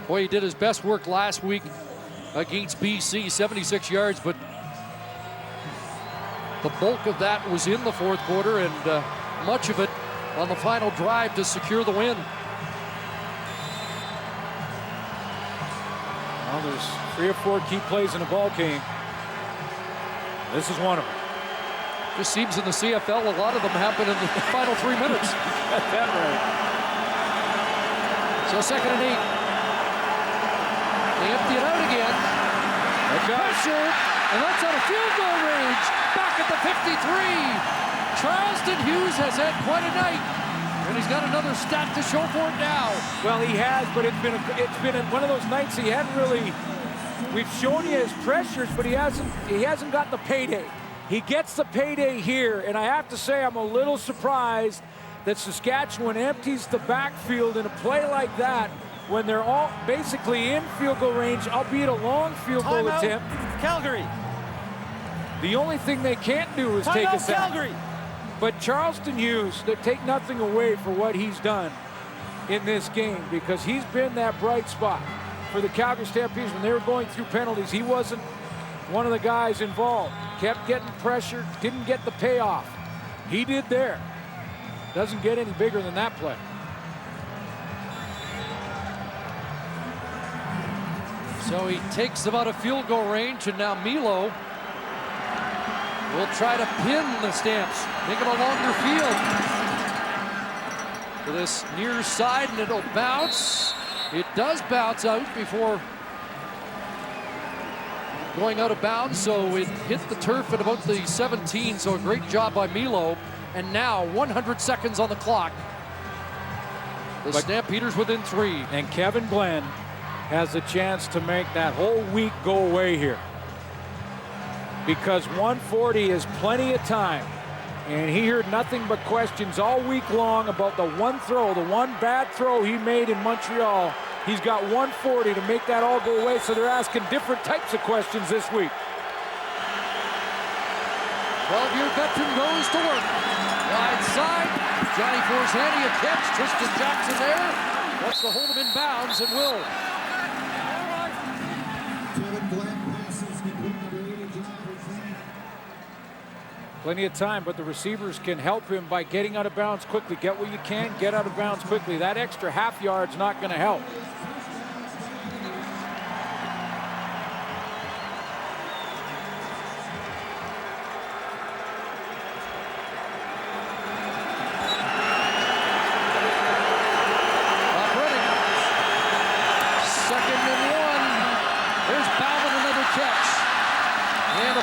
Boy, he did his best work last week against BC, 76 yards, but the bulk of that was in the 4th quarter, and much of it on the final drive to secure the win. Well, there's 3 or 4 key plays in the ball game. This is one of them. Just seems in the CFL, a lot of them happen in the final 3 minutes. Got that right. So 2nd and 8. They empty it out again. Pressure, and that's out of field goal range. Back at the 53. Charleston Hughes has had quite a night, and he's got another stat to show for it now. Well, he has, but it's been one of those nights he hadn't really. We've shown you his pressures, but he hasn't got the payday. He gets the payday here, and I have to say I'm a little surprised that Saskatchewan empties the backfield in a play like that when they're all basically in field goal range, albeit a long field goal attempt. Calgary. The only thing they can't do is take a sack. Calgary. But Charleston Hughes, they take nothing away for what he's done. in this game because he's been that bright spot for the Calgary Stampeders when they were going through penalties. He wasn't one of the guys involved. Kept getting pressure, didn't get the payoff. He did there. Doesn't get any bigger than that play. So he takes them out of field goal range, and now Milo will try to pin the Stamps, make it a longer field. To this near side, and it'll bounce. It does bounce out before going out of bounds, so it hit the turf at about the 17, so a great job by Milo. And now 100 seconds on the clock. The Stampeders within 3. And Kevin Glenn has a chance to make that whole week go away here, because 140 is plenty of time. And he heard nothing but questions all week long about the one throw, the one bad throw he made in Montreal. He's got 140 to make that all go away, so they're asking different types of questions this week. 12-year veteran goes to work. Wide side. Johnny Forzani a catch. Tristan Jackson there. Wants to hold him in bounds and will. Plenty of time, but the receivers can help him by getting out of bounds quickly. Get what you can, get out of bounds quickly. That extra half yard's not going to help.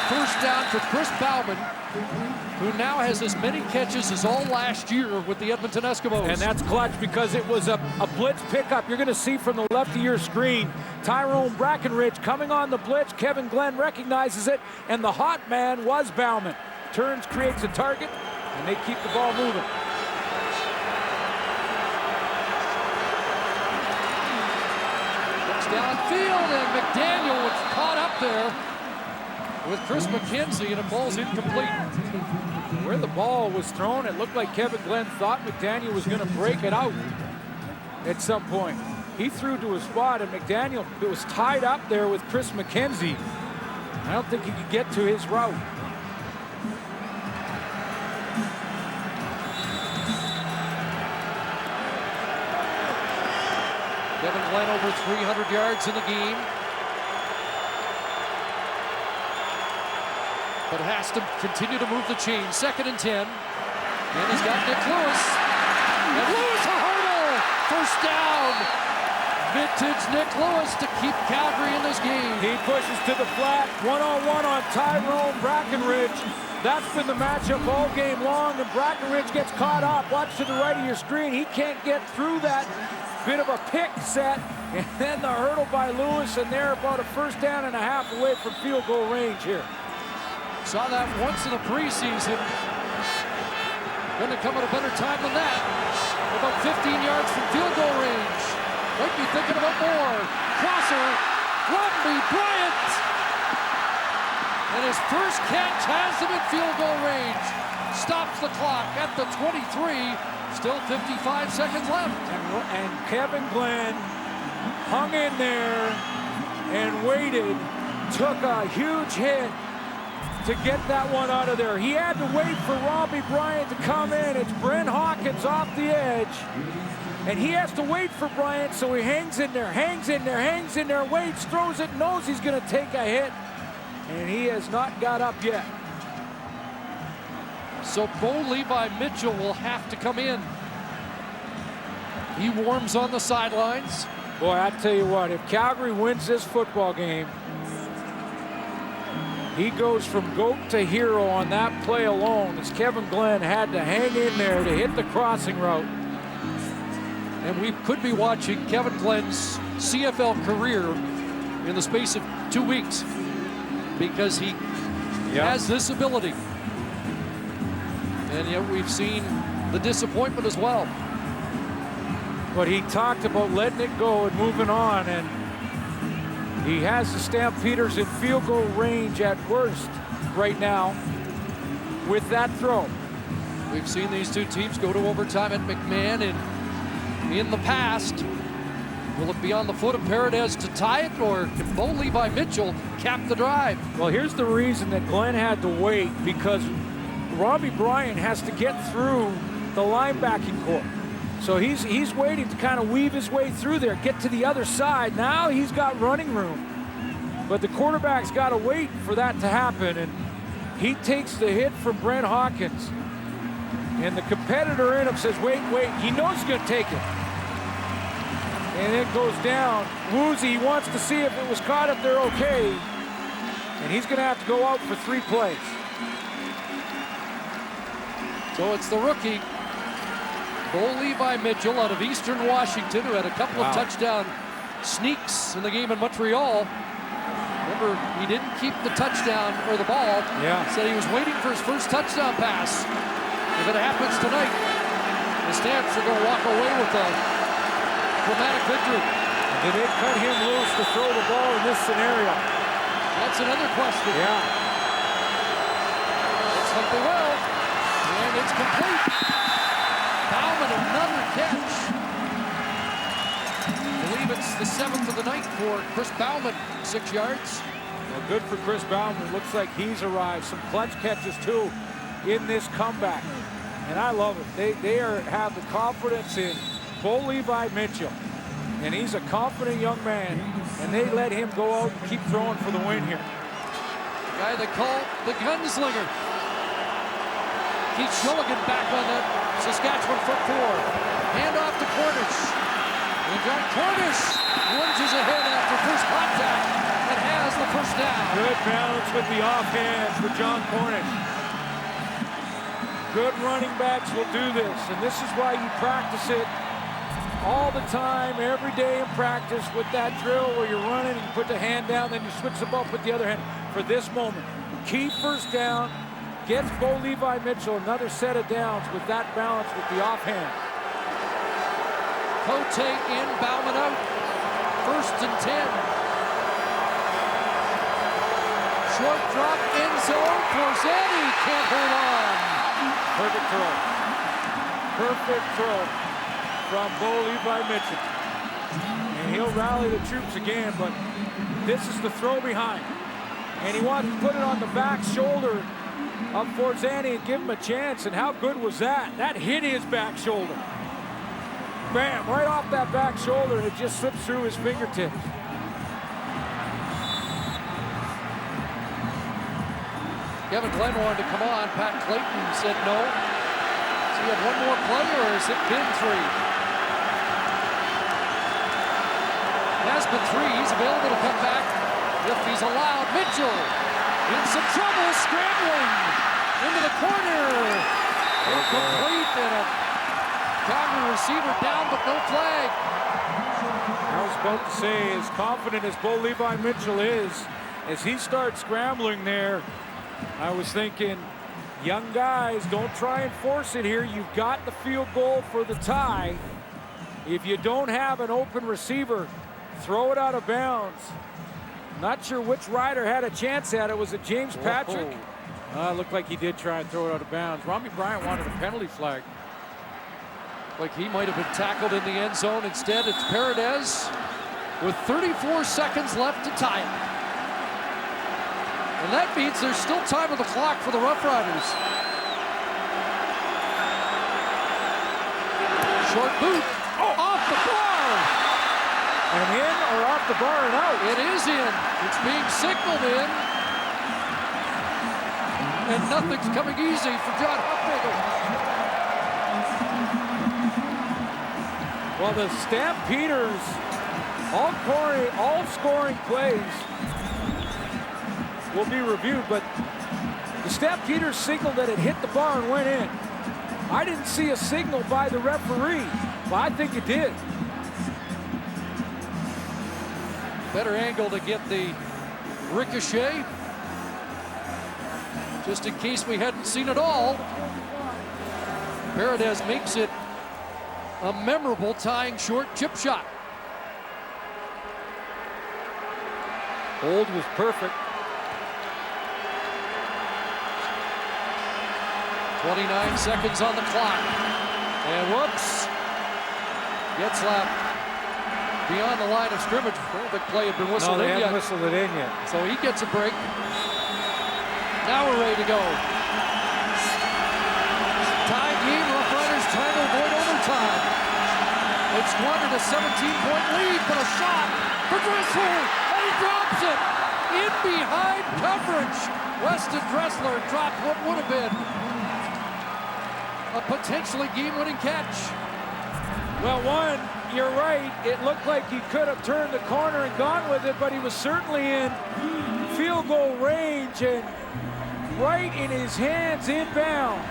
First down for Chris Bauman, who now has as many catches as all last year with the Edmonton Eskimos. And that's clutch because it was a blitz pickup. You're going to see from the left of your screen, Tyrone Brackenridge coming on the blitz. Kevin Glenn recognizes it, and the hot man was Bauman. Turns, creates a target, and they keep the ball moving. Looks downfield, and McDaniel was caught up there with Chris McKenzie, and it ball's incomplete. Where the ball was thrown, it looked like Kevin Glenn thought McDaniel was going to break it out at some point. He threw to a spot, and McDaniel was tied up there with Chris McKenzie. I don't think he could get to his route. Kevin Glenn over 300 yards in the game, but has to continue to move the chain. 2nd and 10. And he's got Nick Lewis. And Lewis a hurdle! First down! Vintage Nick Lewis to keep Calgary in this game. He pushes to the flat, one-on-one on Tyrone Brackenridge. That's been the matchup all game long, and Brackenridge gets caught up. Watch to the right of your screen. He can't get through that bit of a pick set, and then the hurdle by Lewis, and they're about a 1.5 down away from field goal range here. Saw that once in the preseason. Going to come at a better time than that. About 15 yards from field goal range. Might be thinking about more. Crosser, Robbie Bryant. And his first catch has him in field goal range. Stops the clock at the 23. Still 55 seconds left. And Kevin Glenn hung in there and waited. Took a huge hit to get that one out of there. He had to wait for Robbie Bryant to come in. It's Brent Hawkins off the edge. And he has to wait for Bryant, so he hangs in there, waits, throws it, knows he's going to take a hit. And he has not got up yet. So Bo Levi Mitchell will have to come in. He warms on the sidelines. Boy, I tell you what, if Calgary wins this football game, he goes from GOAT to hero on that play alone, as Kevin Glenn had to hang in there to hit the crossing route. And we could be watching Kevin Glenn's CFL career in the space of 2 weeks, because he has this ability. And yet we've seen the disappointment as well. But he talked about letting it go and moving on, and he has the Stampeders in field goal range at worst right now with that throw. We've seen these two teams go to overtime at McMahon in in the past. Will it be on the foot of Paredes to tie it, or can Bo Levi Mitchell cap the drive? Well, here's the reason that Glenn had to wait, because Robbie Bryant has to get through the linebacking core. So he's waiting to kind of weave his way through there, get to the other side. Now he's got running room. But the quarterback's got to wait for that to happen, and he takes the hit from Brent Hawkins. And the competitor in him says, wait. He knows he's going to take it. And it goes down. Woozy wants to see if it was caught up there okay. And he's going to have to go out for 3 plays. So it's the rookie, Bo Levi Mitchell, out of Eastern Washington, who had a couple of touchdown sneaks in the game in Montreal. Remember, he didn't keep the touchdown or the ball. Yeah. Said he was waiting for his first touchdown pass. If it happens tonight, the Stamps are going to walk away with a dramatic victory. Did they cut him loose to throw the ball in this scenario? That's another question. Yeah. Looks like they will. And it's complete. Bauman, another catch. I believe it's the 7th of the night for Chris Bauman, 6 yards. Well, good for Chris Bauman. Looks like he's arrived. Some clutch catches, too, in this comeback. And I love it. They have the confidence in Bo Levi Mitchell. And he's a confident young man. And they let him go out and keep throwing for the win here. The guy they call the gunslinger. Keith Shulligan back on that Saskatchewan front 4. Hand off to Cornish. And John Cornish lunges ahead after first contact and has the first down. Good balance with the offhand for John Cornish. Good running backs will do this, and this is why you practice it all the time, every day in practice with that drill where you're running and you put the hand down, then you switch the ball, put the other hand. For this moment, key first down, gets Bo Levi Mitchell another set of downs with that balance with the offhand. Cote in, Bauman out. 1st and 10. Short drop, end zone. Porzani can't hold on. Perfect throw. Perfect throw from Bo Levi Mitchell. And he'll rally the troops again, but this is the throw behind. And he wants to put it on the back shoulder of Porzani and give him a chance. And how good was that? That hit his back shoulder. Bam, right off that back shoulder, and it just slipped through his fingertips. Kevin Glenn wanted to come on. Pat Clayton said no. So you have one more play, or has it been 3? It has been 3. He's available to come back if he's allowed. Mitchell in some trouble, scrambling into the corner. Incomplete, and a Calgary receiver down, but no flag. I was about to say, as confident as Bo Levi Mitchell is, as he starts scrambling there, I was thinking, young guys, don't try and force it here. You've got the field goal for the tie. If you don't have an open receiver, throw it out of bounds. Not sure which rider had a chance at it. Was it James Patrick? Looked like he did try and throw it out of bounds. Robbie Bryant wanted a penalty flag. Like he might have been tackled in the end zone. Instead, it's Paredes with 34 seconds left to tie it. And that means there's still time on the clock for the Roughriders. Short boot. Off the bar. And in or off the bar and out? It is in. It's being signaled in. And nothing's coming easy for John Huffnagel. Well, the Stampeders, all scoring plays will be reviewed, but the Stampeders signaled that it hit the bar and went in. I didn't see a signal by the referee, but I think it did. Better angle to get the ricochet. Just in case we hadn't seen it all. Paredes makes it a memorable tying short chip shot. Hold was perfect. 29 seconds on the clock. And whoops. Getzlaf beyond the line of scrimmage. I don't think play had been whistled No, they in haven't yet. whistled it in yet. So he gets a break. Now we're ready to go. Tie game, Roughriders trying to avoid overtime. They've squandered a 17-point lead, but a shot for Dressler, and he drops it in behind coverage. Weston Dressler dropped what would have been a potentially game-winning catch. Well, one, you're right. It looked like he could have turned the corner and gone with it, but he was certainly in field goal range and right in his hands inbounds.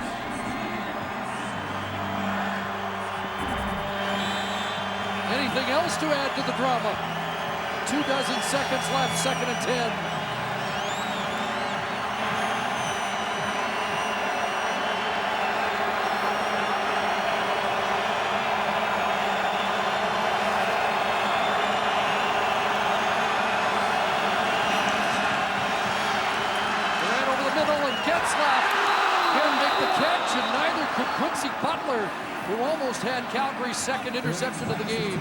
Anything else to add to the drama? 24 seconds left, 2nd and 10. Quincy Butler, who almost had Calgary's 2nd interception of the game.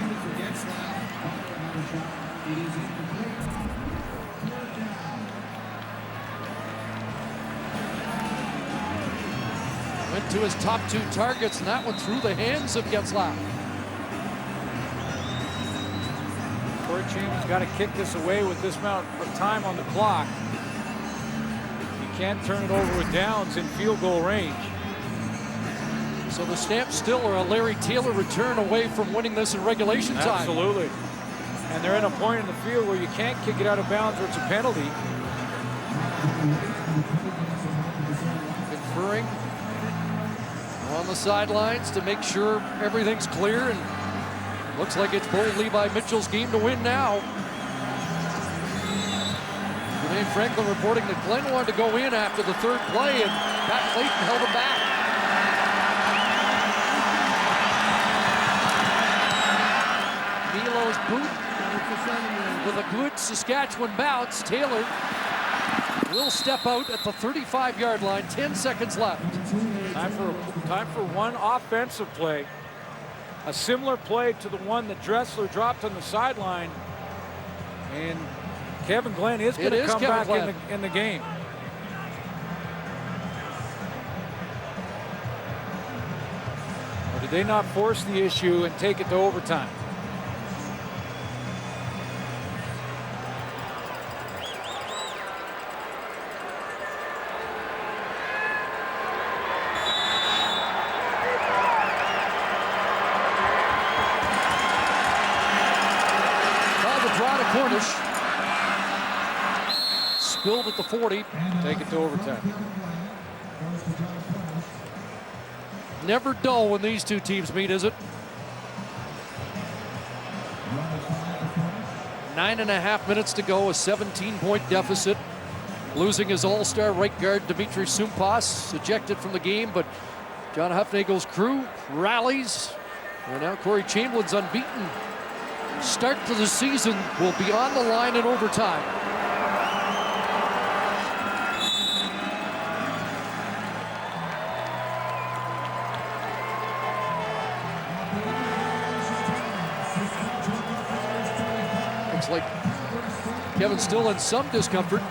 Went to his top 2 targets, and that one through the hands of Getzlaf. Corey Chambers got to kick this away with this amount of time on the clock. You can't turn it over with downs in field goal range. So the Stamps still are a Larry Taylor return away from winning this in regulation time. Absolutely. And they're at a point in the field where you can't kick it out of bounds or it's a penalty. Conferring on the sidelines to make sure everything's clear, and looks like it's Bo Levi Mitchell's game to win now. Jermaine Franklin reporting that Glenn wanted to go in after the 3rd play, and Pat Clayton held him back. Milo's boot with a good Saskatchewan bounce. Taylor will step out at the 35-yard line. 10 seconds left. Time for one offensive play. A similar play to the one that Dressler dropped on the sideline. And Kevin Glenn is going to come back in the game. Or did they not force the issue and take it to overtime? Cornish spilled at the 40. Take it to overtime. Never dull when these two teams meet, is it? 9.5 minutes to go, a 17-point deficit. Losing his all-star right guard, Dimitri Sumpas, ejected from the game, but John Huffnagel's crew rallies. And now Corey Chamberlain's unbeaten start to the season will be on the line in overtime. Looks like Kevin's still in some discomfort.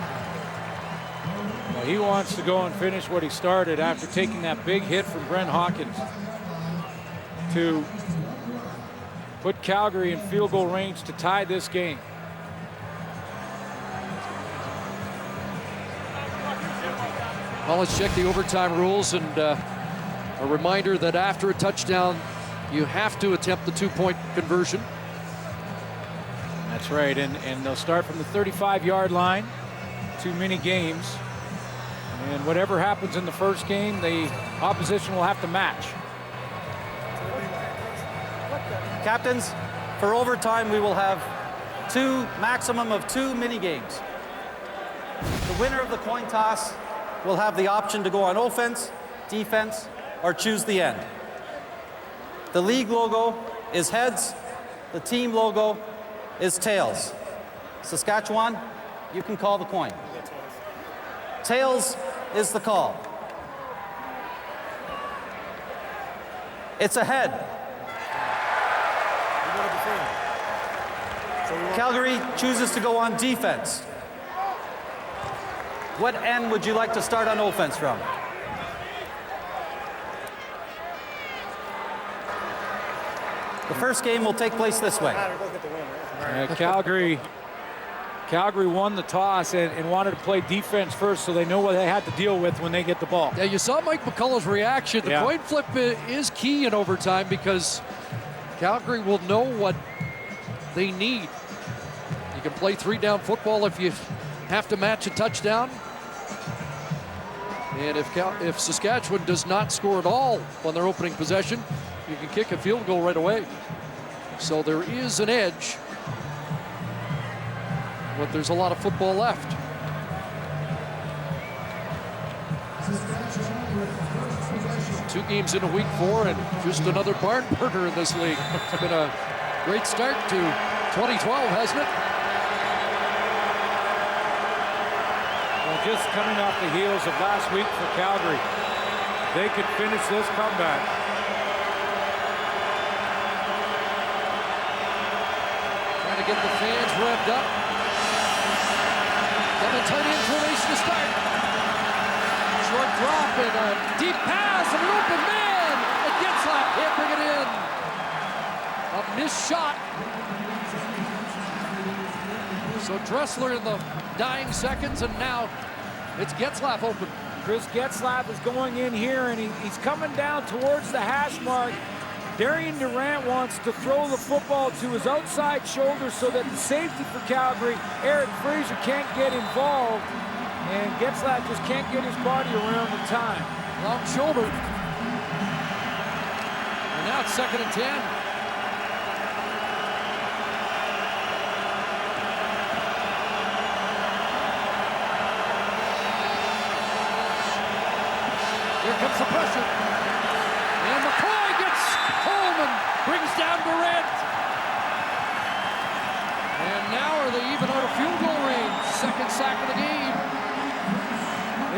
Well, he wants to go and finish what he started after taking that big hit from Brent Hawkins to put Calgary in field goal range to tie this game. Well, let's check the overtime rules, and a reminder that after a touchdown, you have to attempt the 2-point conversion. That's right, and they'll start from the 35-yard line, 2 mini games, and whatever happens in the first game, the opposition will have to match. Captains, for overtime, we will have maximum of 2 mini games. The winner of the coin toss will have the option to go on offense, defense, or choose the end. The league logo is heads. The team logo is tails. Saskatchewan, you can call the coin. Tails is the call. It's a head. Calgary chooses to go on defense. What end would you like to start on offense from? The first game will take place this way. Calgary won the toss and wanted to play defense first, so they know what they had to deal with when they get the ball. Yeah, you saw Mike McCullough's reaction. The coin flip is key in overtime because Calgary will know what they need. You can play 3-down football if you have to match a touchdown. And if Saskatchewan does not score at all on their opening possession, you can kick a field goal right away. So there is an edge, but there's a lot of football left. Two games into week 4 and just another barn burner in this league. It's been a great start to 2012, hasn't it? Well, just coming off the heels of last week for Calgary, they could finish this comeback. To get the fans revved up. Double tight end formation to start. Short drop and a deep pass and an open man. And Getzlaf can't bring it in. A missed shot. So Dressler in the dying seconds, and now it's Getzlaf open. Chris Getzlaf is going in here, and he's coming down towards the hash mark. Darian Durant wants to throw the football to his outside shoulder so that the safety for Calgary, Eric Fraser, can't get involved. And Getzlaf just can't get his body around in time. Long shoulder. And now it's 2nd and 10. Here comes the pressure. And McCoy gets home and brings down Durant. And now are they even out of field goal range? 2nd sack of the game.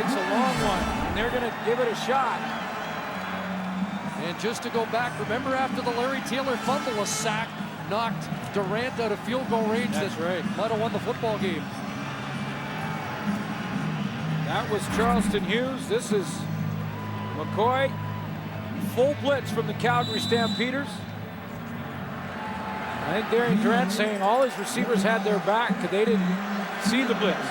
It's a long one, and they're going to give it a shot. And just to go back, remember after the Larry Taylor fumble, a sack knocked Durant out of field goal range. That's right. Might have won the football game. That was Charleston Hughes. This is McCoy. Full blitz from the Calgary Stampeders. I think Darian Durant saying all his receivers had their back because they didn't see the blitz.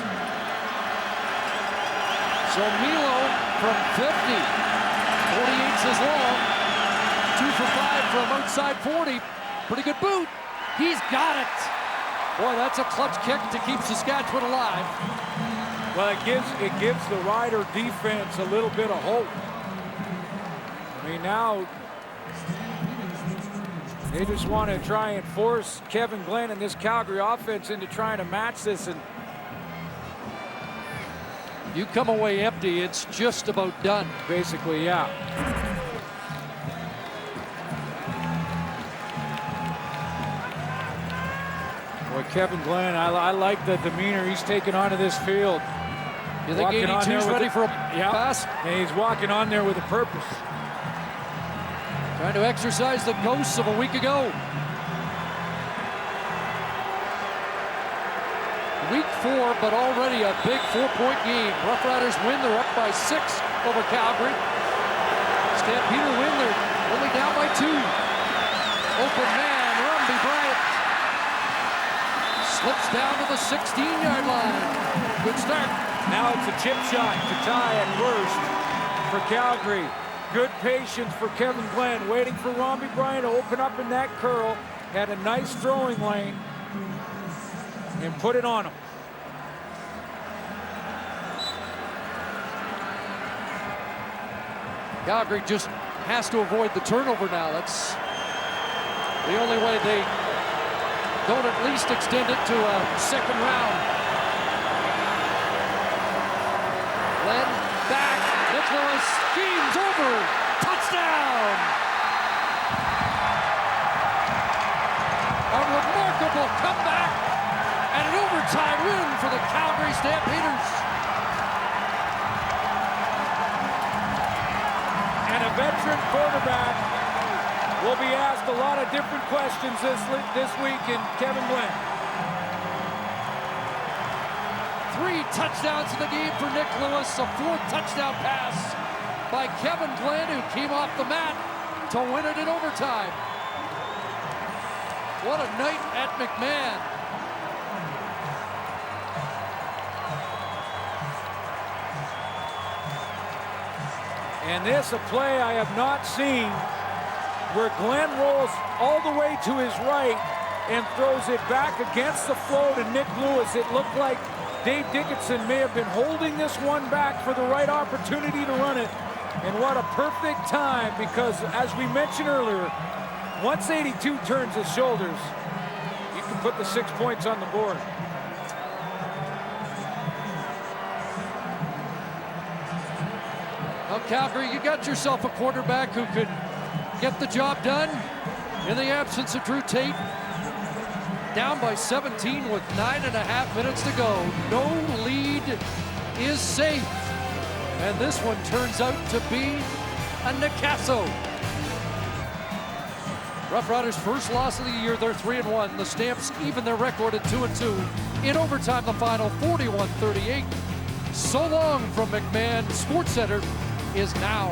So Milo from 50. 48's his long. 2 for 5 from outside 40. Pretty good boot. He's got it. Boy, that's a clutch kick to keep Saskatchewan alive. Well, it gives the Rider defense a little bit of hope. I mean, now they just want to try and force Kevin Glenn and this Calgary offense into trying to match this. And you come away empty, it's just about done. Basically, yeah. Boy, Kevin Glenn, I like the demeanor he's taking onto this field. You think 82's ready for a pass? And he's walking on there with a purpose. Trying to exercise the ghosts of a week ago. Week 4, but already a big 4-point game. Roughriders win, they're up by 6 over Calgary. Stampeder win, they're only down by 2. Open man, Rumby Bryant. Slips down to the 16-yard line. Good start. Now it's a chip shot to tie at first for Calgary. Good patience for Kevin Glenn, waiting for Rumby Bryant to open up in that curl. Had a nice throwing lane and put it on him. Calgary just has to avoid the turnover now. That's the only way they don't at least extend it to a second round. Glenn back. Nicholas schemes over. Touchdown! A remarkable comeback and an overtime win for the Calgary Stampeders. And a veteran quarterback will be asked a lot of different questions this week in Kevin Glenn. 3 touchdowns in the game for Nick Lewis. A 4th touchdown pass by Kevin Glenn, who came off the mat to win it in overtime. What a night at McMahon. And this a play I have not seen where Glenn rolls all the way to his right and throws it back against the flow to Nick Lewis. It looked like Dave Dickinson may have been holding this one back for the right opportunity to run it. And what a perfect time, because as we mentioned earlier, once 82 turns his shoulders, you can put the 6 points on the board. Now, Calgary, you got yourself a quarterback who could get the job done in the absence of Drew Tate. Down by 17 with 9.5 minutes to go. No lead is safe. And this one turns out to be a Nicasso. Roughriders' first loss of the year. They're 3-1. The Stamps even their record at 2-2. In overtime, the final 41-38. So long from McMahon. SportsCenter is now